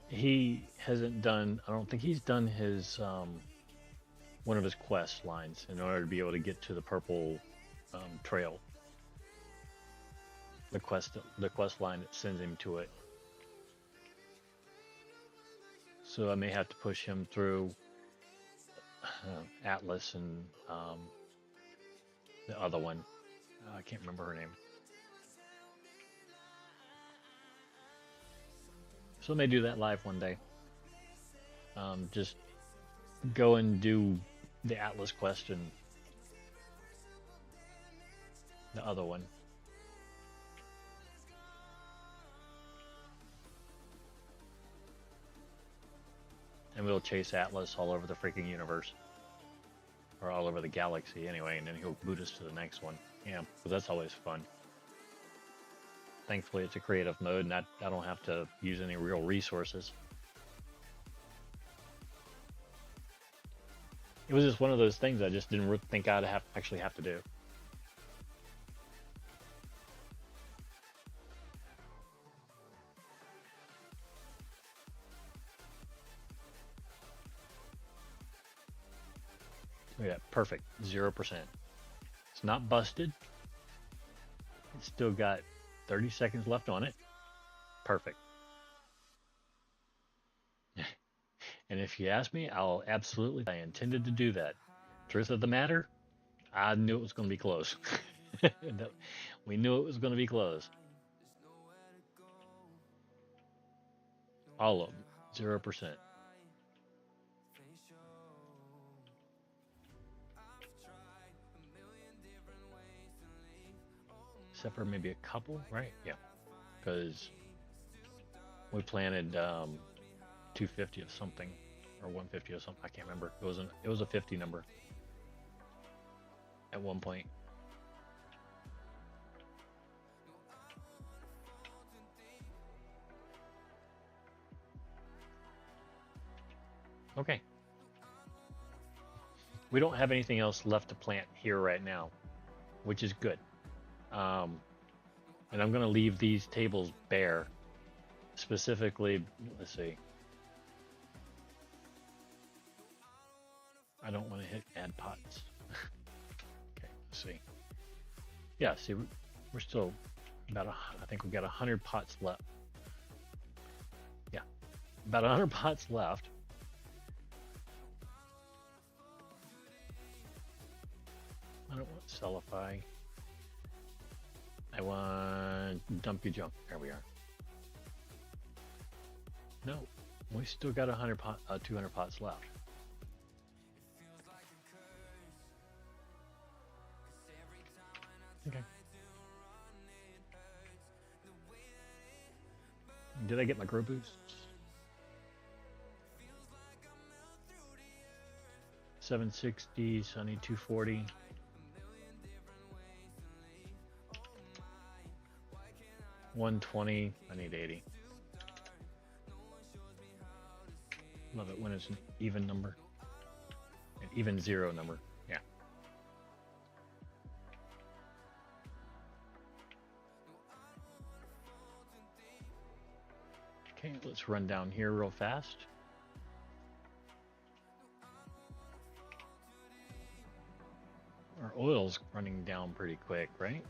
he hasn't done. I don't think he's done his one of his quest lines in order to be able to get to the purple trail. The quest line that sends him to it. So I may have to push him through Atlas and the other one. I can't remember her name. So I may do that live one day. Just go and do the Atlas quest and the other one. And we'll chase Atlas all over the freaking universe. Or all over the galaxy anyway, and then he'll boot us to the next one. Yeah, but that's always fun. Thankfully, it's a creative mode, and I don't have to use any real resources. It was just one of those things I just didn't think I'd actually have to do. Yeah, perfect, 0%. It's not busted. It's still got 30 seconds left on it. Perfect. And if you ask me, I'll absolutely. I intended to do that. Truth of the matter, I knew it was going to be close. We knew it was going to be close. All of them, 0%. Except for maybe a couple, right? Yeah, because we planted 250 of something or 150 of something. I can't remember. It was a 50 number at one point. Okay. We don't have anything else left to plant here right now, which is good. Um, and I'm going to leave these tables bare. Specifically, let's see. I don't want to hit add pots. Okay, let's see. Yeah, see, we're still I think we've got 100 pots left. Yeah, about 100 pots left. I don't want Cellify. I want dump your junk. There we are. No, we still got 200 pots left. Okay. Did I get my grow boosts? 760, so I need 240. $120, I need 80. Love it when it's an even number, an even zero number. Yeah. Okay, let's run down here real fast. Our oil's running down pretty quick, right?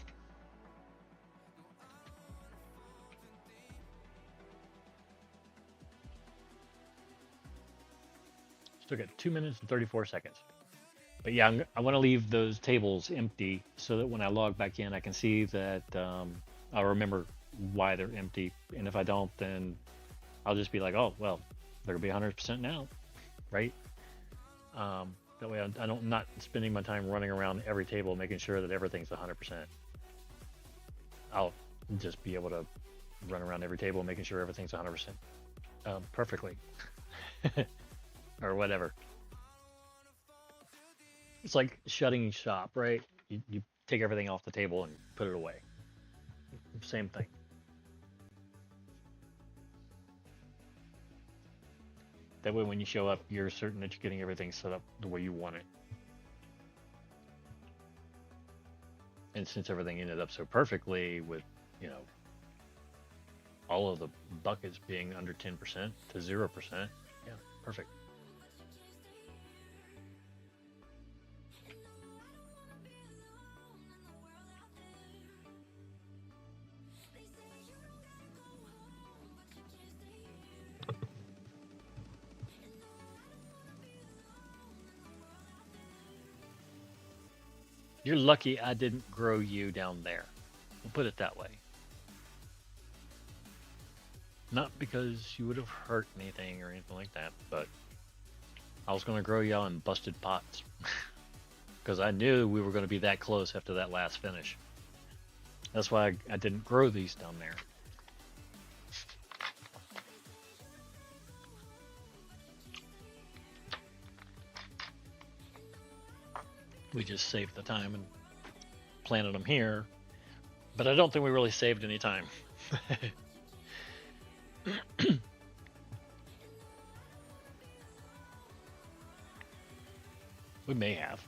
Still got 2 minutes and 34 seconds. But yeah, I want to leave those tables empty so that when I log back in, I can see that I'll remember why they're empty. And if I don't, then I'll just be like, oh, well, they're going to be 100% now, right? That way I don't not spending my time running around every table making sure that everything's 100%. I'll just be able to run around every table making sure everything's 100% perfectly or whatever. It's like shutting shop, right? You take everything off the table and put it away. Same thing. That way, when you show up, you're certain that you're getting everything set up the way you want it. And since everything ended up so perfectly with, you know, all of the buckets being under 10% to 0%, yeah, perfect. You're lucky I didn't grow you down there. We'll put it that way. Not because you would have hurt anything or anything like that, but I was going to grow y'all in busted pots. Because I knew we were going to be that close after that last finish. That's why I didn't grow these down there. We just saved the time and planted them here. But I don't think we really saved any time. We may have.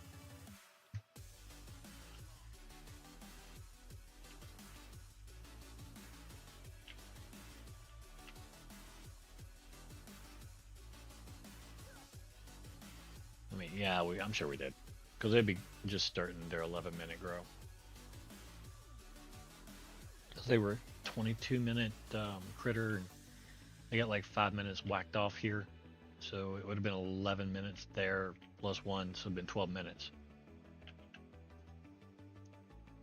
I mean, yeah, I'm sure we did. Because they'd be just starting their 11-minute grow. Because they were 22-minute critter, and they got like 5 minutes whacked off here. So it would have been 11 minutes there plus one, so it'd been 12 minutes.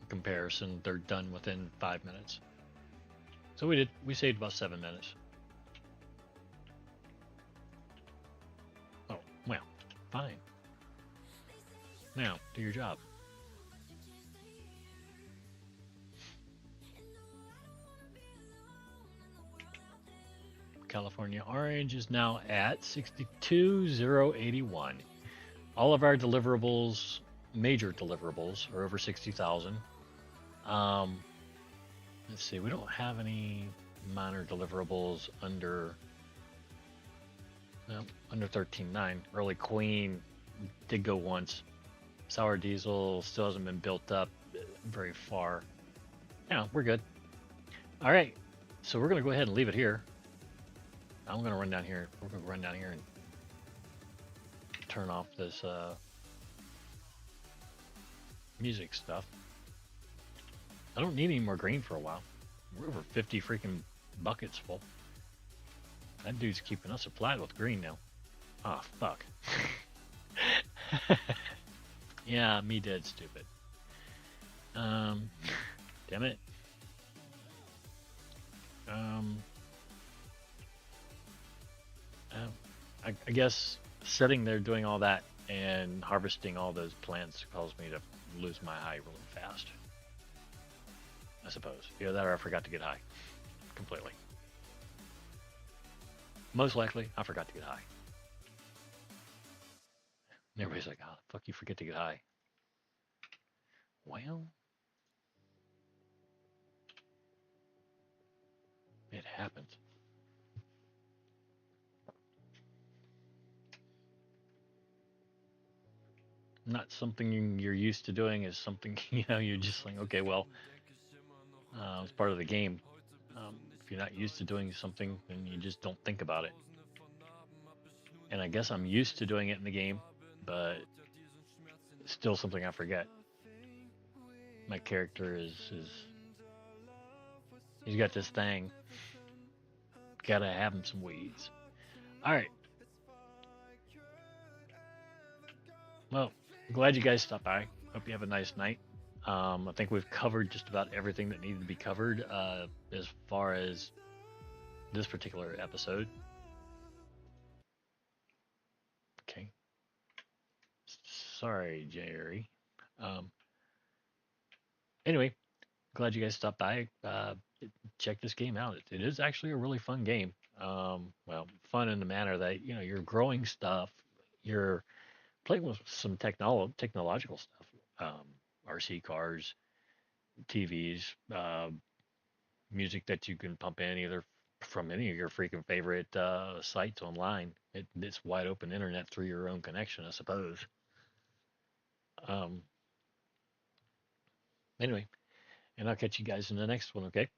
In comparison, they're done within 5 minutes. So we saved about 7 minutes. Oh, well, fine. Now, do your job. California Orange is now at 62,081. All of our deliverables, major deliverables, are over 60,000. Um, let's see, we don't have any minor deliverables under no, under 13.9. Early Queen did go once. Sour Diesel still hasn't been built up very far. Yeah, we're good. All right, so we're gonna go ahead and leave it here. I'm gonna run down here. We're gonna run down here and turn off this music stuff. I don't need any more green for a while. We're over 50 freaking buckets full. That dude's keeping us supplied with green now. Ah, fuck. Yeah, me dead stupid. Damn it. I guess sitting there doing all that and harvesting all those plants caused me to lose my high really fast. I suppose. Either that or I forgot to get high. Completely. Most likely, I forgot to get high. And everybody's like, oh, fuck, you forget to get high. Well, it happens. not something you're used to doing is something you're just like, okay, well, it's part of the game. If you're not used to doing something, then you just don't think about it. And I guess I'm used to doing it in the game, but it's still something I forget. My character is he's got this thing. Gotta have him some weeds. All right. Well, glad you guys stopped by. Hope you have a nice night. I think we've covered just about everything that needed to be covered as far as this particular episode. Okay. Sorry, Jerry. Um, anyway, glad you guys stopped by. Check this game out. It is actually a really fun game. Well, fun in the manner that you're growing stuff. You're playing with some technological stuff. RC cars, TVs, music that you can pump in either from any of your freaking favorite sites online. It's wide open internet through your own connection, I suppose. Um, anyway, and I'll catch you guys in the next one, okay?